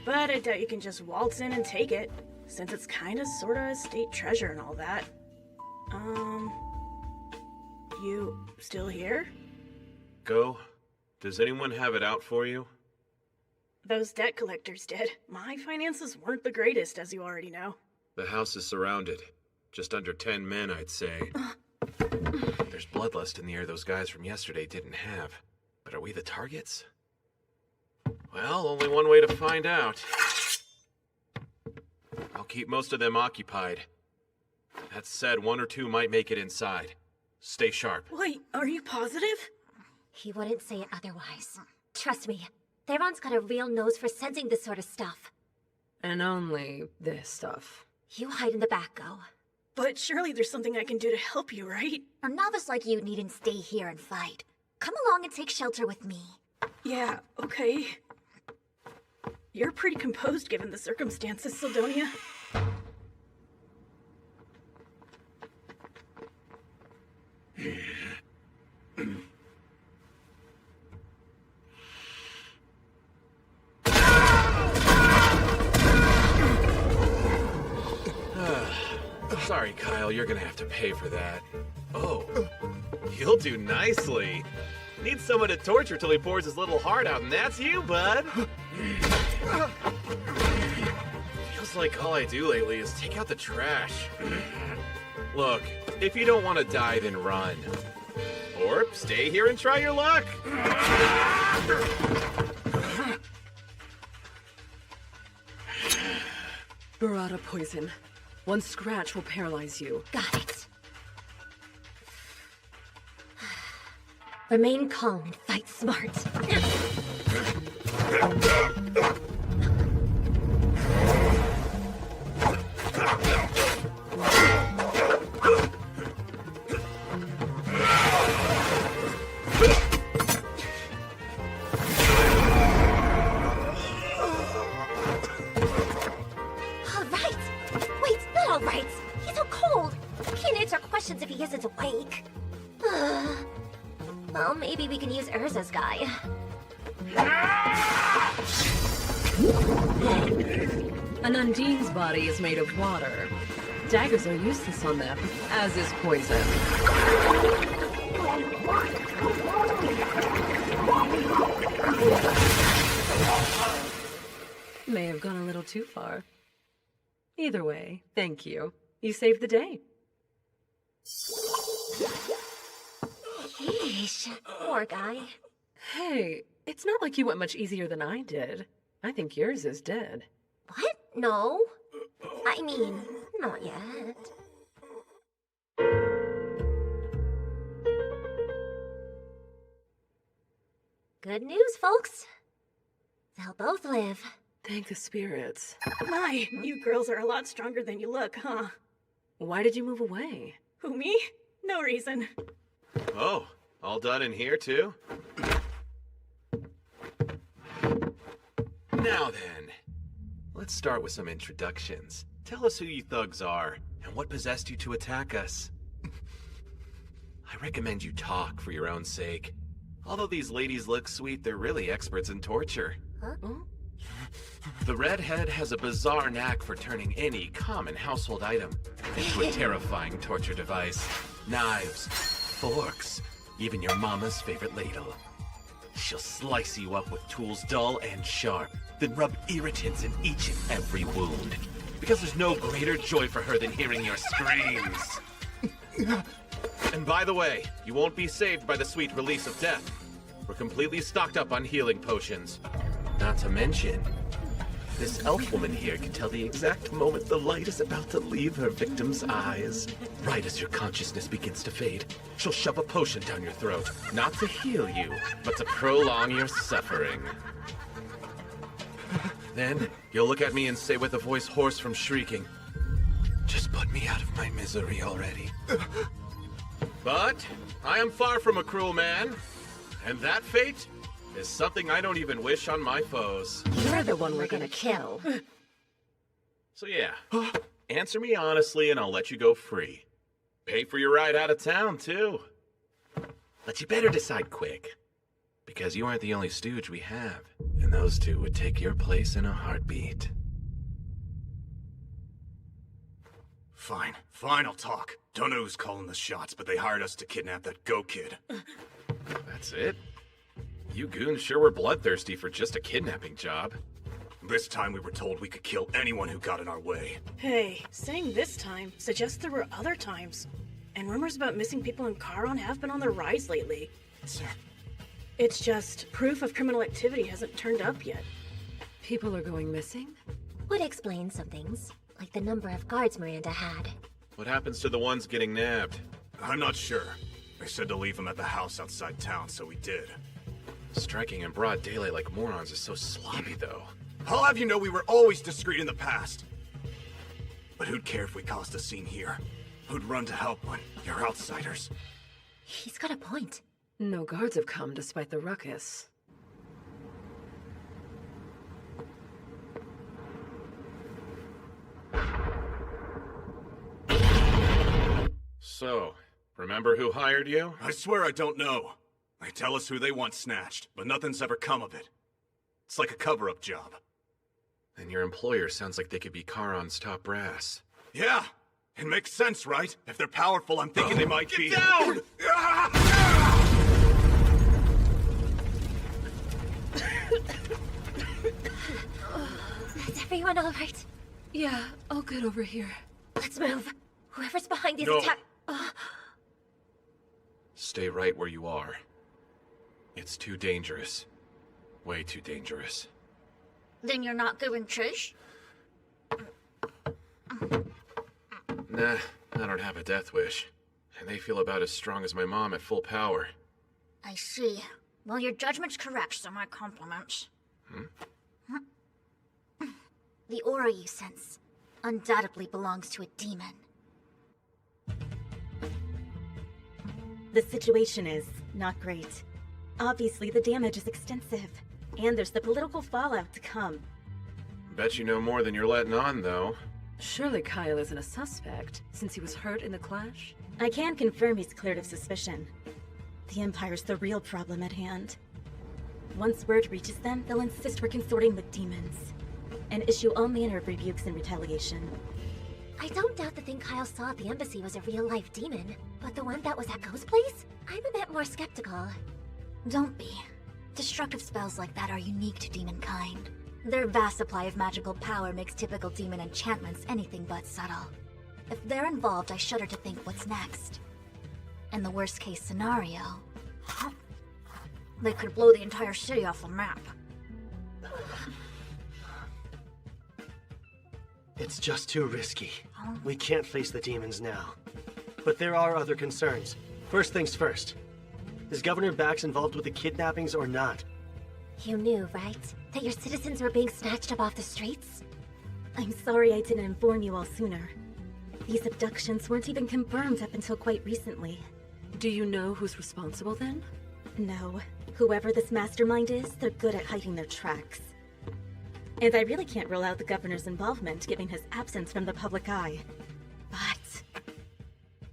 But I doubt you can just waltz in and take it, since it's kinda sorta a state treasure and all that. You still here? Go. Does anyone have it out for you? Those debt collectors did. My finances weren't the greatest, as you already know. The house is surrounded. Just under 10 men, I'd say. There's bloodlust in the air those guys from yesterday didn't have. But are we the targets? Well, only one way to find out. I'll keep most of them occupied. That said, 1 or 2 might make it inside. Stay sharp. Wait, are you positive? He wouldn't say it otherwise. Trust me, Theron's got a real nose for sensing this sort of stuff. And only this stuff. You hide in the back, Go. But surely there's something I can do to help you, right? A novice like you needn't stay here and fight. Come along and take shelter with me. Yeah, okay. You're pretty composed given the circumstances, Sildonia. Sorry, Kyle, you're gonna have to pay for that. Oh, you'll do nicely. Need someone to torture till he pours his little heart out, and that's you, bud. Feels like all I do lately is take out the trash. Look, if you don't want to die, then run. Or stay here and try your luck. Burrata poison. One scratch will paralyze you. Got it. Remain calm and fight smart. If he isn't awake. Well, maybe we can use Urza's guy. An Undine's body is made of water. Daggers are useless on them, as is poison. May have gone a little too far. Either way, thank you. You saved the day. Yeesh, poor guy. Hey, it's not like you went much easier than I did. I think yours is dead. What? No. I mean, not yet. Good news, folks. They'll both live. Thank the spirits. My, you girls are a lot stronger than you look, huh? Why did you move away? Who, me? No reason. Oh, all done in here, too? Now then, let's start with some introductions. Tell us who you thugs are, and what possessed you to attack us. I recommend you talk for your own sake. Although these ladies look sweet, they're really experts in torture. Huh? The redhead has a bizarre knack for turning any common household item into a terrifying torture device. Knives, forks, even your mama's favorite ladle. She'll slice you up with tools dull and sharp, then rub irritants in each and every wound. Because there's no greater joy for her than hearing your screams. And by the way, you won't be saved by the sweet release of death. We're completely stocked up on healing potions. Not to mention, this elf woman here can tell the exact moment the light is about to leave her victim's eyes. Right as your consciousness begins to fade, she'll shove a potion down your throat, not to heal you, but to prolong your suffering. Then, you'll look at me and say with a voice hoarse from shrieking, "Just put me out of my misery already." But I am far from a cruel man, and that fate is something I don't even wish on my foes. You're the one we're gonna kill. So yeah, answer me honestly and I'll let you go free. Pay for your ride out of town, too. But you better decide quick, because you aren't the only stooge we have, and those two would take your place in a heartbeat. Fine, I'll talk. Don't know who's calling the shots, but they hired us to kidnap that Go kid. That's it? You goons sure were bloodthirsty for just a kidnapping job. This time we were told we could kill anyone who got in our way. Hey, saying this time suggests there were other times. And rumors about missing people in Charon have been on the rise lately. It's just proof of criminal activity hasn't turned up yet. People are going missing? Would explain some things, like the number of guards Miranda had. What happens to the ones getting nabbed? I'm not sure. They said to leave them at the house outside town, so we did. Striking in broad daylight like morons is so sloppy, though. I'll have you know we were always discreet in the past. But who'd care if we caused a scene here? Who'd run to help when you're outsiders? He's got a point. No guards have come despite the ruckus. So, remember who hired you? I swear I don't know. They tell us who they want snatched, but nothing's ever come of it. It's like a cover-up job. And your employer sounds like they could be Charon's top brass. Yeah! It makes sense, right? If they're powerful, I'm thinking they might be— Get down! Is everyone all right? Yeah, all good over here. Let's move. Whoever's behind these No. attack— Stay right where you are. It's too dangerous. Way too dangerous. Then you're not giving chase? Nah, I don't have a death wish. And they feel about as strong as my mom at full power. I see. Well, your judgment's correct, so my compliments. The aura you sense undoubtedly belongs to a demon. The situation is not great. Obviously, the damage is extensive, and there's the political fallout to come. Bet you know more than you're letting on, though. Surely Kyle isn't a suspect, since he was hurt in the clash? I can confirm he's cleared of suspicion. The Empire's the real problem at hand. Once word reaches them, they'll insist we're consorting with demons, and issue all manner of rebukes in retaliation. I don't doubt the thing Kyle saw at the embassy was a real-life demon, but the one that was at Ghost Place? I'm a bit more skeptical. Don't be. Destructive spells like that are unique to demon kind. Their vast supply of magical power makes typical demon enchantments anything but subtle. If they're involved, I shudder to think what's next. In the worst-case scenario, they could blow the entire city off the map. It's just too risky. We can't face the demons now. But there are other concerns. First things first. Is Governor Bax involved with the kidnappings or not? You knew, right? That your citizens were being snatched up off the streets? I'm sorry I didn't inform you all sooner. These abductions weren't even confirmed up until quite recently. Do you know who's responsible then? No. Whoever this mastermind is, they're good at hiding their tracks. And I really can't rule out the governor's involvement, given his absence from the public eye. But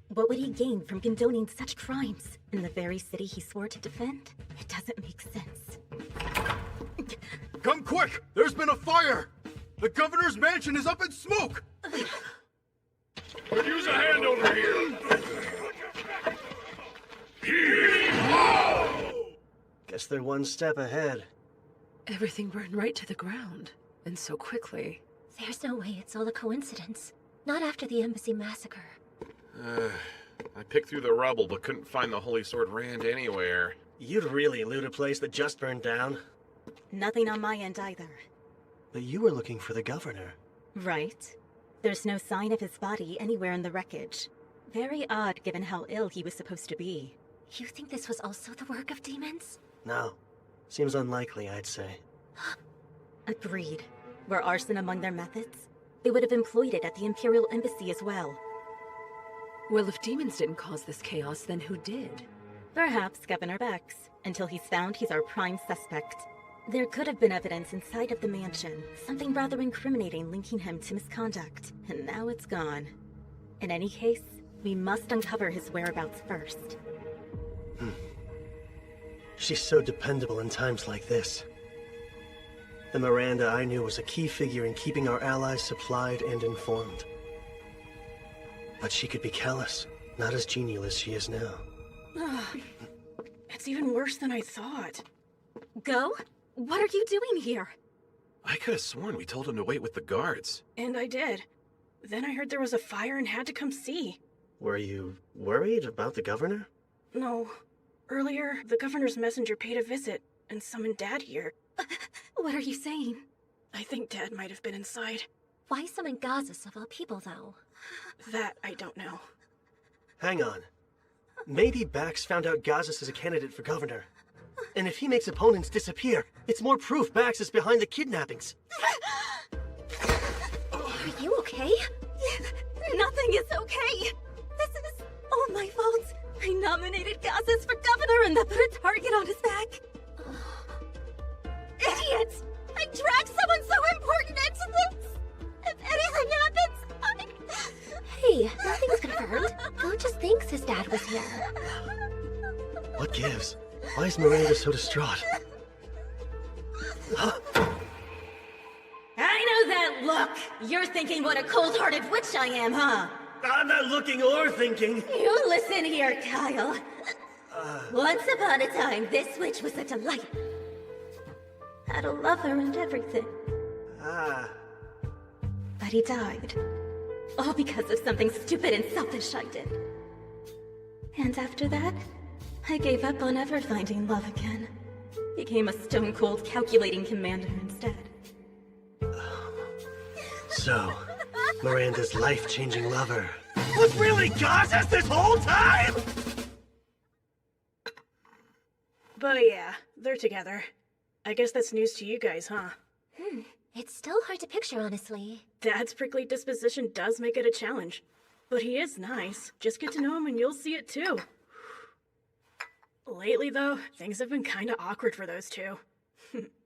what would he gain from condoning such crimes in the very city he swore to defend? It doesn't make sense. Come quick! There's been a fire! The governor's mansion is up in smoke! Use a hand over here! Guess they're one step ahead. Everything burned right to the ground, and so quickly. There's no way it's all a coincidence. Not after the embassy massacre. I picked through the rubble, but couldn't find the Holy Sword Rand anywhere. You'd really loot a place that just burned down? Nothing on my end either. But you were looking for the governor. Right. There's no sign of his body anywhere in the wreckage. Very odd given how ill he was supposed to be. You think this was also the work of demons? No. Seems unlikely, I'd say. Agreed. Were arson among their methods? They would have employed it at the Imperial Embassy as well. Well, if demons didn't cause this chaos, then who did? Perhaps Governor Bax. Until he's found, he's our prime suspect. There could have been evidence inside of the mansion, something rather incriminating linking him to misconduct, and now it's gone. In any case, we must uncover his whereabouts first. She's so dependable in times like this. The Miranda I knew was a key figure in keeping our allies supplied and informed. But she could be callous, not as genial as she is now. It's even worse than I thought. Go? What are you doing here? I could have sworn we told him to wait with the guards. And I did. Then I heard there was a fire and had to come see. Were you worried about the governor? No. Earlier, the governor's messenger paid a visit and summoned Dad here. What are you saying? I think Dad might have been inside. Why summon Gazas of all people, though? That I don't know. Hang on. Maybe Bax found out Gazas is a candidate for governor. And if he makes opponents disappear, it's more proof Bax is behind the kidnappings. Are you okay? Nothing is okay. This is all my fault. I nominated Gazes for governor and that put a target on his back. Idiot! I dragged someone so important into this! If anything happens, Hey, nothing's confirmed. Go just thinks his dad was here. What gives? Why is Miranda so distraught? I know that look! You're thinking what a cold-hearted witch I am, huh? I'm not looking or thinking. You listen here, Kyle. Once upon a time, this witch was a delight. Had a lover and everything. But he died. All because of something stupid and selfish I did. And after that, I gave up on ever finding love again. Became a stone-cold calculating commander instead. So, Miranda's life-changing lover Was really Gazes this whole time? But yeah, they're together. I guess that's news to you guys, huh? It's still hard to picture, honestly. Dad's prickly disposition does make it a challenge. But he is nice. Just get to know him and you'll see it too. Lately, though, things have been kinda awkward for those two.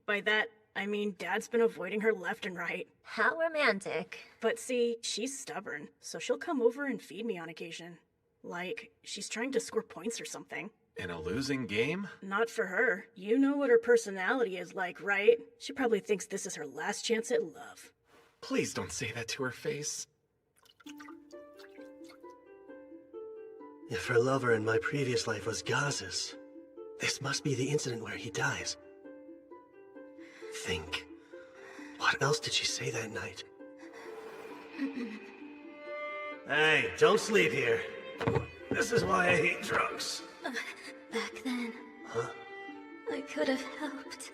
By that, I mean Dad's been avoiding her left and right. How romantic. But see, she's stubborn, so she'll come over and feed me on occasion. Like, she's trying to score points or something. In a losing game? Not for her. You know what her personality is like, right? She probably thinks this is her last chance at love. Please don't say that to her face. If her lover in my previous life was Gazes, this must be the incident where he dies. Think. What else did she say that night? Hey, don't sleep here. This is why I hate drugs. Back then, Huh? I could have helped.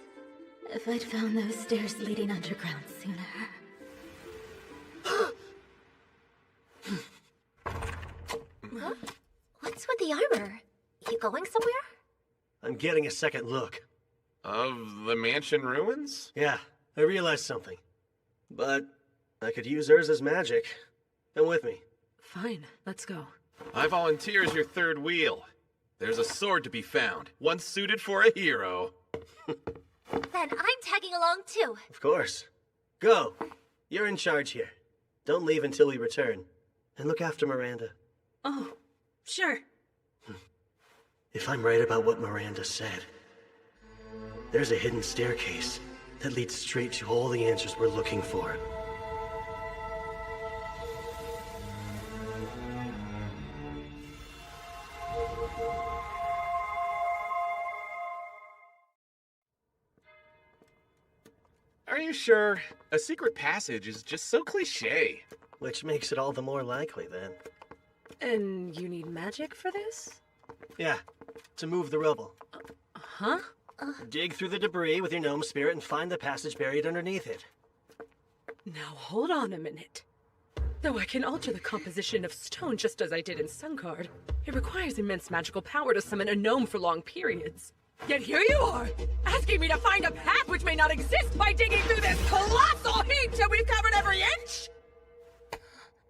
If I'd found those stairs leading underground sooner. Huh? What's with the armor? You going somewhere? I'm getting a second look. Of the mansion ruins? Yeah, I realized something. But I could use Urza's magic. Come with me. Fine, let's go. I volunteer as your third wheel. There's a sword to be found, one suited for a hero. Then I'm tagging along too. Of course. Go. You're in charge here. Don't leave until we return. And look after Miranda. Oh, sure. If I'm right about what Miranda said, there's a hidden staircase that leads straight to all the answers we're looking for. Are you sure? A secret passage is just so cliché. Which makes it all the more likely, then. And you need magic for this? Yeah, to move the rubble. Huh? Dig through the debris with your gnome spirit and find the passage buried underneath it. Now hold on a minute. Though I can alter the composition of stone just as I did in Suncard, it requires immense magical power to summon a gnome for long periods. Yet here you are, asking me to find a path which may not exist by digging through this colossal heap till we've covered every inch!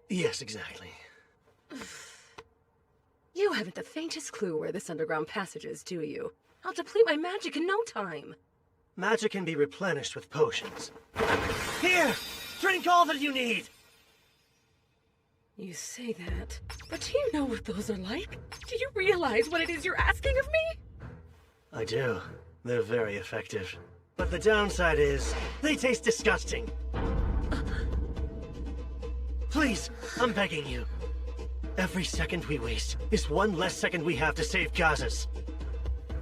Yes, exactly. You haven't the faintest clue where this underground passage is, do you? I'll deplete my magic in no time. Magic can be replenished with potions. Here! Drink all that you need! You say that, but do you know what those are like? Do you realize what it is you're asking of me? I do. They're very effective. But the downside is, they taste disgusting. Please, I'm begging you. Every second we waste is one less second we have to save Gazes.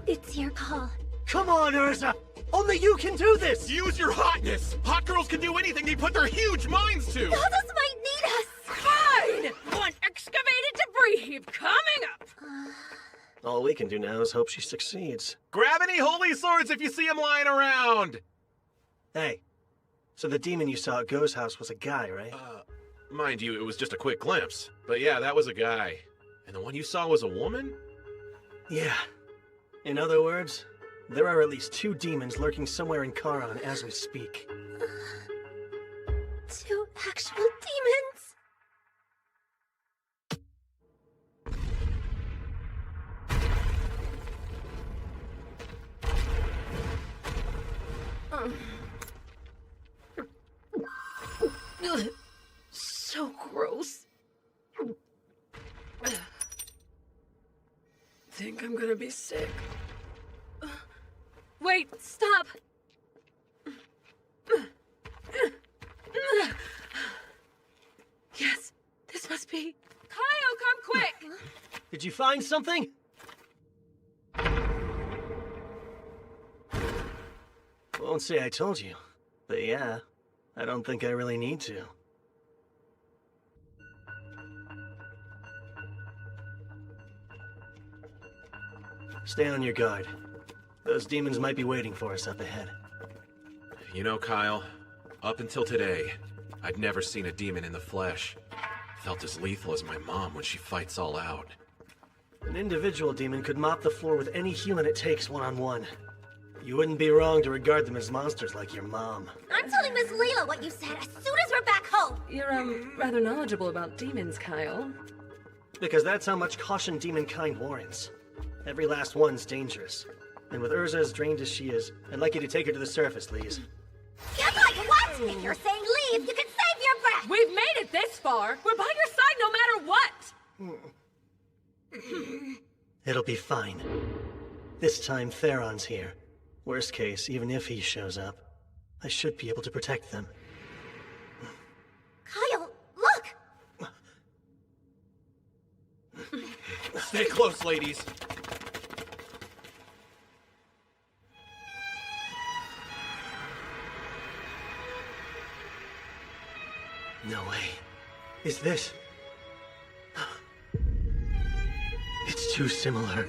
It's your call. Come on, Urza! Only you can do this! Use your hotness! Hot girls can do anything they put their huge minds to! Gazes might need us! Fine! One excavated debris heap coming up! All we can do now is hope she succeeds. Grab any holy swords if you see them lying around! Hey, so the demon you saw at Go's house was a guy, right? Mind you, it was just a quick glimpse. But yeah, that was a guy. And the one you saw was a woman? Yeah. In other words, There are at least 2 demons lurking somewhere in Charon as we speak. 2 actual demons? So gross. Think I'm gonna be sick. Wait, stop! Yes, this must be... Kaio, come quick! Did you find something? Won't say I told you, but yeah, I don't think I really need to. Stay on your guard. Those demons might be waiting for us up ahead. You know, Kyle, up until today, I'd never seen a demon in the flesh. Felt as lethal as my mom when she fights all out. An individual demon could mop the floor with any human it takes one-on-one. You wouldn't be wrong to regard them as monsters like your mom. I'm telling Miss Layla what you said as soon as we're back home! You're, rather knowledgeable about demons, Kyle. Because that's how much caution demonkind warrants. Every last one's dangerous. And with Urza as drained as she is, I'd like you to take her to the surface, Lise. You're like, what? If you're saying leave, you can save your breath! We've made it this far! We're by your side no matter what! It'll be fine. This time, Theron's here. Worst case, even if he shows up, I should be able to protect them. Kyle, look! Stay close, ladies. No way. Is this... It's too similar.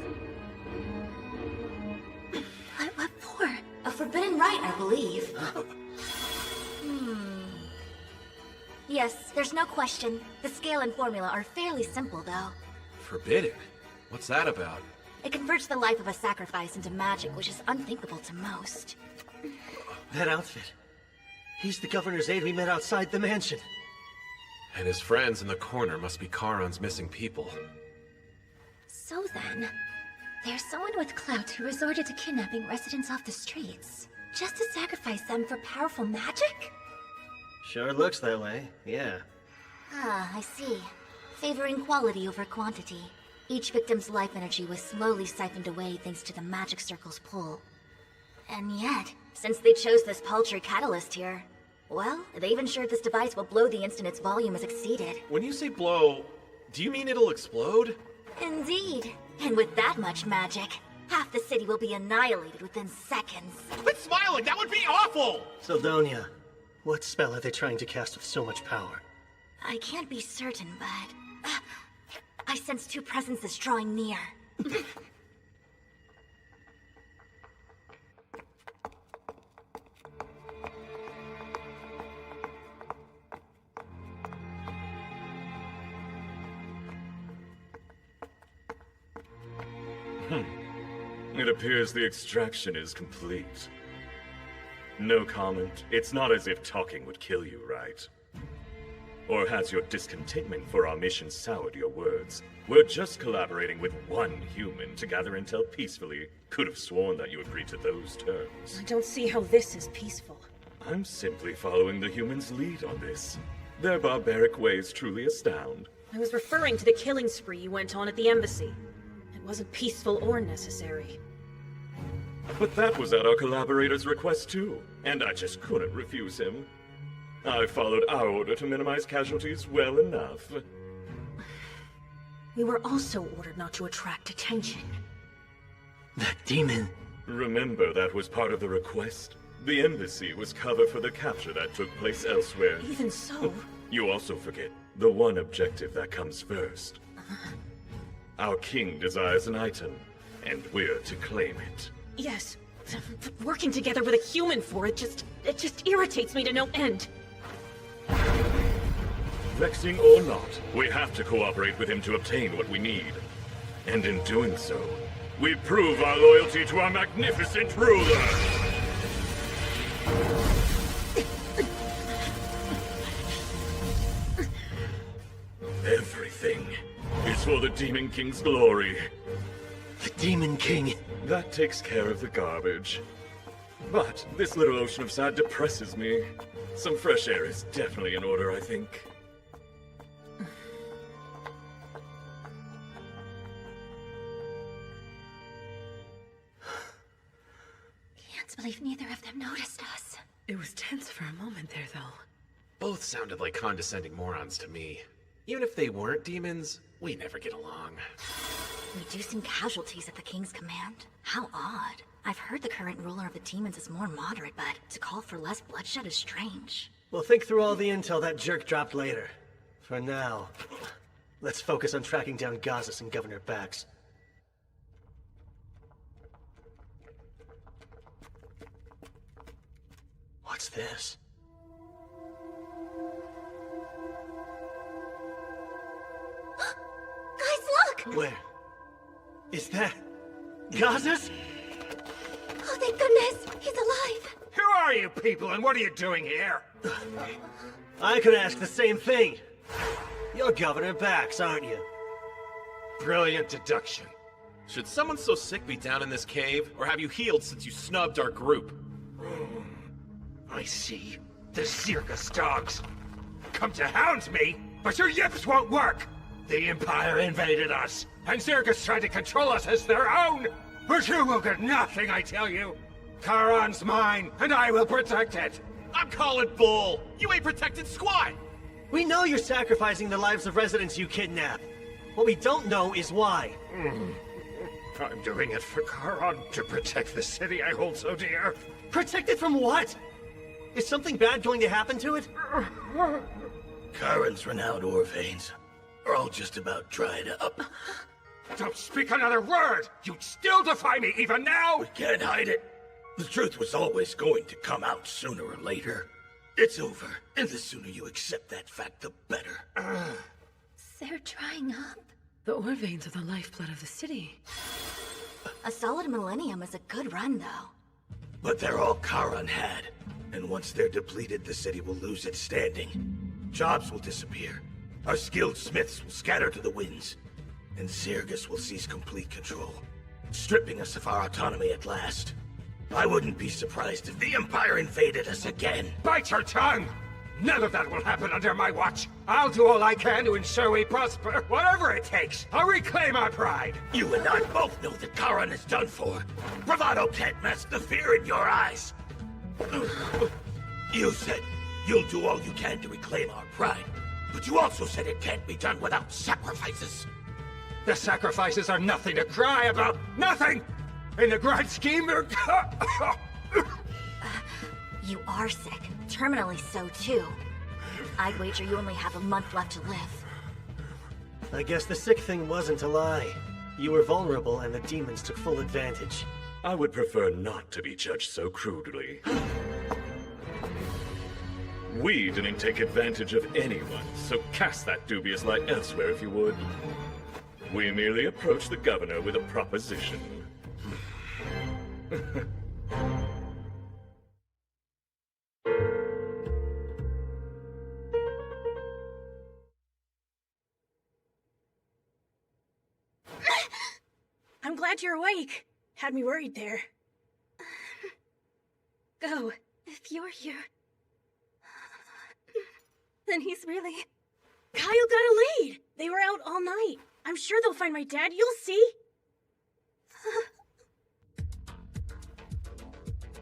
What for? A forbidden rite, I believe. Yes, there's no question. The scale and formula are fairly simple, though. Forbidden? What's that about? It converts the life of a sacrifice into magic, which is unthinkable to most. That outfit. He's the governor's aide we met outside the mansion. And his friends in the corner must be Charon's missing people. So then, there's someone with clout who resorted to kidnapping residents off the streets, just to sacrifice them for powerful magic? Sure looks that way, yeah. Ah, I see. Favoring quality over quantity. Each victim's life energy was slowly siphoned away thanks to the magic circle's pull. And yet, since they chose this paltry catalyst here, well, they've ensured this device will blow the instant its volume is exceeded. When you say blow, do you mean it'll explode? Indeed. And with that much magic, half the city will be annihilated within seconds. Quit smiling! That would be awful! Sildonia, what spell are they trying to cast with so much power? I can't be certain, but... I sense 2 presences drawing near. It appears the extraction is complete. No comment. It's not as if talking would kill you, right? Or has your discontentment for our mission soured your words? We're just collaborating with one human to gather intel peacefully. Could have sworn that you agreed to those terms. I don't see how this is peaceful. I'm simply following the humans' lead on this. Their barbaric ways truly astound. I was referring to the killing spree you went on at the embassy. It wasn't peaceful or necessary. But that was at our collaborator's request too, and I just couldn't refuse him. I followed our order to minimize casualties well enough. We were also ordered not to attract attention. That demon... Remember, that was part of the request. The embassy was cover for the capture that took place elsewhere. Even so... You also forget the one objective that comes first. Our king desires an item, and we're to claim it. Yes. Working together with a human for it just irritates me to no end. Vexing or not, we have to cooperate with him to obtain what we need. And in doing so, we prove our loyalty to our magnificent ruler. Everything is for the Demon King's glory. The Demon King? That takes care of the garbage. But this little ocean of sad depresses me. Some fresh air is definitely in order, I think. Can't believe neither of them noticed us. It was tense for a moment there, though. Both sounded like condescending morons to me. Even if they weren't demons, we never get along. Reducing casualties at the king's command? How odd. I've heard the current ruler of the demons is more moderate, but to call for less bloodshed is strange. We'll think through all the intel that jerk dropped later. For now, let's focus on tracking down Gazas and Governor Bax. What's this? Guys, look! Where? Is that... Gazas? Oh, thank goodness! He's alive! Who are you people, and what are you doing here? I could ask the same thing. You're Governor Bax, aren't you? Brilliant deduction. Should someone so sick be down in this cave, or have you healed since you snubbed our group? I see. The circus dogs. Come to hound me, but your yips won't work! The Empire invaded us, and Circus tried to control us as their own! But you will get nothing, I tell you! Charon's mine, and I will protect it! I'm calling bull! You ain't protected squat! We know you're sacrificing the lives of residents you kidnap. What we don't know is why. I'm doing it for Charon, to protect the city I hold so dear. Protect it from what? Is something bad going to happen to it? Charon's renowned ore veins are all just about dried up. Don't speak another word! You'd still defy me even now! We can't hide it. The truth was always going to come out sooner or later. It's over, and the sooner you accept that fact, the better. They're drying up. The ore veins are the lifeblood of the city. A solid millennium is a good run, though. But they're all Charon had. And once they're depleted, the city will lose its standing. Jobs will disappear. Our skilled smiths will scatter to the winds. And Zirgus will seize complete control, stripping us of our autonomy at last. I wouldn't be surprised if the Empire invaded us again. Bite your tongue! None of that will happen under my watch. I'll do all I can to ensure we prosper, whatever it takes. I'll reclaim our pride. You and I both know that Charon is done for. Bravado can't mask the fear in your eyes. You said you'll do all you can to reclaim our pride, but you also said it can't be done without sacrifices. The sacrifices are nothing to cry about. Nothing! In the grand scheme, they're... You are sick. Terminally so, too. I'd wager you only have a month left to live. I guess the sick thing wasn't a lie. You were vulnerable and the demons took full advantage. I would prefer not to be judged so crudely. We didn't take advantage of anyone, so cast that dubious light elsewhere if you would. We merely approached the governor with a proposition. I'm glad you're awake. Had me worried there. Go. If you're here... Then he's really... Kyle got a lead! They were out all night. I'm sure they'll find my dad, you'll see.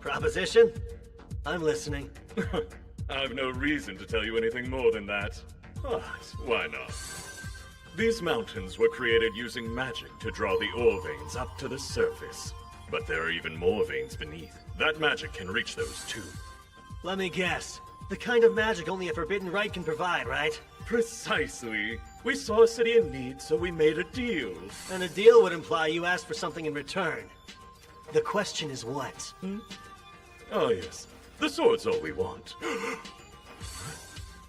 Proposition? I'm listening. I've no reason to tell you anything more than that. But why not? These mountains were created using magic to draw the ore veins up to the surface. But there are even more veins beneath. That magic can reach those too. Let me guess. The kind of magic only a forbidden right can provide, right? Precisely. We saw a city in need, so we made a deal. And a deal would imply you asked for something in return. The question is what? Oh yes, the sword's all we want.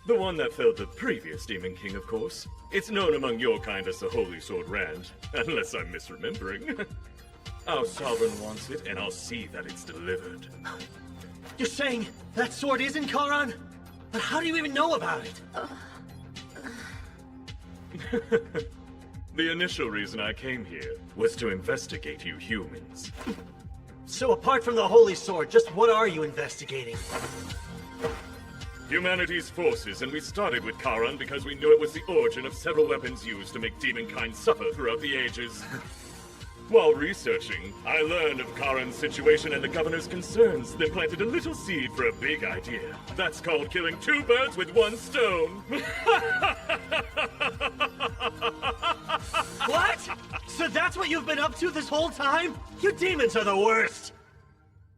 The one that felled the previous Demon King, of course. It's known among your kind as the Holy Sword Rand, unless I'm misremembering. Our sovereign wants it, and I'll see that it's delivered. You're saying that sword is in Charon? But how do you even know about it? The initial reason I came here was to investigate you humans. So apart from the Holy Sword, just what are you investigating? Humanity's forces, and we started with Charon because we knew it was the origin of several weapons used to make demonkind suffer throughout the ages. While researching, I learned of Charon's situation and the governor's concerns, then planted a little seed for a big idea. That's called killing two birds with one stone. What? So that's what you've been up to this whole time? You demons are the worst!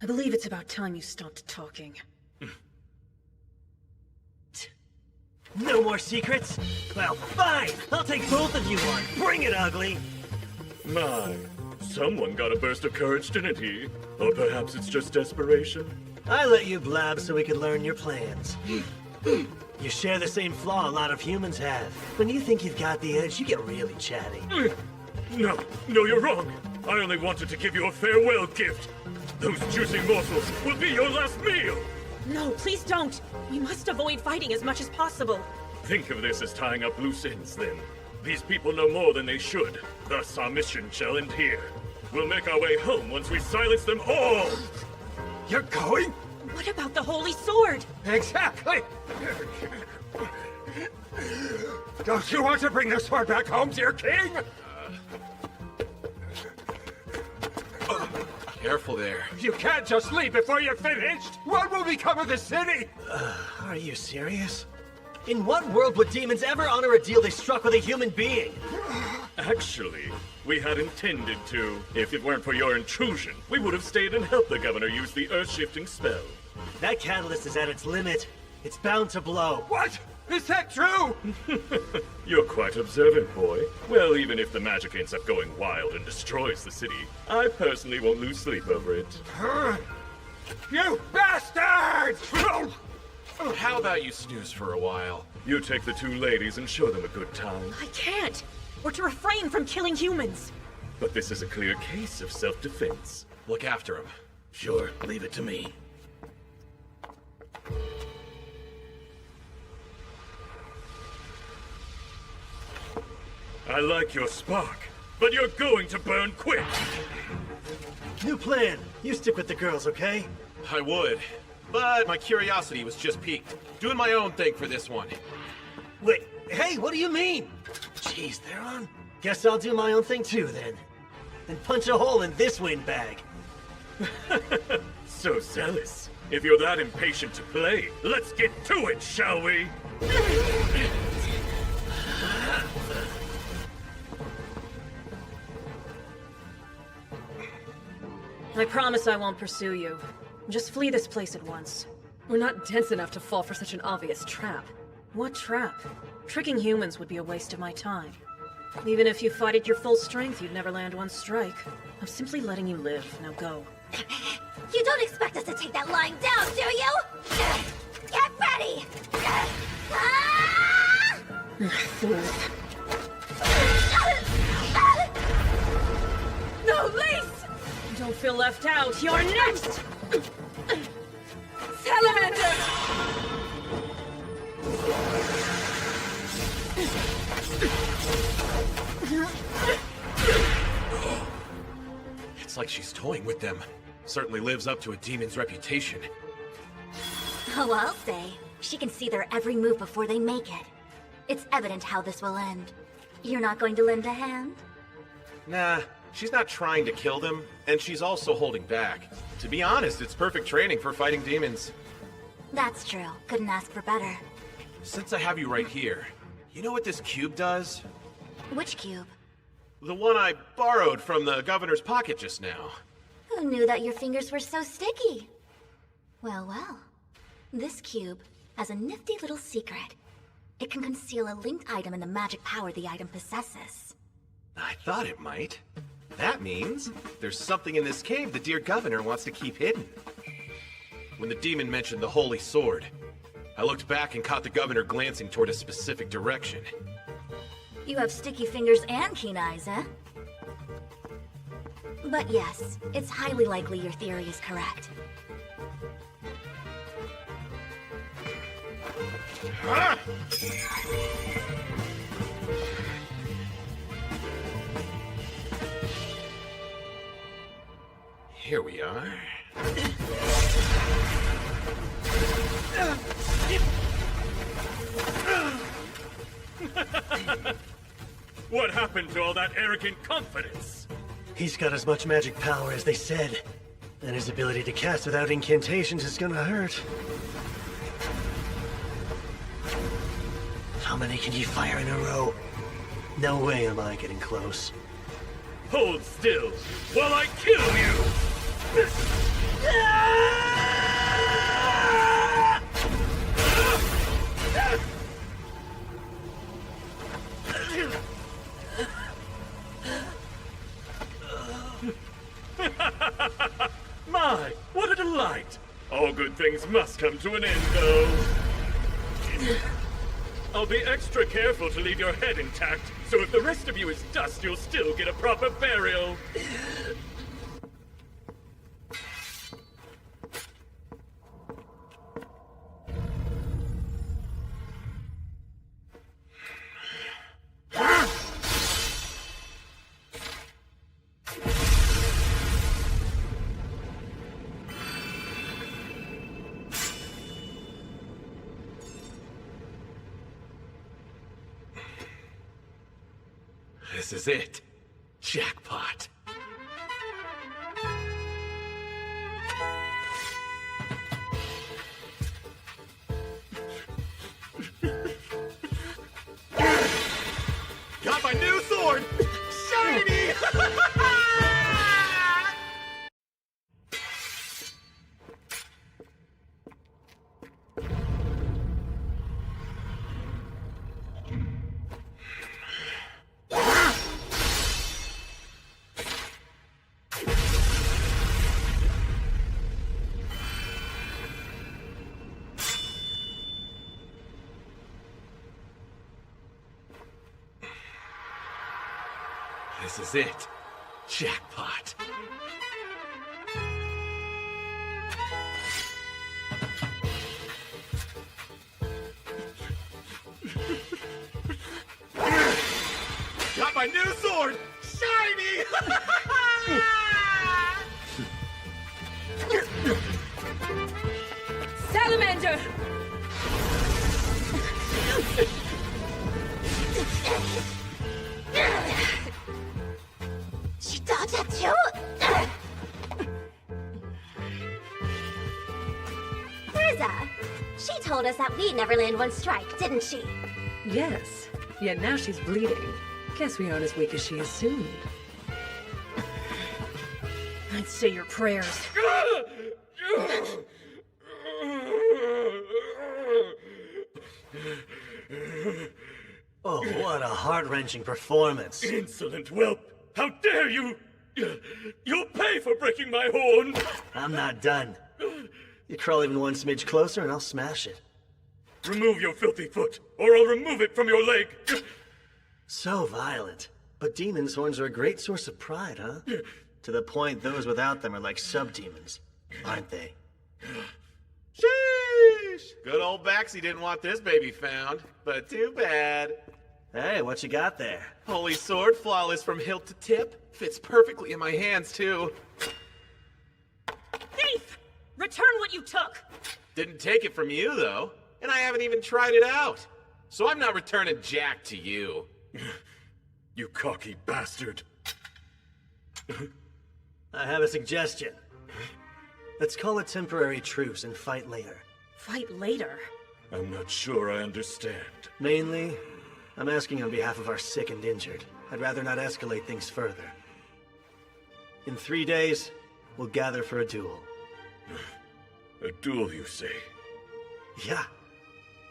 I believe it's about time you stopped talking. No more secrets? Well, fine! I'll take both of you on. Bring it, ugly! My, someone got a burst of courage, didn't he? Or perhaps it's just desperation? I let you blab so we could learn your plans. You share the same flaw a lot of humans have. When you think you've got the edge, you get really chatty. No, you're wrong. I only wanted to give you a farewell gift. Those juicy morsels will be your last meal! No, please don't! We must avoid fighting as much as possible. Think of this as tying up loose ends, then. These people know more than they should. Thus, our mission shall end here. We'll make our way home once we silence them all! You're going? What about the Holy Sword? Exactly! Don't you want to bring the sword back home, dear king? Careful there. You can't just leave before you're finished! What will become of the city? Are you serious? In what world would demons ever honor a deal they struck with a human being? Actually, we had intended to. If it weren't for your intrusion, we would have stayed and helped the governor use the earth-shifting spell. That catalyst is at its limit. It's bound to blow. What? Is that true? You're quite observant, boy. Well, even if the magic ends up going wild and destroys the city, I personally won't lose sleep over it. You bastards! How about you snooze for a while? You take the two ladies and show them a good time. I can't! We're to refrain from killing humans! But this is a clear case of self-defense. Look after him. Sure, leave it to me. I like your spark, but you're going to burn quick! New plan. You stick with the girls, okay? I would, but my curiosity was just piqued. Doing my own thing for this one. Wait, hey, what do you mean? Jeez, they're on. Guess I'll do my own thing too, then. And punch a hole in this windbag. So zealous. If you're that impatient to play, let's get to it, shall we? I promise I won't pursue you. Just flee this place at once. We're not dense enough to fall for such an obvious trap. What trap? Tricking humans would be a waste of my time. Even if you fought at your full strength, you'd never land one strike. I'm simply letting you live. Now go. You don't expect us to take that lying down, do you? Get ready! No, Lace! Don't feel left out. You're next! Salamander! It's like she's toying with them. Certainly lives up to a demon's reputation. Oh, I'll say. She can see their every move before they make it. It's evident how this will end. You're not going to lend a hand? Nah, she's not trying to kill them, and she's also holding back. To be honest, it's perfect training for fighting demons. That's true. Couldn't ask for better. Since I have you right here, you know what this cube does? Which cube? The one I borrowed from the governor's pocket just now. Who knew that your fingers were so sticky? Well, well. This cube has a nifty little secret. It can conceal a linked item in the magic power the item possesses. I thought it might. That means there's something in this cave the dear governor wants to keep hidden. When the demon mentioned the holy sword, I looked back and caught the governor glancing toward a specific direction. You have sticky fingers and keen eyes, eh? But yes, it's highly likely your theory is correct. Here we are. What happened to all that arrogant confidence? He's got as much magic power as they said. And his ability to cast without incantations is gonna hurt. How many can you fire in a row? No way am I getting close. Hold still while I kill you! My, what a delight! All good things must come to an end, though. I'll be extra careful to leave your head intact, so if the rest of you is dust, you'll still get a proper burial. This is it. Jackpot. Got my new sword! Shiny! This is it. Jackpot. Got my new sword! Shiny! Salamander! She dodged at you? Frieza, she told us that we never land one strike, didn't she? Yes, yet now she's bleeding. Guess we aren't as weak as she assumed. I'd say your prayers. Oh, what a heart-wrenching performance. Insolent whelp! How dare you! You'll pay for breaking my horn! I'm not done. You crawl even one smidge closer and I'll smash it. Remove your filthy foot, or I'll remove it from your leg! So violent. But demons' horns are a great source of pride, huh? To the point those without them are like sub-demons, aren't they? Sheesh! Good old Baxi didn't want this baby found, but too bad. Hey, what you got there? Holy sword, flawless from hilt to tip. Fits perfectly in my hands, too. Thief! Return what you took! Didn't take it from you, though. And I haven't even tried it out. So I'm not returning Jack to you. You cocky bastard. I have a suggestion. Let's call a temporary truce and fight later. Fight later? I'm not sure I understand. Mainly, I'm asking on behalf of our sick and injured. I'd rather not escalate things further. In 3 days, we'll gather for a duel. A duel, you say? Yeah.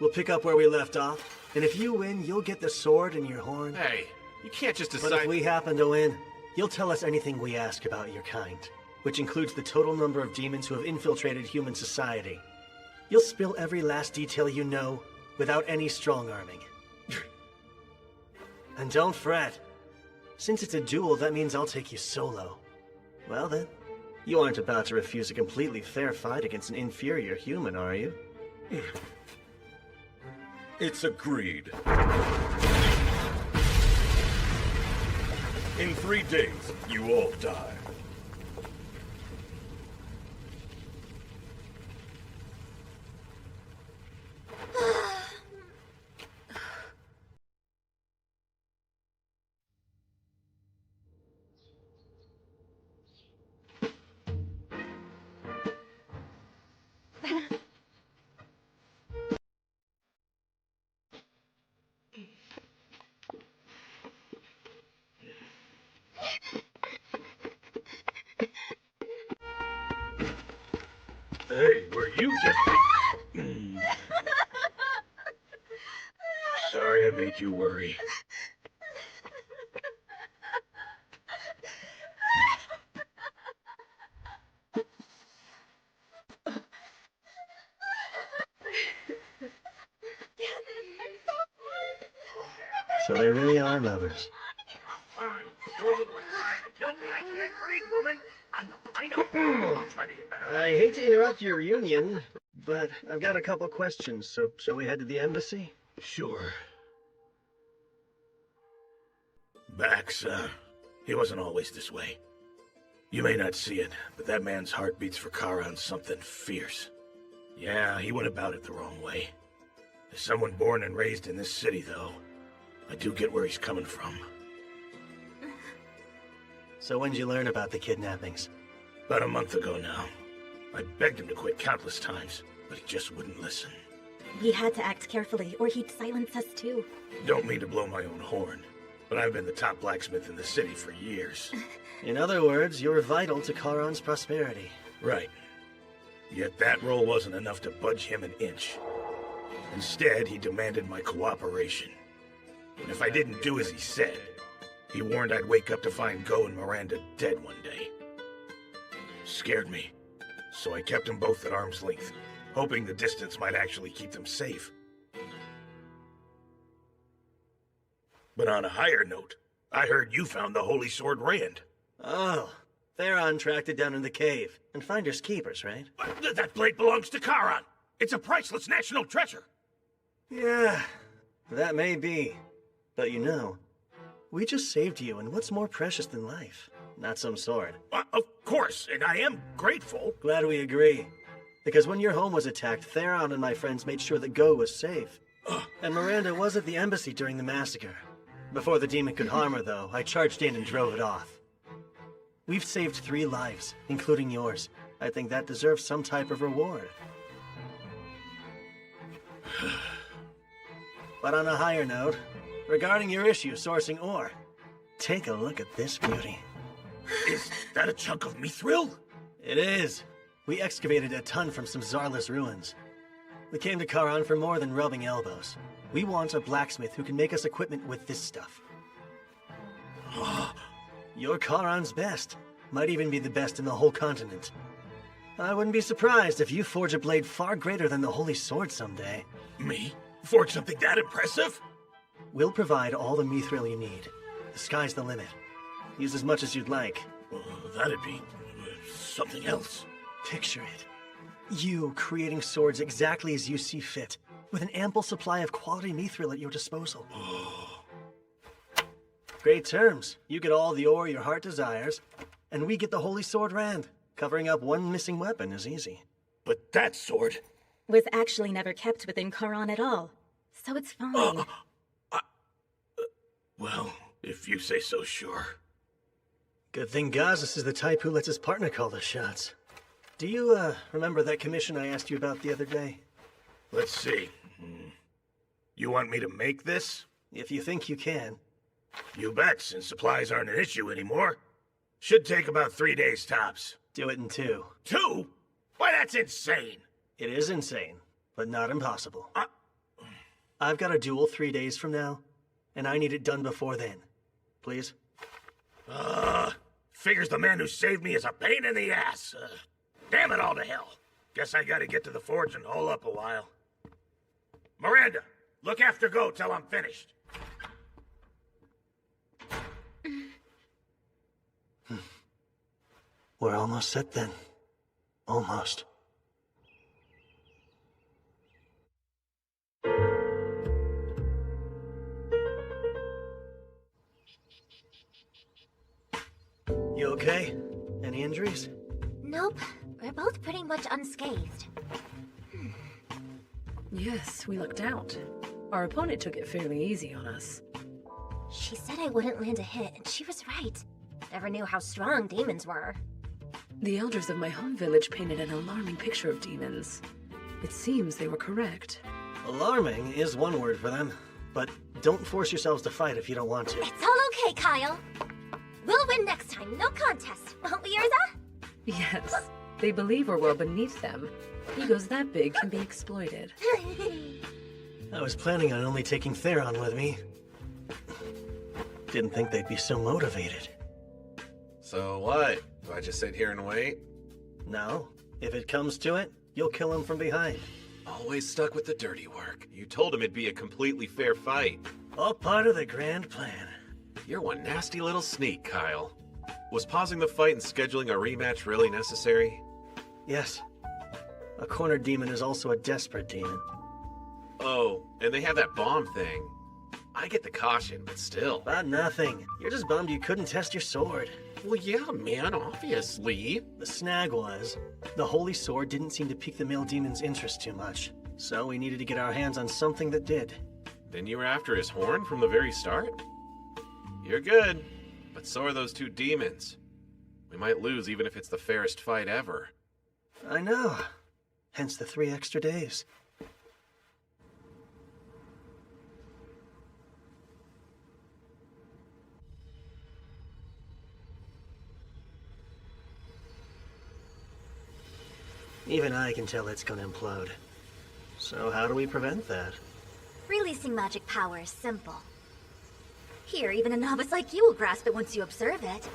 We'll pick up where we left off, and if you win, you'll get the sword and your horn. Hey, you can't just decide... But if we happen to win, you'll tell us anything we ask about your kind, which includes the total number of demons who have infiltrated human society. You'll spill every last detail you know, without any strong-arming. And don't fret. Since it's a duel, that means I'll take you solo. Well then, you aren't about to refuse a completely fair fight against an inferior human, are you? It's agreed. In 3 days, you all die. Hey, were you just... Sorry I made you worry. So they really are lovers. I hate to interrupt your reunion, but I've got a couple questions, so shall we head to the embassy? Sure. Bax, he wasn't always this way. You may not see it, but that man's heart beats for Charon something fierce. Yeah, he went about it the wrong way. As someone born and raised in this city, though, I do get where he's coming from. So when did you learn about the kidnappings? About a month ago now. I begged him to quit countless times, but he just wouldn't listen. We had to act carefully, or he'd silence us too. Don't mean to blow my own horn, but I've been the top blacksmith in the city for years. In other words, you're vital to Charon's prosperity. Right. Yet that role wasn't enough to budge him an inch. Instead, he demanded my cooperation. And if I didn't do as he said, he warned I'd wake up to find Go and Miranda dead one day. Scared me, so I kept them both at arm's length, hoping the distance might actually keep them safe. But on a higher note, I heard you found the Holy Sword Rand. Oh, Theron tracked it down in the cave. And finders keepers, right? That blade belongs to Charon! It's a priceless national treasure! Yeah, that may be. But you know, we just saved you, and what's more precious than life? Not some sword. Of course, and I am grateful. Glad we agree. Because when your home was attacked, Theron and my friends made sure that Go was safe. And Miranda was at the embassy during the massacre. Before the demon could harm her, though, I charged in and drove it off. We've saved 3 lives, including yours. I think that deserves some type of reward. But on a higher note, regarding your issue sourcing ore, take a look at this beauty. Is that a chunk of mithril? It is. We excavated a ton from some Zarless ruins. We came to Charon for more than rubbing elbows. We want a blacksmith who can make us equipment with this stuff. You're Charon's best. Might even be the best in the whole continent. I wouldn't be surprised if you forge a blade far greater than the Holy Sword someday. Me? Forge something that impressive? We'll provide all the mithril you need. The sky's the limit. Use as much as you'd like. That'd be something else. Picture it. You creating swords exactly as you see fit, with an ample supply of quality mithril at your disposal. Great terms. You get all the ore your heart desires, and we get the Holy Sword Rand. Covering up one missing weapon is easy. But that sword... was actually never kept within Charon at all. So it's fine. Well, if you say so, sure. Good thing Gazis is the type who lets his partner call the shots. Do you, remember that commission I asked you about the other day? Let's see. You want me to make this? If you think you can. You bet, since supplies aren't an issue anymore. Should take about 3 days tops. Do it in 2. 2? Why, that's insane! It is insane, but not impossible. I've got a duel 3 days from now, and I need it done before then. Please? Figures the man who saved me is a pain in the ass. Damn it all to hell. Guess I gotta get to the forge and hole up a while. Miranda, look after Go till I'm finished. We're almost set then. Almost. You okay? Any injuries? Nope. We're both pretty much unscathed. Yes, we lucked out. Our opponent took it fairly easy on us. She said I wouldn't land a hit, and she was right. Never knew how strong demons were. The elders of my home village painted an alarming picture of demons. It seems they were correct. Alarming is one word for them, but don't force yourselves to fight if you don't want to. It's all okay, Kyle. We'll win next time, no contest, won't we, Urza? Yes, they believe we're well beneath them. Egos that big can be exploited. I was planning on only taking Theron with me. Didn't think they'd be so motivated. So what? Do I just sit here and wait? No. If it comes to it, you'll kill him from behind. Always stuck with the dirty work. You told him it'd be a completely fair fight. All part of the grand plan. You're one nasty little sneak, Kyle. Was pausing the fight and scheduling a rematch really necessary? Yes. A cornered demon is also a desperate demon. Oh, and they have that bomb thing. I get the caution, but still. About nothing. You're just bummed you couldn't test your sword. Well, yeah, man, obviously. The snag was, the holy sword didn't seem to pique the male demon's interest too much. So we needed to get our hands on something that did. Then you were after his horn from the very start? You're good, but so are those two demons. We might lose even if it's the fairest fight ever. I know. Hence the 3 extra days. Even I can tell it's gonna implode. So how do we prevent that? Releasing magic power is simple. Here, even a novice like you will grasp it once you observe it.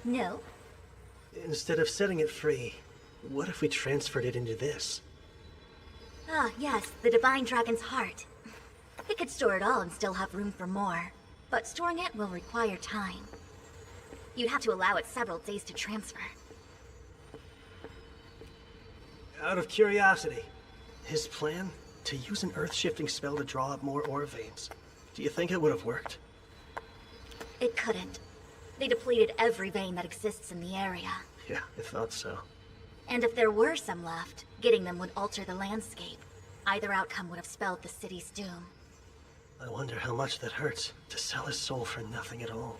No? Instead of setting it free, what if we transferred it into this? Ah, yes, the Divine Dragon's Heart. It could store it all and still have room for more. But storing it will require time. You'd have to allow it several days to transfer. Out of curiosity, his plan? To use an earth-shifting spell to draw up more ore veins. Do you think it would have worked? It couldn't. They depleted every vein that exists in the area. Yeah, I thought so. And if there were some left, getting them would alter the landscape. Either outcome would have spelled the city's doom. I wonder how much that hurts, to sell his soul for nothing at all.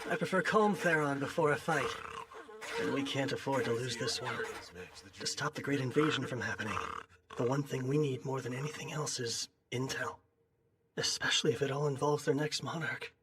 I prefer calm Theron before a fight. And we can't afford to lose this one. To stop the Great Invasion from happening, the one thing we need more than anything else is intel. Especially if it all involves their next monarch.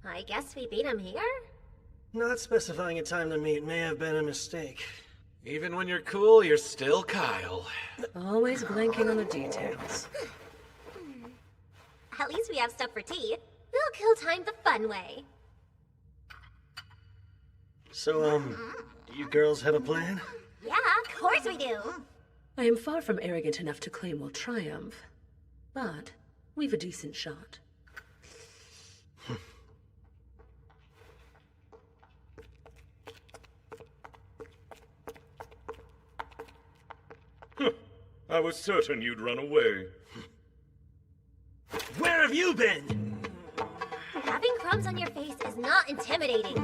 I guess we beat him here? Not specifying a time to meet may have been a mistake. Even when you're cool, you're still Kyle. Always blanking on the details. At least we have stuff for tea. We'll kill time the fun way. So, you girls have a plan? Yeah, of course we do. I am far from arrogant enough to claim we'll triumph, but we've a decent shot. I was certain you'd run away. Where have you been? Having crumbs on your face is not intimidating.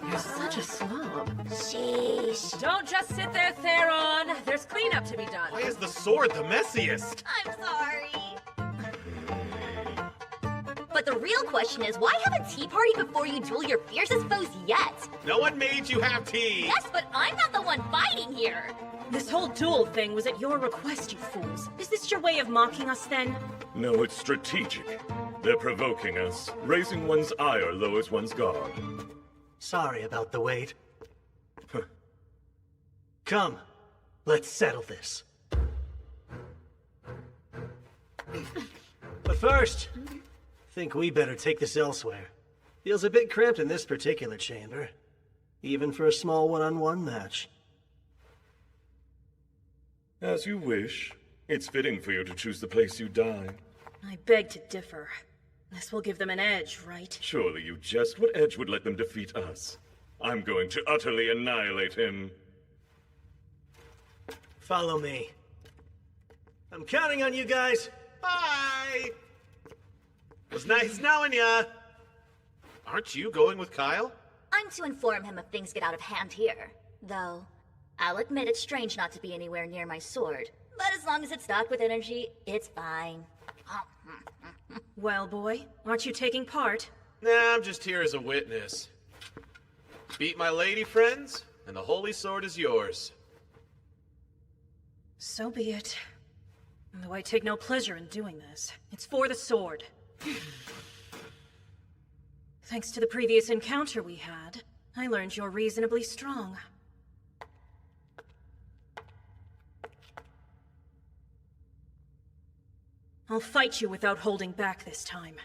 You're such a slob. Sheesh. Don't just sit there, Theron. There's cleanup to be done. Why is the sword the messiest? I'm sorry. But the real question is, why have a tea party before you duel your fiercest foes yet? No one made you have tea! Yes, but I'm not the one fighting here! This whole duel thing was at your request, you fools. Is this your way of mocking us, then? No, it's strategic. They're provoking us. Raising one's ire lowers one's guard. Sorry about the wait. Come, let's settle this. But first, think we better take this elsewhere. Feels a bit cramped in this particular chamber, even for a small one-on-one match. As you wish. It's fitting for you to choose the place you die. I beg to differ. This will give them an edge, right? Surely you jest. What edge would let them defeat us? I'm going to utterly annihilate him. Follow me. I'm counting on you guys. Bye! It was nice knowing ya. Aren't you going with Kyle? I'm to inform him if things get out of hand here. Though, I'll admit it's strange not to be anywhere near my sword. But as long as it's stocked with energy, it's fine. Well, boy, aren't you taking part? Nah, I'm just here as a witness. Beat my lady friends, and the holy sword is yours. So be it. Though I take no pleasure in doing this. It's for the sword. Thanks to the previous encounter we had, I learned you're reasonably strong. I'll fight you without holding back this time.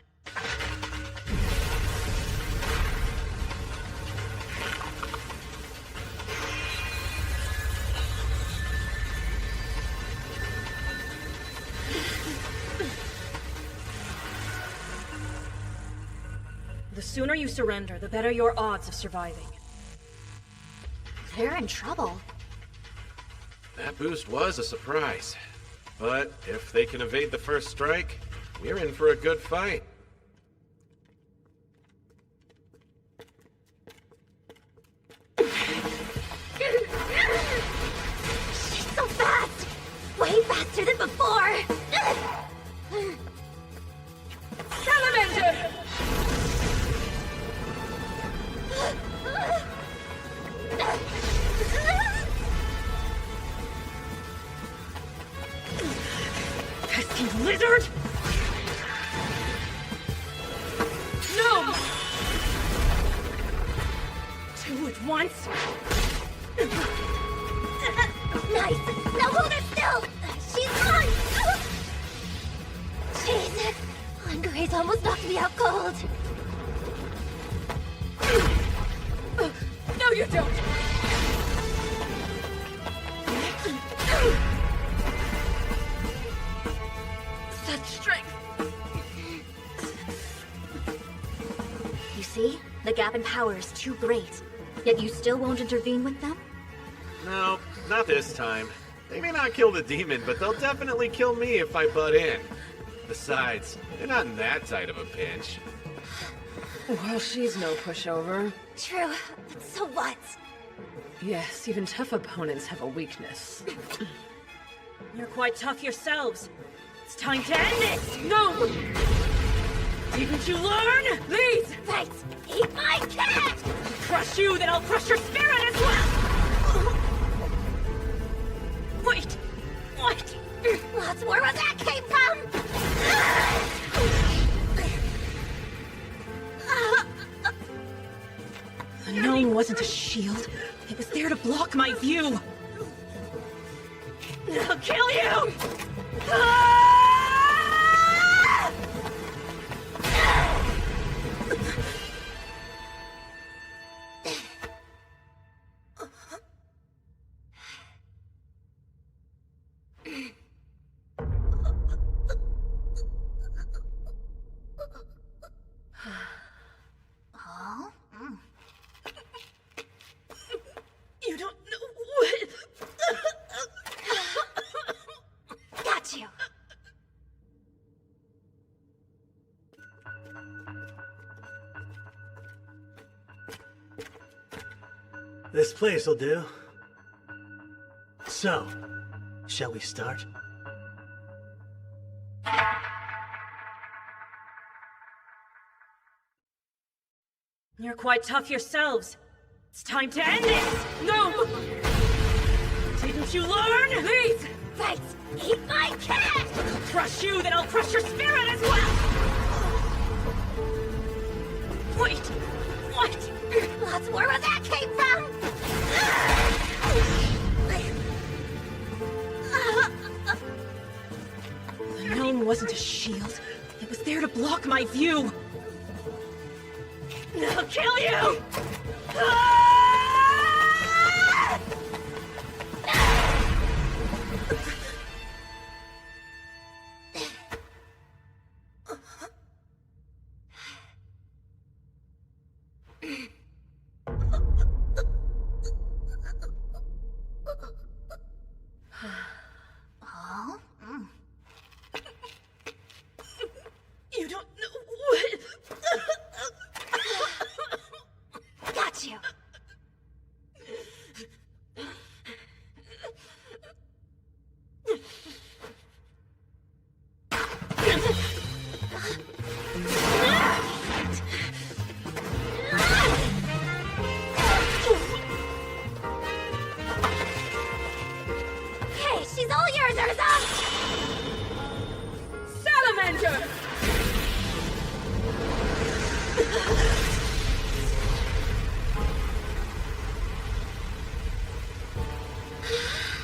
The sooner you surrender, the better your odds of surviving. They're in trouble. That boost was a surprise. But if they can evade the first strike, we're in for a good fight. She's so fast! Way faster than before! Salamander! Pesky lizard! No! Two at once? Nice! Now hold her still! She's gone! Jeez! Hungary's almost knocked me out cold! No, you don't! Such strength! You see? The gap in power is too great. Yet you still won't intervene with them? No, not this time. They may not kill the demon, but they'll definitely kill me if I butt in. Besides, they're not in that tight of a pinch. Well, she's no pushover. True, but so what? Yes, even tough opponents have a weakness. You're quite tough yourselves. It's time to end this! No! Didn't you learn? Please! Thanks! Eat my cat! Crush you, then I'll crush your spirit as well! Wait! What? Lots more where that came from! The gnome wasn't a shield. It was there to block my view. I'll kill you! This place will do. So, shall we start? You're quite tough yourselves. It's time to end this! No! Didn't you learn? Please! Right! Eat my cat! I'll crush you, then I'll crush your spirit as well! Wait! What? That's where that came from! The gnome wasn't a shield. It was there to block my view. I'll kill you! You don't know what... Got you! Hey, she's all yours, Urza! Salamander!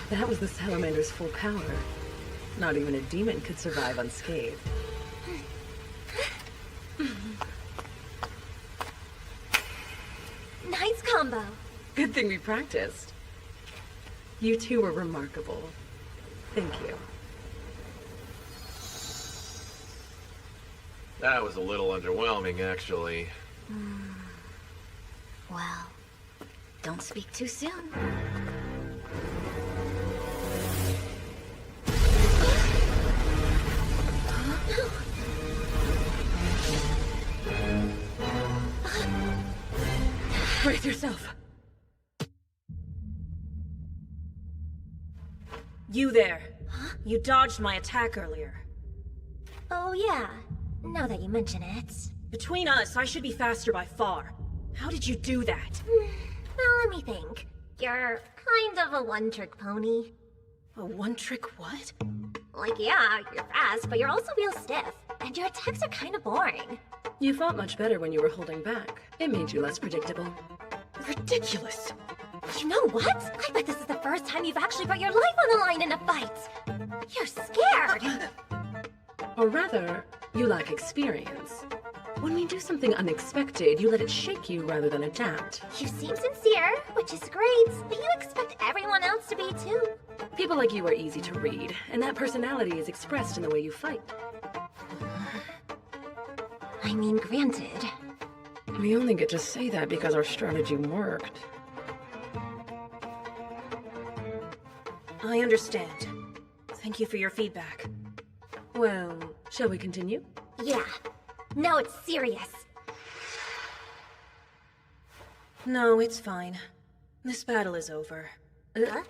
That was the salamander's full power. Not even a demon could survive unscathed. Nice combo. Good thing we practiced. You two were remarkable. Thank you. That was a little underwhelming, actually. Well, don't speak too soon. Brace yourself. You there. Huh? You dodged my attack earlier. Oh yeah, now that you mention it. Between us, I should be faster by far. How did you do that? Well, let me think. You're kind of a one-trick pony. A one-trick what? Like, yeah, you're fast, but you're also real stiff. And your attacks are kind of boring. You fought much better when you were holding back. It made you less predictable. Ridiculous. You know what? I bet this is the first time you've actually put your life on the line in a fight. You're scared. Or rather, you lack experience. When we do something unexpected, you let it shake you rather than adapt. You seem sincere, which is great, but you expect everyone else to be too. People like you are easy to read, and that personality is expressed in the way you fight. I mean, granted. We only get to say that because our strategy worked. I understand. Thank you for your feedback. Well, shall we continue? Yeah. No, it's serious. No, it's fine. This battle is over. Huh?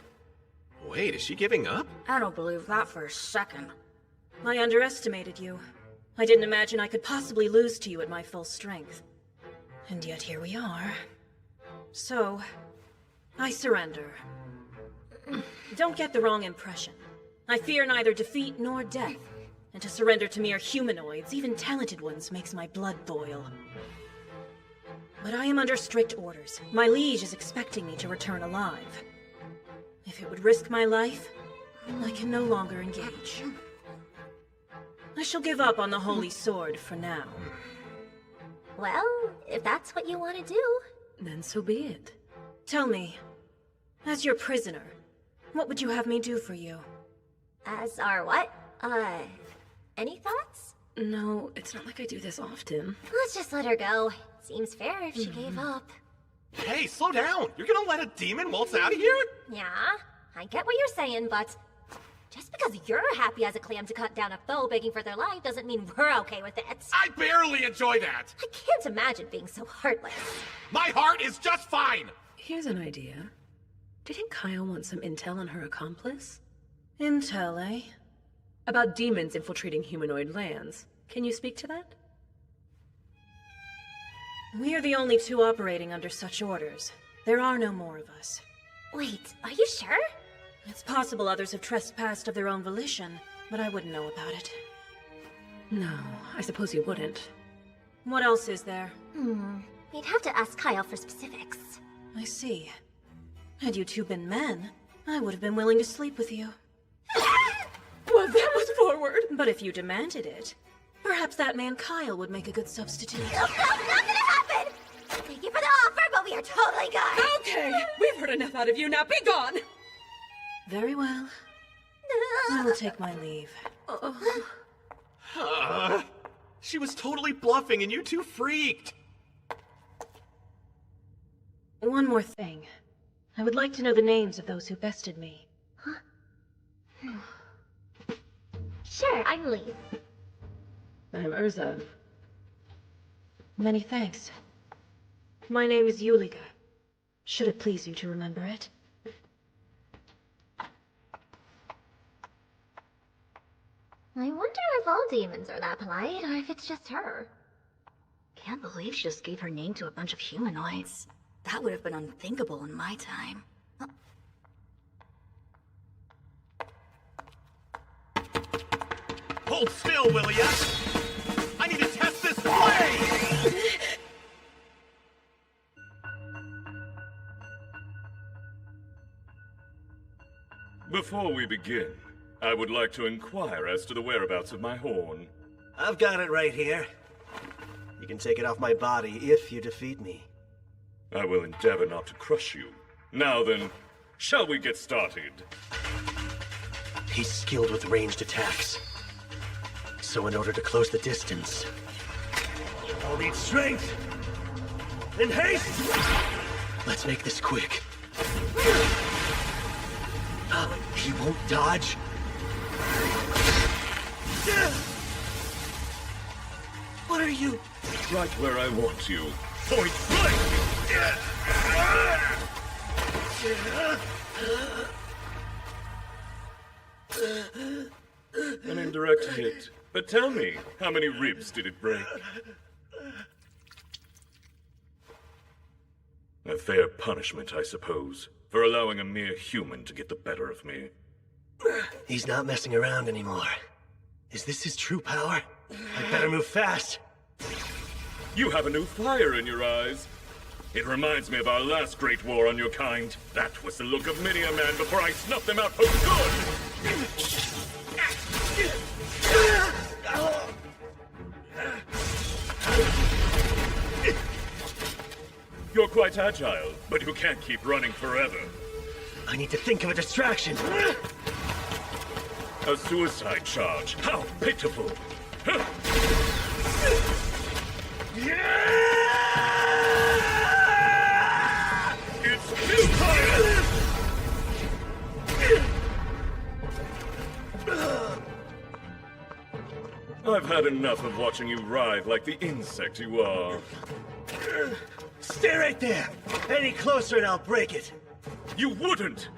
Wait, is she giving up? I don't believe that for a second. I underestimated you. I didn't imagine I could possibly lose to you at my full strength. And yet here we are. So, I surrender. Don't get the wrong impression. I fear neither defeat nor death. And to surrender to mere humanoids, even talented ones, makes my blood boil. But I am under strict orders. My liege is expecting me to return alive. If it would risk my life, I can no longer engage. I shall give up on the Holy Sword for now. Well, if that's what you want to do... Then so be it. Tell me, as your prisoner, what would you have me do for you? As our what? Any thoughts? No, it's not like I do this often. Let's just let her go. Seems fair if she gave up. Hey, slow down! You're gonna let a demon waltz out of here? Yeah, I get what you're saying, but... just because you're happy as a clam to cut down a foe begging for their life doesn't mean we're okay with it. I barely enjoy that! I can't imagine being so heartless. My heart is just fine! Here's an idea. Didn't Kyle want some intel on her accomplice? Intel, eh? About demons infiltrating humanoid lands. Can you speak to that? We are the only two operating under such orders. There are no more of us. Wait, are you sure? It's possible others have trespassed of their own volition, but I wouldn't know about it. No, I suppose you wouldn't. What else is there? You'd have to ask Kyle for specifics. I see. Had you two been men, I would have been willing to sleep with you. Well, that was forward. But if you demanded it, perhaps that man Kyle would make a good substitute. Nope, not gonna happen! Thank you for the offer, but we are totally good! Okay, we've heard enough out of you, now be gone! Very well. I will take my leave. She was totally bluffing and you two freaked! One more thing. I would like to know the names of those who bested me. Sure, I'm Lee. I'm Urza. Many thanks. My name is Yuliga. Should it please you to remember it? I wonder if all demons are that polite, or if it's just her. Can't believe she just gave her name to a bunch of humanoids. That would have been unthinkable in my time. Hold still, will ya? I need to test this blade! Before we begin, I would like to inquire as to the whereabouts of my horn. I've got it right here. You can take it off my body if you defeat me. I will endeavor not to crush you. Now then, shall we get started? He's skilled with ranged attacks. So in order to close the distance, I'll need strength and haste! Let's make this quick. He won't dodge. What are you? Right where I want you. Point blank! An indirect hit. But tell me, how many ribs did it break? A fair punishment, I suppose, for allowing a mere human to get the better of me. He's not messing around anymore. Is this his true power? I better move fast. You have a new fire in your eyes. It reminds me of our last great war on your kind. That was the look of many a man before I snuffed them out for good! You're quite agile, but you can't keep running forever. I need to think of a distraction. A suicide charge. How pitiful! It's too high! I've had enough of watching you writhe like the insect you are. Stay right there! Any closer and I'll break it! You wouldn't!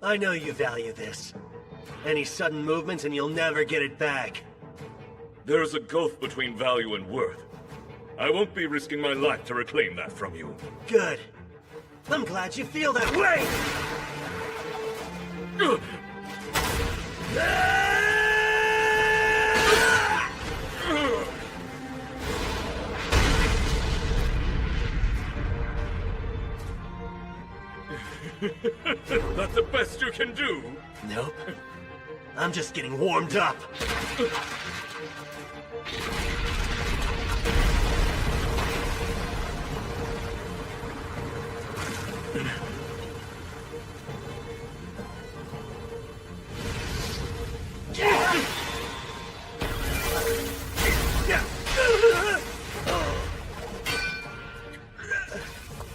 I know you value this. Any sudden movements and you'll never get it back. There is a gulf between value and worth. I won't be risking my life to reclaim that from you. Good. I'm glad you feel that way! That's the best you can do? Nope. I'm just getting warmed up.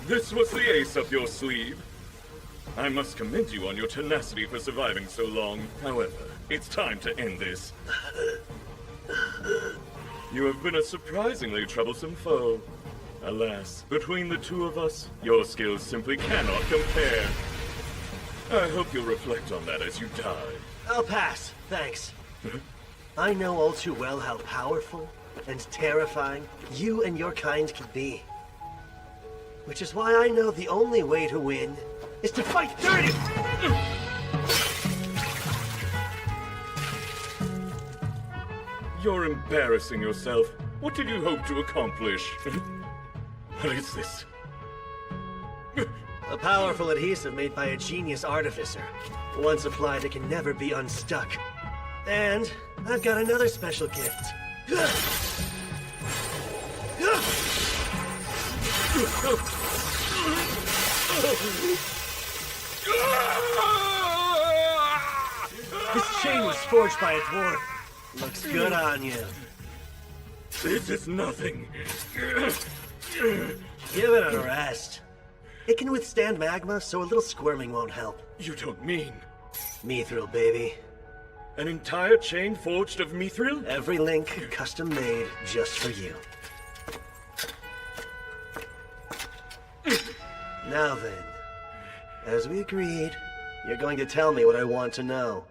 This was the ace up your sleeve. I must commend you on your tenacity for surviving so long. However, it's time to end this. You have been a surprisingly troublesome foe. Alas, between the two of us, your skills simply cannot compare. I hope you'll reflect on that as you die. I'll pass, thanks. I know all too well how powerful and terrifying you and your kind can be. Which is why I know the only way to win is to fight dirty! You're embarrassing yourself. What did you hope to accomplish? What is this? A powerful adhesive made by a genius artificer. Once applied, it can never be unstuck. And I've got another special gift. This chain was forged by a dwarf. Looks good on you. This is nothing. Give it a rest. It can withstand magma, so a little squirming won't help. You don't mean... Mithril, baby. An entire chain forged of mithril? Every link custom made just for you. Now then, as we agreed, you're going to tell me what I want to know.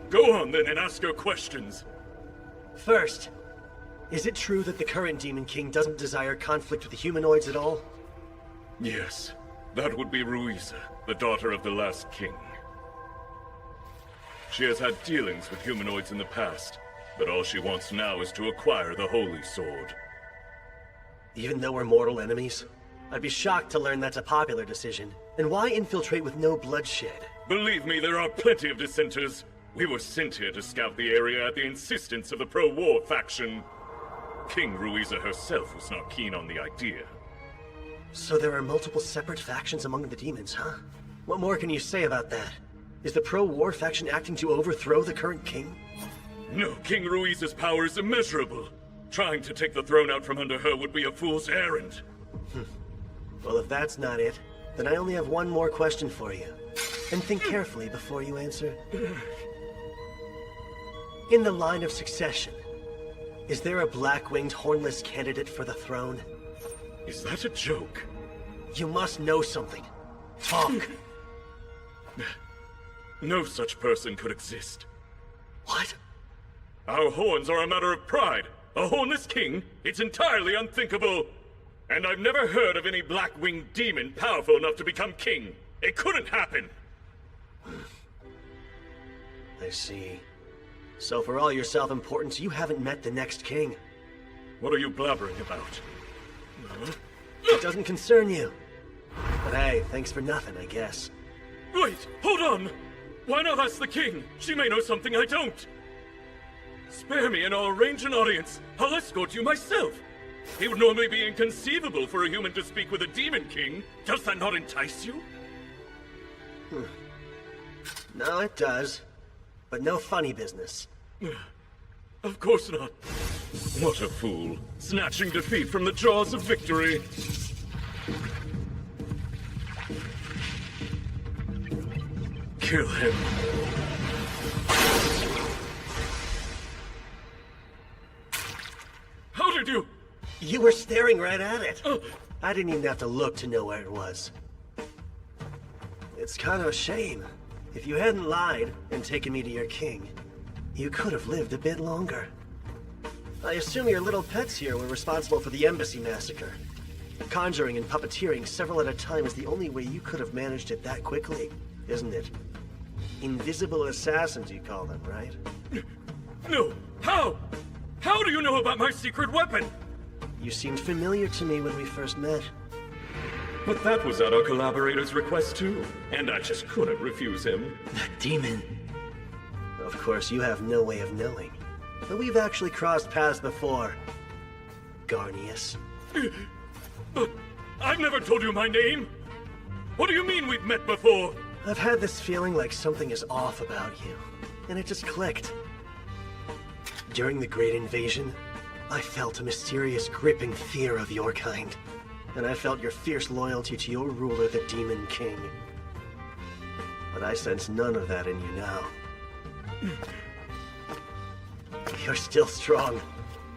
Go on then and ask your questions. First, is it true that the current Demon King doesn't desire conflict with the humanoids at all? Yes, that would be Ruiza, the daughter of the last king. She has had dealings with humanoids in the past, but all she wants now is to acquire the Holy Sword. Even though we're mortal enemies? I'd be shocked to learn that's a popular decision. And why infiltrate with no bloodshed? Believe me, there are plenty of dissenters. We were sent here to scout the area at the insistence of the pro-war faction. King Ruiza herself was not keen on the idea. So there are multiple separate factions among the demons, huh? What more can you say about that? Is the pro-war faction acting to overthrow the current king? No, King Ruiza's power is immeasurable. Trying to take the throne out from under her would be a fool's errand. Well, if that's not it, then I only have one more question for you. And think carefully before you answer. In the line of succession, is there a black-winged hornless candidate for the throne? Is that a joke? You must know something. Talk. No such person could exist. What? Our horns are a matter of pride. A hornless king? It's entirely unthinkable. And I've never heard of any black-winged demon powerful enough to become king. It couldn't happen. I see. So for all your self-importance, you haven't met the next king. What are you blabbering about? It doesn't concern you. But hey, thanks for nothing, I guess. Wait, hold on! Why not ask the king? She may know something I don't. Spare me and I'll arrange an audience. I'll escort you myself. It would normally be inconceivable for a human to speak with a demon king. Does that not entice you? No, it does. But no funny business. Of course not. What a fool. Snatching defeat from the jaws of victory. Kill him. How did you... You were staring right at it. I didn't even have to look to know where it was. It's kind of a shame. If you hadn't lied and taken me to your king, you could have lived a bit longer. I assume your little pets here were responsible for the embassy massacre. Conjuring and puppeteering several at a time is the only way you could have managed it that quickly, isn't it? Invisible assassins, you call them, right? No! How? How do you know about my secret weapon? You seemed familiar to me when we first met. But that was at our collaborator's request too, and I just couldn't refuse him. That demon. Of course, you have no way of knowing. But we've actually crossed paths before. Garnius. But I've never told you my name! What do you mean we've met before? I've had this feeling like something is off about you, and it just clicked. During the Great Invasion, I felt a mysterious gripping fear of your kind. And I felt your fierce loyalty to your ruler, the Demon King. but I sense none of that in you now. You're still strong,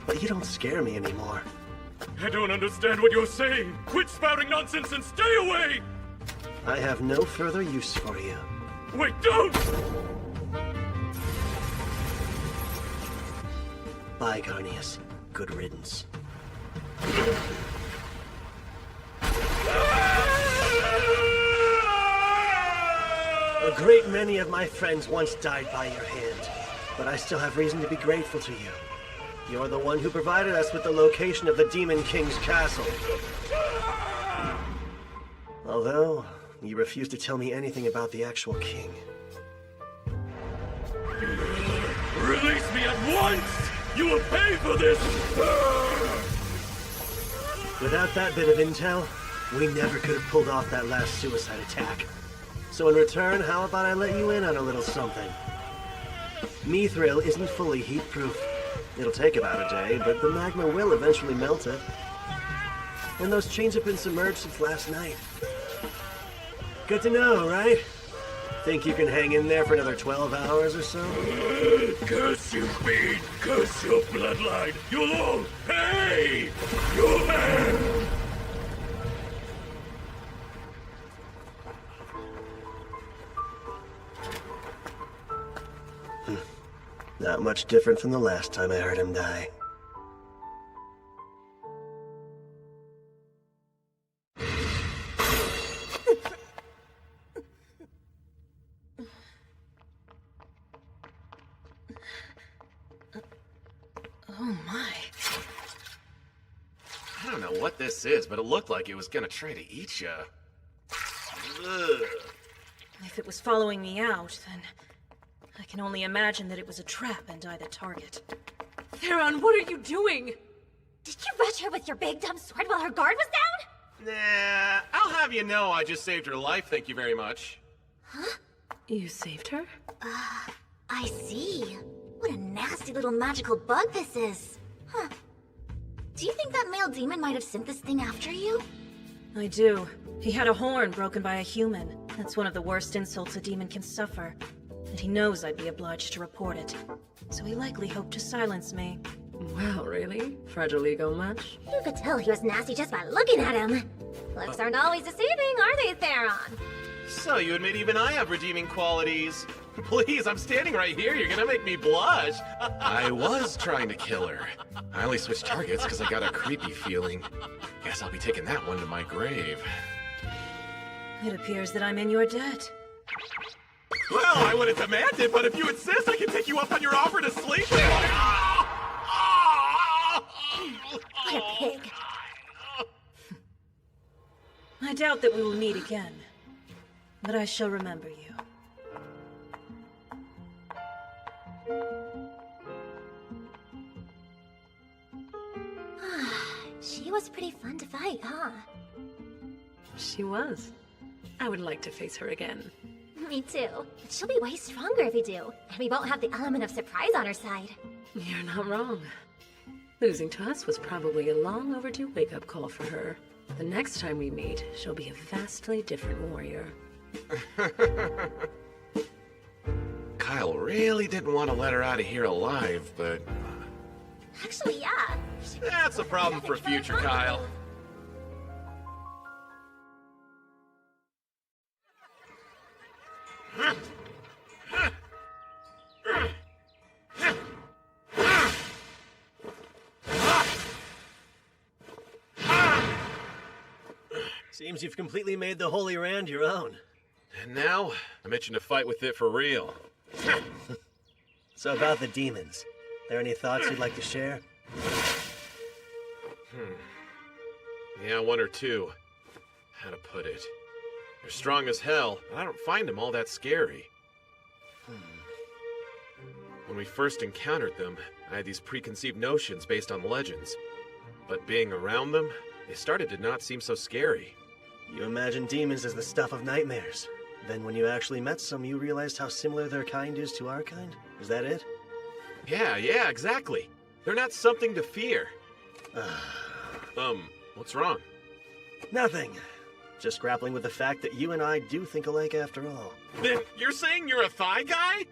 but you don't scare me anymore. I don't understand what you're saying. Quit spouting nonsense and stay away! I have no further use for you. Wait, don't! Bye, Garnius. Good riddance. A great many of my friends once died by your hand, but I still have reason to be grateful to you. You're the one who provided us with the location of the Demon King's castle. Although, you refuse to tell me anything about the actual king. Release me at once! You will pay for this! Without that bit of intel, we never could have pulled off that last suicide attack. So in return, how about I let you in on a little something? Mithril isn't fully heat-proof. It'll take about a day, but the magma will eventually melt it. And those chains have been submerged since last night. Good to know, right? Think you can hang in there for another 12 hours or so? Curse you, Bean! Curse your bloodline! You'll all pay! You'll pay! Not much different from the last time I heard him die. Oh my. I don't know what this is, but it looked like it was gonna try to eat ya. Ugh. If it was following me out, then I can only imagine that it was a trap and I the target. Theron, what are you doing? Did you rush her with your big dumb sword while her guard was down? Nah, I'll have you know I just saved her life, thank you very much. Huh? You saved her? I see. What a nasty little magical bug this is. Huh. Do you think that male demon might have sent this thing after you? I do. He had a horn broken by a human. That's one of the worst insults a demon can suffer. And he knows I'd be obliged to report it. So he likely hoped to silence me. Wow, really? Fragile ego much? You could tell he was nasty just by looking at him. Looks aren't always deceiving, are they, Theron? So you admit even I have redeeming qualities. Please, I'm standing right here. You're gonna make me blush. I was trying to kill her. I only switched targets because I got a creepy feeling. Guess I'll be taking that one to my grave. It appears that I'm in your debt. Well, I wouldn't demand it, but if you insist, I can take you up on your offer to sleep. What a pig. I doubt that we will meet again. But I shall remember you. She was pretty fun to fight, huh? She was. I would like to face her again. Me too. But she'll be way stronger if we do. And we won't have the element of surprise on our side. You're not wrong. Losing to us was probably a long overdue wake-up call for her. The next time we meet, she'll be a vastly different warrior. Kyle really didn't want to let her out of here alive, but... Actually, yeah. That's a problem for future Kyle. Seems you've completely made the Holy Rand your own. And now, I'm itching to fight with it for real. So about the demons, there any thoughts you'd like to share? Yeah, one or two. How to put it? They're strong as hell, but I don't find them all that scary. When we first encountered them, I had these preconceived notions based on legends. But being around them, they started to not seem so scary. You imagine demons as the stuff of nightmares. Then when you actually met some, you realized how similar their kind is to our kind? Is that it? Yeah, exactly. They're not something to fear. What's wrong? Nothing. Just grappling with the fact that you and I do think alike after all. Then you're saying you're a thigh guy?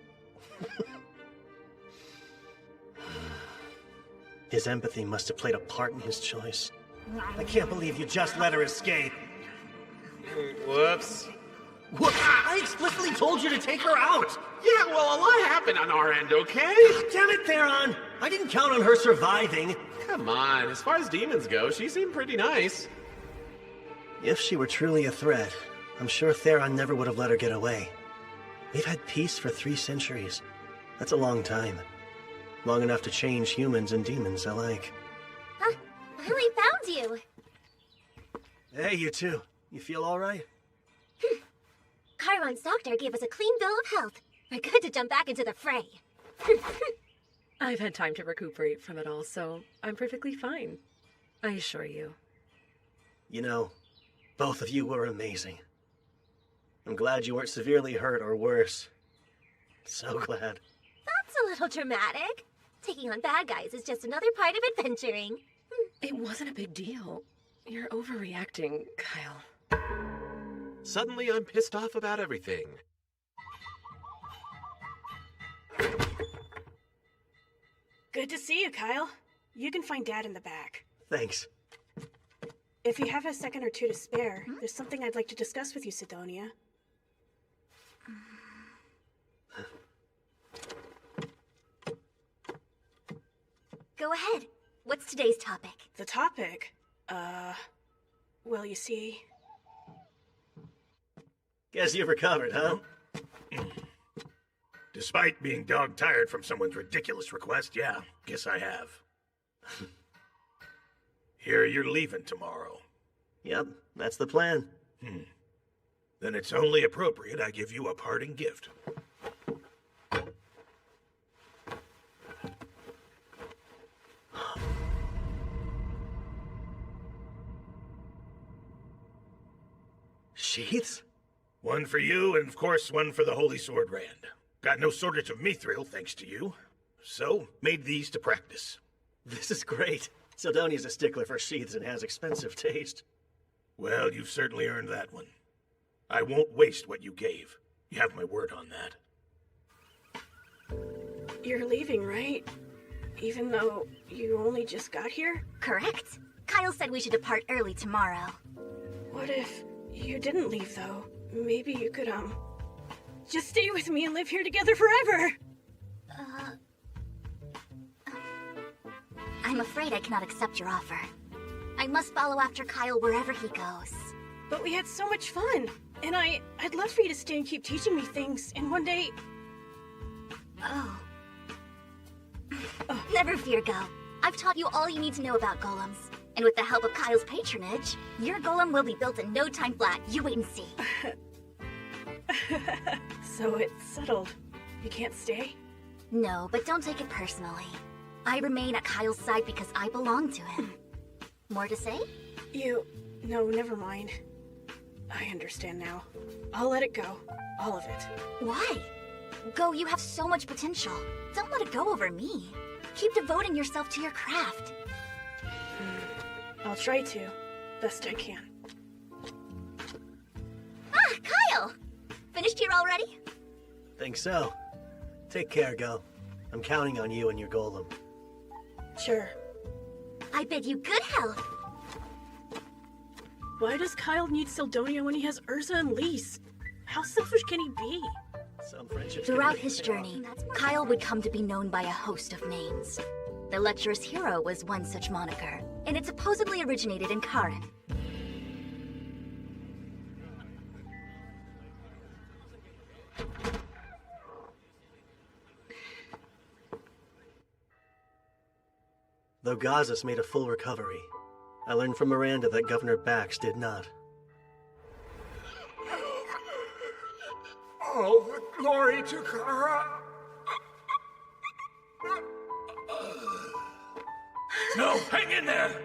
His empathy must have played a part in his choice. I can't believe you just let her escape. Whoops. What? I explicitly told you to take her out! Yeah, well, a lot happened on our end, okay? Damn it, Theron! I didn't count on her surviving. Come on, as far as demons go, she seemed pretty nice. If she were truly a threat, I'm sure Theron never would have let her get away. We've had peace for 3 centuries. That's a long time. Long enough to change humans and demons alike. Huh? I finally found you! Hey, you two. You feel alright? Chiron's doctor gave us a clean bill of health. We're good to jump back into the fray. I've had time to recuperate from it all, so I'm perfectly fine. I assure you. You know, both of you were amazing. I'm glad you weren't severely hurt or worse. So glad. That's a little dramatic. Taking on bad guys is just another part of adventuring. It wasn't a big deal. You're overreacting, Kyle. Suddenly I'm pissed off about everything. Good to see you, Kyle. You can find Dad in the back. Thanks. If you have a second or two to spare, there's something I'd like to discuss with you, Sidonia. Go ahead. What's today's topic? The topic? Well, you see... Guess you've recovered, huh? Despite being dog-tired from someone's ridiculous request, yeah, guess I have. Here you're leaving tomorrow. Yep, that's the plan. Then it's only appropriate I give you a parting gift. Sheaths? One for you, and of course one for the Holy Sword Rand. Got no shortage of mithril, thanks to you. So, made these to practice. This is great. Sidonia's a stickler for sheaths and has expensive taste. Well, you've certainly earned that one. I won't waste what you gave. You have my word on that. You're leaving, right? Even though you only just got here? Correct. Kyle said we should depart early tomorrow. What if you didn't leave, though? Maybe you could, just stay with me and live here together forever! I'm afraid I cannot accept your offer. I must follow after Kyle wherever he goes. But we had so much fun, and I'd love for you to stay and keep teaching me things, and one day... Oh. Never fear, Go. I've taught you all you need to know about golems. And with the help of Kyle's patronage, your golem will be built in no time flat. You wait and see. So it's settled. You can't stay? No, but don't take it personally. I remain at Kyle's side because I belong to him. More to say? No, never mind. I understand now. I'll let it go. All of it. Why? Go, you have so much potential. Don't let it go over me. Keep devoting yourself to your craft. I'll try to. Best I can. Ah, Kyle! Finished here already? Think so. Take care, Go. I'm counting on you and your golem. Sure. I bid you good health. Why does Kyle need Sidonia when he has Urza and Lise? How selfish can he be? Some friendships. Throughout his journey, Kyle would come to be known by a host of names. The lecherous hero was one such moniker, and it supposedly originated in Karen. Though Gazas made a full recovery, I learned from Miranda that Governor Bax did not. All the glory to Kara. No, hang in there!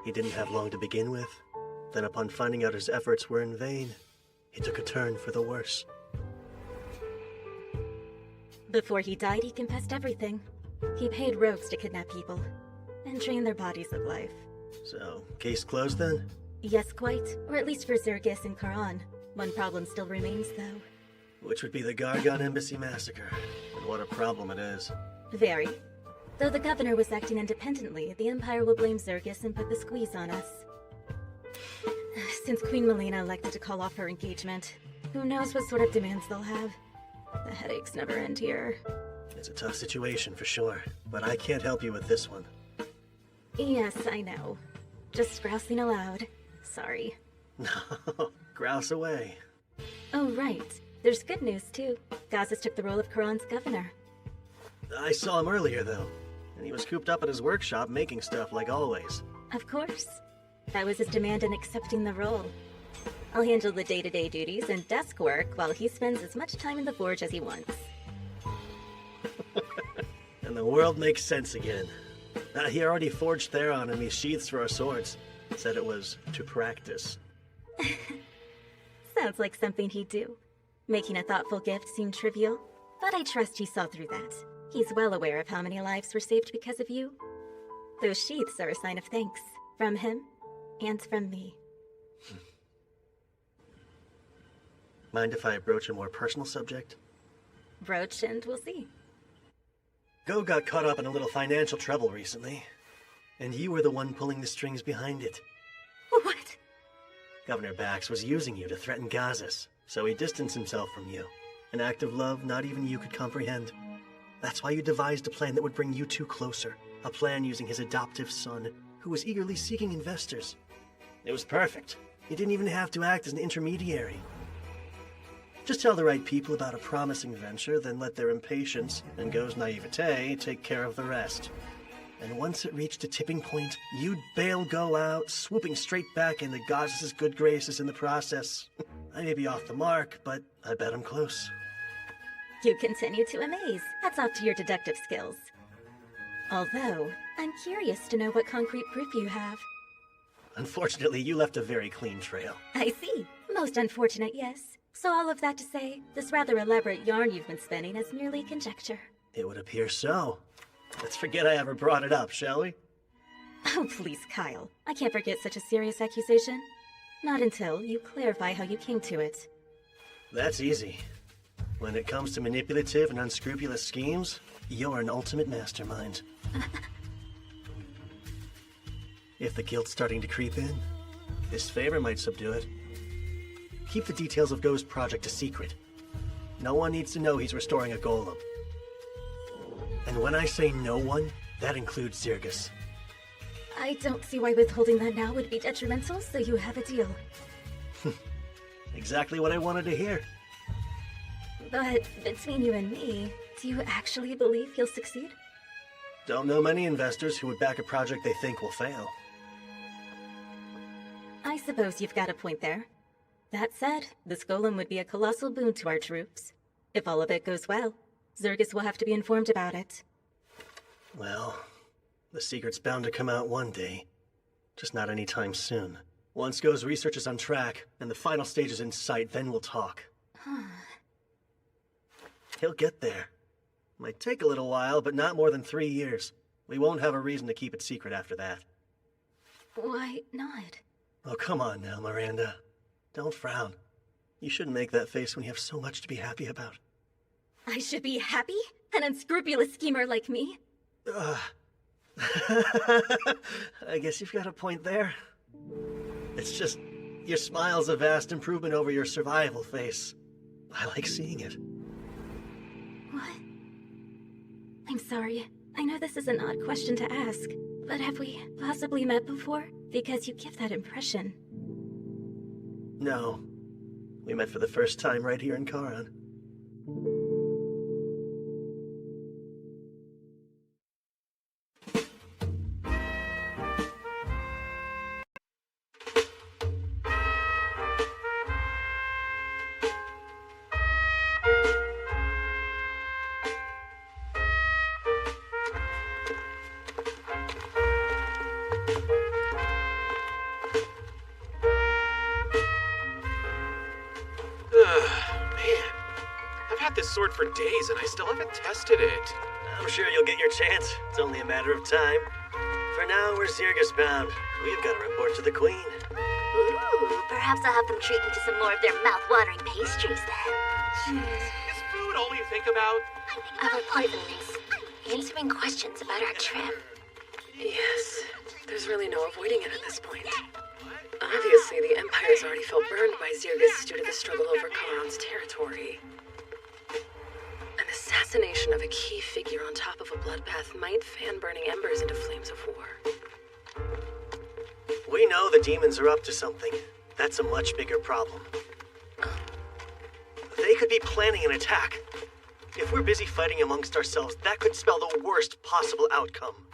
He didn't have long to begin with. Then upon finding out his efforts were in vain, he took a turn for the worse. Before he died, he confessed everything. He paid rogues to kidnap people and drain their bodies of life. So, case closed then? Yes, quite. Or at least for Zergis and Karan. One problem still remains, though. Which would be the Gargon Embassy massacre. And what a problem it is. Very. Though the governor was acting independently, the Empire will blame Zergis and put the squeeze on us. Since Queen Melina elected to call off her engagement, who knows what sort of demands they'll have. The headaches never end here. It's a tough situation for sure, but I can't help you with this one. Yes, I know. Just grousing aloud. Sorry. No, grouse away. Oh, right. There's good news, too. Gazas took the role of Karan's governor. I saw him earlier, though, and he was cooped up at his workshop making stuff like always. Of course. That was his demand in accepting the role. I'll handle the day-to-day duties and desk work while he spends as much time in the forge as he wants. And the world makes sense again. He already forged Theron and me sheaths for our swords. Said it was to practice. Sounds like something he'd do. Making a thoughtful gift seemed trivial, but I trust he saw through that. He's well aware of how many lives were saved because of you. Those sheaths are a sign of thanks. From him, and from me. Mind if I broach a more personal subject? Broach and we'll see. Go got caught up in a little financial trouble recently. And you were the one pulling the strings behind it. What? Governor Bax was using you to threaten Gazas, so he distanced himself from you. An act of love not even you could comprehend. That's why you devised a plan that would bring you two closer. A plan using his adoptive son, who was eagerly seeking investors. It was perfect. You didn't even have to act as an intermediary. Just tell the right people about a promising venture, then let their impatience and Go's naivete take care of the rest. And once it reached a tipping point, you'd bail Go out, swooping straight back into Gazas' good graces in the process. I may be off the mark, but I bet I'm close. You continue to amaze. Hats off to your deductive skills. Although, I'm curious to know what concrete proof you have. Unfortunately, you left a very clean trail. I see. Most unfortunate, yes. So all of that to say, this rather elaborate yarn you've been spinning is merely conjecture. It would appear so. Let's forget I ever brought it up, shall we? Oh, please, Kyle. I can't forget such a serious accusation. Not until you clarify how you came to it. That's easy. When it comes to manipulative and unscrupulous schemes, you're an ultimate mastermind. If the guilt's starting to creep in, this favor might subdue it. Keep the details of Go's project a secret. No one needs to know he's restoring a golem. And when I say no one, that includes Zergis. I don't see why withholding that now would be detrimental, so you have a deal. Exactly what I wanted to hear. But between you and me, do you actually believe he'll succeed? Don't know many investors who would back a project they think will fail. I suppose you've got a point there. That said, this golem would be a colossal boon to our troops. If all of it goes well, Zergis will have to be informed about it. Well, the secret's bound to come out one day. Just not anytime soon. Once Go's research is on track, and the final stage is in sight, then we'll talk. He'll get there. Might take a little while, but not more than 3 years. We won't have a reason to keep it secret after that. Why not? Oh, come on now, Miranda. Don't frown. You shouldn't make that face when you have so much to be happy about. I should be happy? An unscrupulous schemer like me? I guess you've got a point there. It's just, your smile's a vast improvement over your survival face. I like seeing it. What? I'm sorry. I know this is an odd question to ask, but have we possibly met before? Because you give that impression. No. We met for the first time right here in Karan. Sword for days and I still haven't tested it. I'm sure you'll get your chance. It's only a matter of time. For now, we're Zirgus bound. We've got to report to the Queen. Ooh, perhaps I'll have them treat me to some more of their mouth-watering pastries then. Is food all you think about? Other poisonings. Answering questions about our trip. Yes, there's really no avoiding it at this point. Obviously, the Empire's already felt burned by Zirgus due to the struggle over Charon's territory. An assassination of a key figure on top of a bloodbath might fan burning embers into flames of war. We know the demons are up to something. That's a much bigger problem. They could be planning an attack. If we're busy fighting amongst ourselves, that could spell the worst possible outcome.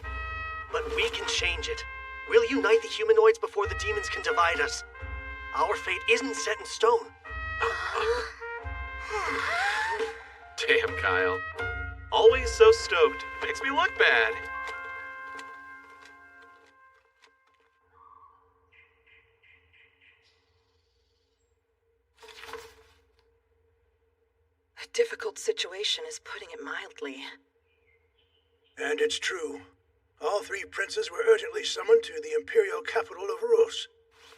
But we can change it. We'll unite the humanoids before the demons can divide us. Our fate isn't set in stone. Damn, Kyle. Always so stoked. Makes me look bad. A difficult situation is putting it mildly. And it's true. All three princes were urgently summoned to the imperial capital of Rus.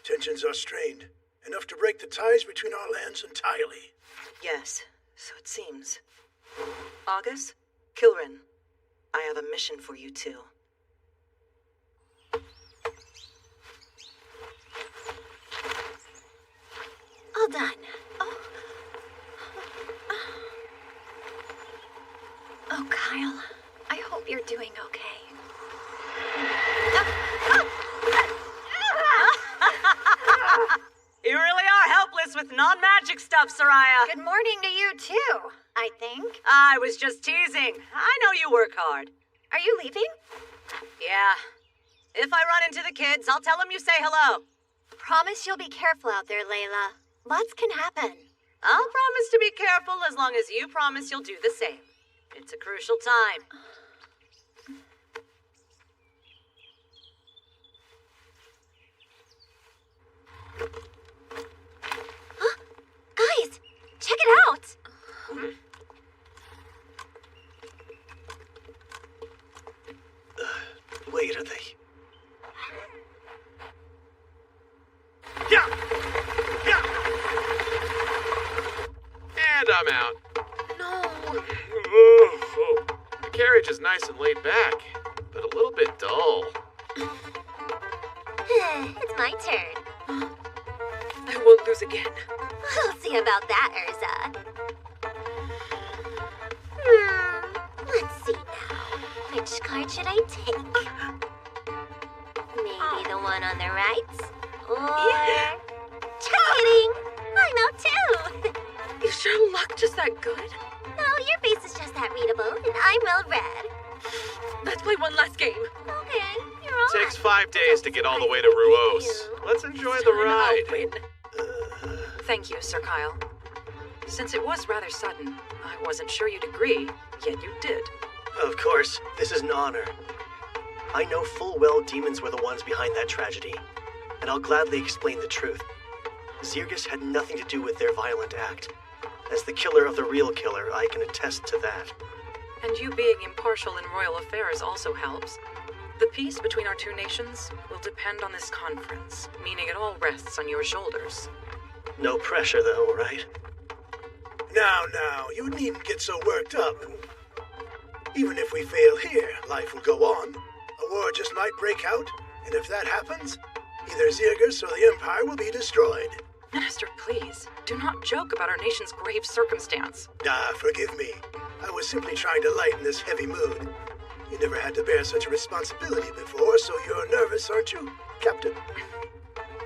Tensions are strained, enough to break the ties between our lands entirely. Yes, so it seems. August, Kilrin, I have a mission for you two. All done. Oh, Kyle, I hope you're doing okay. You really are helpless with non-magic stuff, Soraya. Good morning to you, too, I think. I was just teasing. I know you work hard. Are you leaving? Yeah. If I run into the kids, I'll tell them you say hello. Promise you'll be careful out there, Layla. Lots can happen. I'll promise to be careful as long as you promise you'll do the same. It's a crucial time. Guys, check it out! Wait, are they? Yeah! Yeah! And I'm out. No! The carriage is nice and laid back, but a little bit dull. It's my turn. I won't lose again. We'll see about that, Urza. Let's see now. Which card should I take? Maybe the one on the right? Or... Just kidding! I'm out too! You sure luck just that good? No, your face is just that readable, and I'm well read. Let's play one last game. Okay, you're all Takes 5 days to get all the way to Ruos. Let's enjoy the ride. I'll win. Thank you, Sir Kyle. Since it was rather sudden, I wasn't sure you'd agree, yet you did. Of course, this is an honor. I know full well demons were the ones behind that tragedy, and I'll gladly explain the truth. Zirgus had nothing to do with their violent act. As the killer of the real killer, I can attest to that. And you being impartial in royal affairs also helps. The peace between our two nations will depend on this conference, meaning it all rests on your shoulders. No pressure, though, right? Now, you needn't get so worked up. Even if we fail here, life will go on. A war just might break out, and if that happens, either Zirgus or the Empire will be destroyed. Minister, please, do not joke about our nation's grave circumstance. Forgive me. I was simply trying to lighten this heavy mood. You never had to bear such a responsibility before, so you're nervous, aren't you, Captain?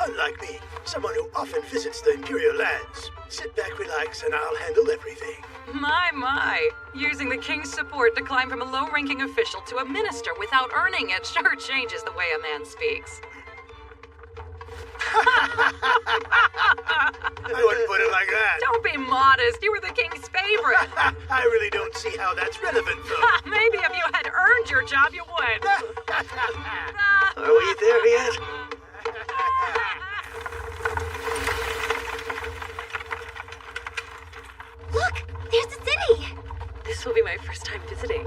Unlike me, someone who often visits the Imperial lands. Sit back, relax, and I'll handle everything. My. Using the King's support to climb from a low-ranking official to a minister without earning it sure changes the way a man speaks. I wouldn't put it like that. Don't be modest. You were the King's favorite. I really don't see how that's relevant, though. Maybe if you had earned your job, you would. Are we there yet? Look, there's the city. This will be my first time visiting.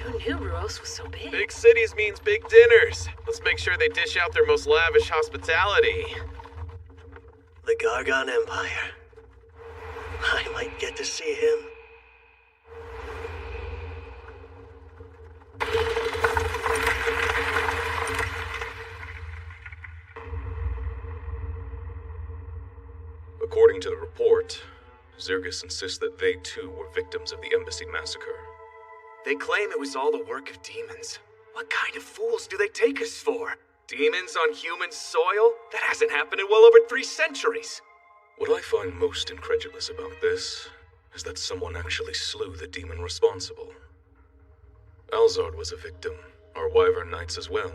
Who knew Ruos was so big? Big cities means big dinners. Let's make sure they dish out their most lavish hospitality. The Gargon Empire. I might get to see him. According to the report, Zergus insists that they too were victims of the embassy massacre. They claim it was all the work of demons. What kind of fools do they take us for? Demons on human soil? That hasn't happened in well over 3 centuries. What I find most incredulous about this is that someone actually slew the demon responsible. Alzard was a victim, our Wyvern Knights as well.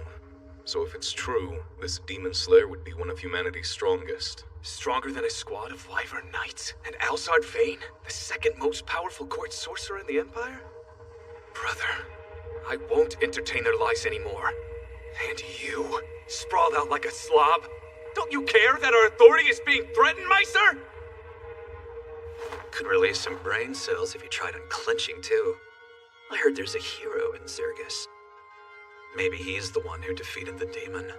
So if it's true, this demon slayer would be one of humanity's strongest. Stronger than a squad of Wyvern Knights? And Alzard Vane, the second most powerful court sorcerer in the Empire? Brother, I won't entertain their lies anymore. And you, sprawled out like a slob, don't you care that our authority is being threatened, Meister? Could release some brain cells if you tried unclenching too. I heard there's a hero in Zergus. Maybe he's the one who defeated the demon.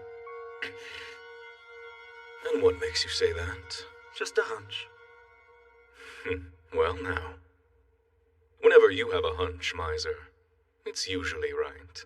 And what makes you say that? Just a hunch. Well now. Whenever you have a hunch, Miser, it's usually right.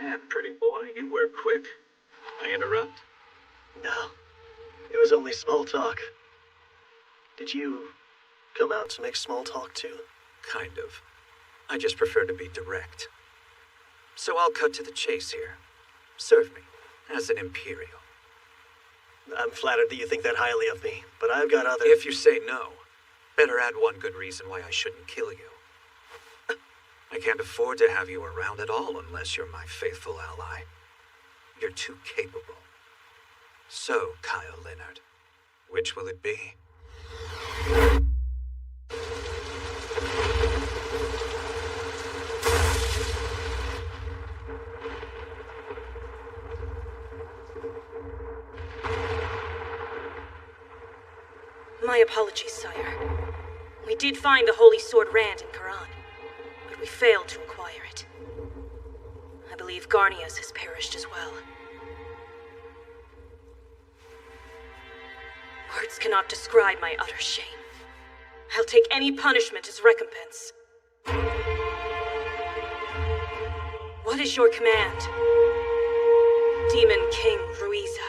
Man, pretty boy, you were quick. I interrupt? No, it was only small talk. Did you come out to make small talk too? Kind of. I just prefer to be direct. So I'll cut to the chase here. Serve me, as an Imperial. I'm flattered that you think that highly of me, but I've got other... If you say no, better add one good reason why I shouldn't kill you. I can't afford to have you around at all unless you're my faithful ally. You're too capable. So, Kyle Leonard, which will it be? My apologies, sire. We did find the Holy Sword Rand in Quran, but we failed to acquire it. I believe Garnias has perished as well. Words cannot describe my utter shame. I'll take any punishment as recompense. What is your command, Demon King Ruiza?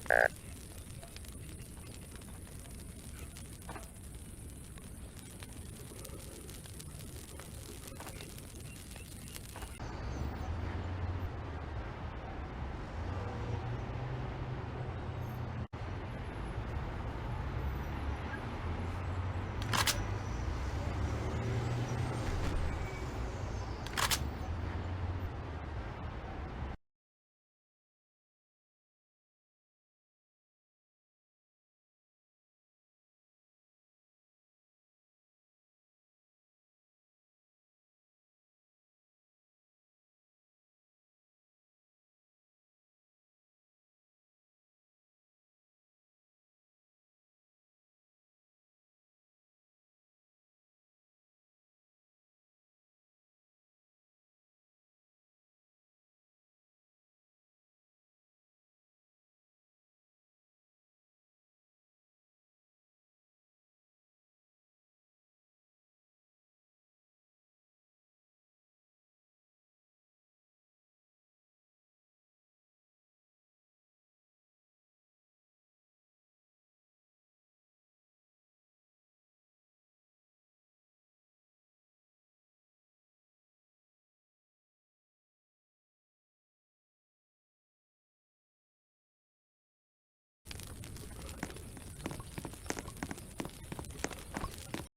you.